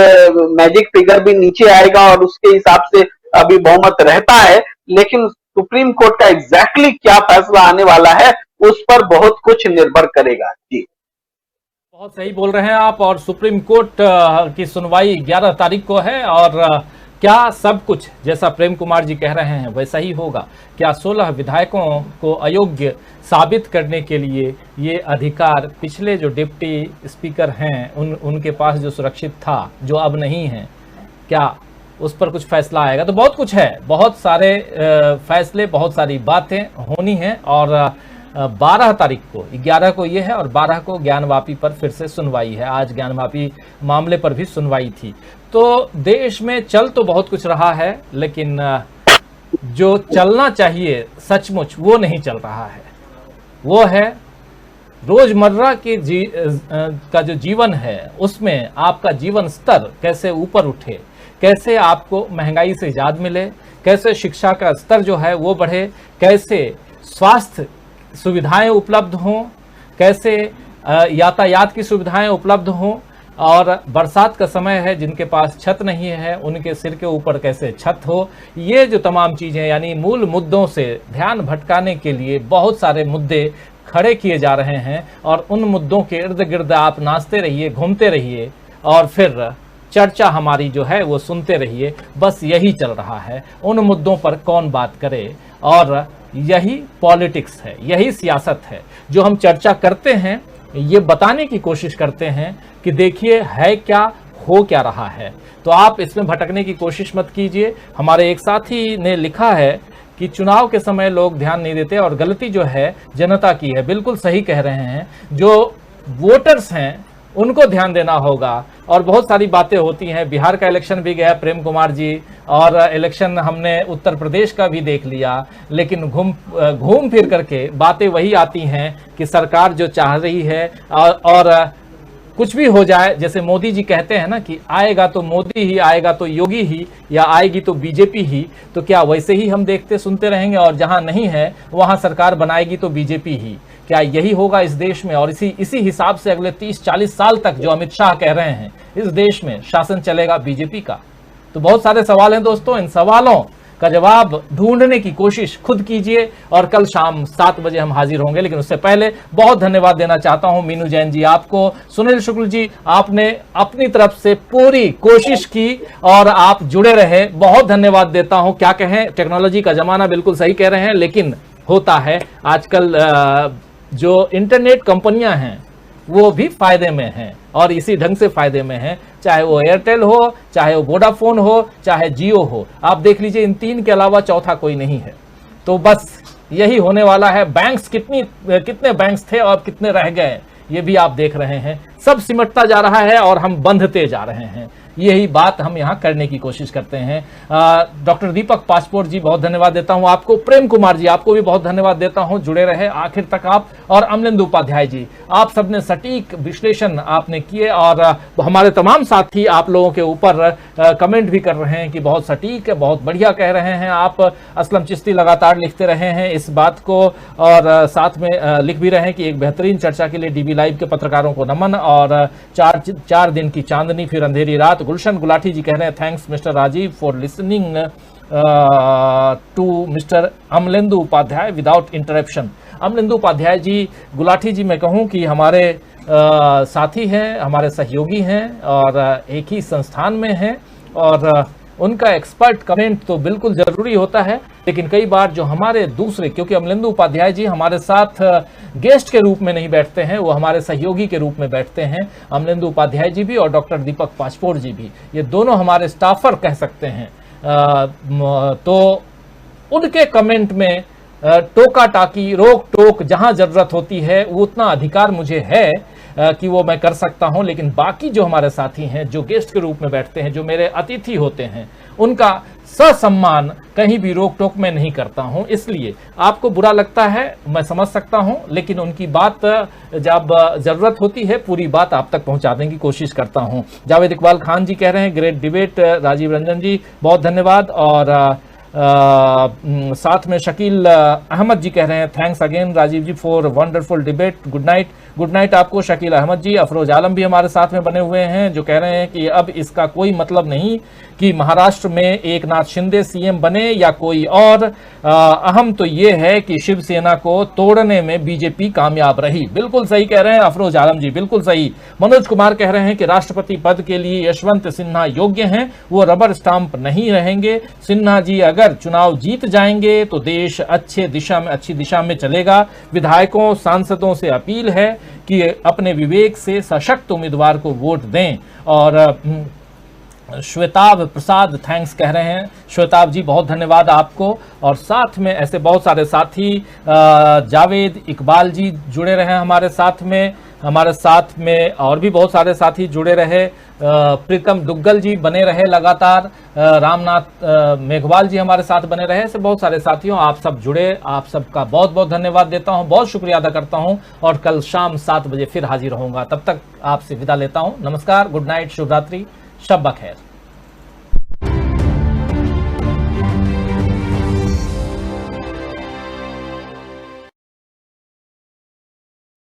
मैजिक फिगर भी नीचे आएगा और उसके हिसाब से अभी बहुमत रहता है। लेकिन सुप्रीम कोर्ट का एग्जैक्टली क्या फैसला आने वाला है उस पर बहुत कुछ निर्भर करेगा। जी बहुत सही बोल रहे हैं आप। और सुप्रीम कोर्ट की सुनवाई 11 तारीख को है, और क्या सब कुछ जैसा प्रेम कुमार जी कह रहे हैं वैसा ही होगा? क्या 16 विधायकों को अयोग्य साबित करने के लिए ये अधिकार पिछले जो डिप्टी स्पीकर हैं उनके पास जो सुरक्षित था, जो अब नहीं है, क्या उस पर कुछ फैसला आएगा? तो बहुत कुछ है, बहुत सारे फैसले, बहुत सारी बातें होनी हैं। और 12 तारीख को, 11 को ये है और 12 को ज्ञानवापी पर फिर से सुनवाई है। आज ज्ञानवापी मामले पर भी सुनवाई थी। तो देश में चल तो बहुत कुछ रहा है, लेकिन जो चलना चाहिए सचमुच वो नहीं चल रहा है। वो है रोजमर्रा के का जो जीवन है, उसमें आपका जीवन स्तर कैसे ऊपर उठे, कैसे आपको महंगाई से निजात मिले, कैसे शिक्षा का स्तर जो है वो बढ़े, कैसे स्वास्थ्य सुविधाएं उपलब्ध हों, कैसे यातायात की सुविधाएं उपलब्ध हों, और बरसात का समय है, जिनके पास छत नहीं है उनके सिर के ऊपर कैसे छत हो। ये जो तमाम चीज़ें, यानी मूल मुद्दों से ध्यान भटकाने के लिए बहुत सारे मुद्दे खड़े किए जा रहे हैं, और उन मुद्दों के इर्द गिर्द आप नाचते रहिए, घूमते रहिए, और फिर चर्चा हमारी जो है वो सुनते रहिए। बस यही चल रहा है। उन मुद्दों पर कौन बात करे, और यही पॉलिटिक्स है, यही सियासत है। जो हम चर्चा करते हैं ये बताने की कोशिश करते हैं कि देखिए है क्या, हो क्या रहा है। तो आप इसमें भटकने की कोशिश मत कीजिए। हमारे एक साथी ने लिखा है कि चुनाव के समय लोग ध्यान नहीं देते और गलती जो है जनता की है। बिल्कुल सही कह रहे हैं। जो वोटर्स हैं उनको ध्यान देना होगा, और बहुत सारी बातें होती हैं। बिहार का इलेक्शन भी गया प्रेम कुमार जी, और इलेक्शन हमने उत्तर प्रदेश का भी देख लिया, लेकिन घूम फिर करके बातें वही आती हैं कि सरकार जो चाह रही है, और कुछ भी हो जाए, जैसे मोदी जी कहते हैं ना कि आएगा तो मोदी ही, आएगा तो योगी ही, या आएगी तो बीजेपी ही, तो क्या वैसे ही हम देखते सुनते रहेंगे, और जहां नहीं है वहां सरकार बनाएगी तो बीजेपी ही? क्या यही होगा इस देश में? और इसी हिसाब से अगले 30-40 साल तक जो अमित शाह कह रहे हैं इस देश में शासन चलेगा बीजेपी का? तो बहुत सारे सवाल हैं दोस्तों। इन सवालों का जवाब ढूंढने की कोशिश खुद कीजिए, और कल शाम 7 बजे हम हाजिर होंगे। लेकिन उससे पहले बहुत धन्यवाद देना चाहता हूं मीनू जैन जी आपको, सुनील शुक्ल जी, आपने अपनी तरफ से पूरी कोशिश की और आप जुड़े रहे। बहुत धन्यवाद देता हूं। क्या कहें, टेक्नोलॉजी का जमाना, बिल्कुल सही कह रहे हैं, लेकिन होता है आजकल जो इंटरनेट कंपनियां हैं वो भी फायदे में हैं, और इसी ढंग से फायदे में हैं। चाहे वो एयरटेल हो, चाहे वो वोडाफोन हो, चाहे जियो हो। आप देख लीजिए इन तीन के अलावा चौथा कोई नहीं है। तो बस यही होने वाला है। बैंक्स कितने बैंक्स थे और कितने रह गए ये भी आप देख रहे हैं। सब सिमटता जा रहा है और हम बंधते जा रहे हैं। यही बात हम यहाँ करने की कोशिश करते हैं। डॉक्टर दीपक पासपोर्ट जी बहुत धन्यवाद देता हूँ आपको। प्रेम कुमार जी आपको भी बहुत धन्यवाद देता हूँ, जुड़े रहे आखिर तक आप। और अमलेंदु उपाध्याय जी, आप सबने सटीक विश्लेषण आपने किए, और हमारे तमाम साथी आप लोगों के ऊपर कमेंट भी कर रहे हैं कि बहुत सटीक है, बहुत बढ़िया कह रहे हैं आप। असलम चिश्ती लगातार लिखते रहे हैं इस बात को, और साथ में लिख भी रहे हैं कि एक बेहतरीन चर्चा के लिए डीबी लाइव के पत्रकारों को नमन, और 4 दिन की चांदनी फिर अंधेरी रात। गुलशन गुलाटी जी कह रहे हैं thanks mister Rajiv for listening to mister Amlendu Upadhyay without interruption. Amlendu Upadhyay ji, Gulati ji, मैं कहूं कि हमारे साथी हैं, हमारे सहयोगी हैं, और एक ही संस्थान में हैं, और उनका एक्सपर्ट कमेंट तो बिल्कुल जरूरी होता है। लेकिन कई बार जो हमारे दूसरे, क्योंकि अमलेंदु उपाध्याय जी हमारे साथ गेस्ट के रूप में नहीं बैठते हैं, वो हमारे सहयोगी के रूप में बैठते हैं। अमलेंदु उपाध्याय जी भी और डॉक्टर दीपक पासपोर्ट जी भी, ये दोनों हमारे स्टाफर कह सकते हैं। तो उनके कमेंट में टोका टाकी, रोक टोक जहां जरूरत होती है वो उतना अधिकार मुझे है कि वो मैं कर सकता हूं। लेकिन बाकी जो हमारे साथी हैं, जो गेस्ट के रूप में बैठते हैं, जो मेरे अतिथि होते हैं, उनका ससम्मान कहीं भी रोक टोक में नहीं करता हूं। इसलिए आपको बुरा लगता है, मैं समझ सकता हूं, लेकिन उनकी बात जब जरूरत होती है पूरी बात आप तक पहुंचाने की कोशिश करता हूं। जावेद इकबाल खान जी कह रहे हैं ग्रेट डिबेट। राजीव रंजन जी बहुत धन्यवाद। और साथ में शकील अहमद जी कह रहे हैं thanks again Rajiv ji for wonderful debate. Good night आपको शकील अहमद जी। अफरोज आलम भी हमारे साथ में बने हुए हैं, जो कह रहे हैं कि अब इसका कोई मतलब नहीं कि महाराष्ट्र में एक नाथ शिंदे सीएम बने या कोई और, अहम तो ये है कि शिवसेना को तोड़ने में बीजेपी कामयाब रही। बिल्कुल सही कह रहे हैं अफरोज आलम जी, बिल्कुल सही। मनोज कुमार कह रहे हैं कि राष्ट्रपति पद के लिए यशवंत सिन्हा योग्य हैं, वो रबर स्टाम्प नहीं रहेंगे। सिन्हा जी अगर चुनाव जीत जाएंगे तो देश अच्छी दिशा में चलेगा। विधायकों सांसदों से अपील है कि अपने विवेक से सशक्त उम्मीदवार को वोट दें। और श्वेताब प्रसाद थैंक्स कह रहे हैं। श्वेताब जी बहुत धन्यवाद आपको। और साथ में ऐसे बहुत सारे साथी, जावेद इकबाल जी जुड़े रहे हमारे साथ में और भी बहुत सारे साथी जुड़े रहे। प्रीतम दुग्गल जी बने रहे लगातार। रामनाथ मेघवाल जी हमारे साथ बने रहे। ऐसे बहुत सारे साथियों, आप सब जुड़े, आप सबका बहुत बहुत धन्यवाद देता हूं, बहुत शुक्रिया अदा करता हूं। और कल शाम 7 बजे फिर हाजिर होऊंगा। तब तक आपसे विदा लेता हूं। नमस्कार, गुड नाइट, शुभ रात्रि, शब बखैर।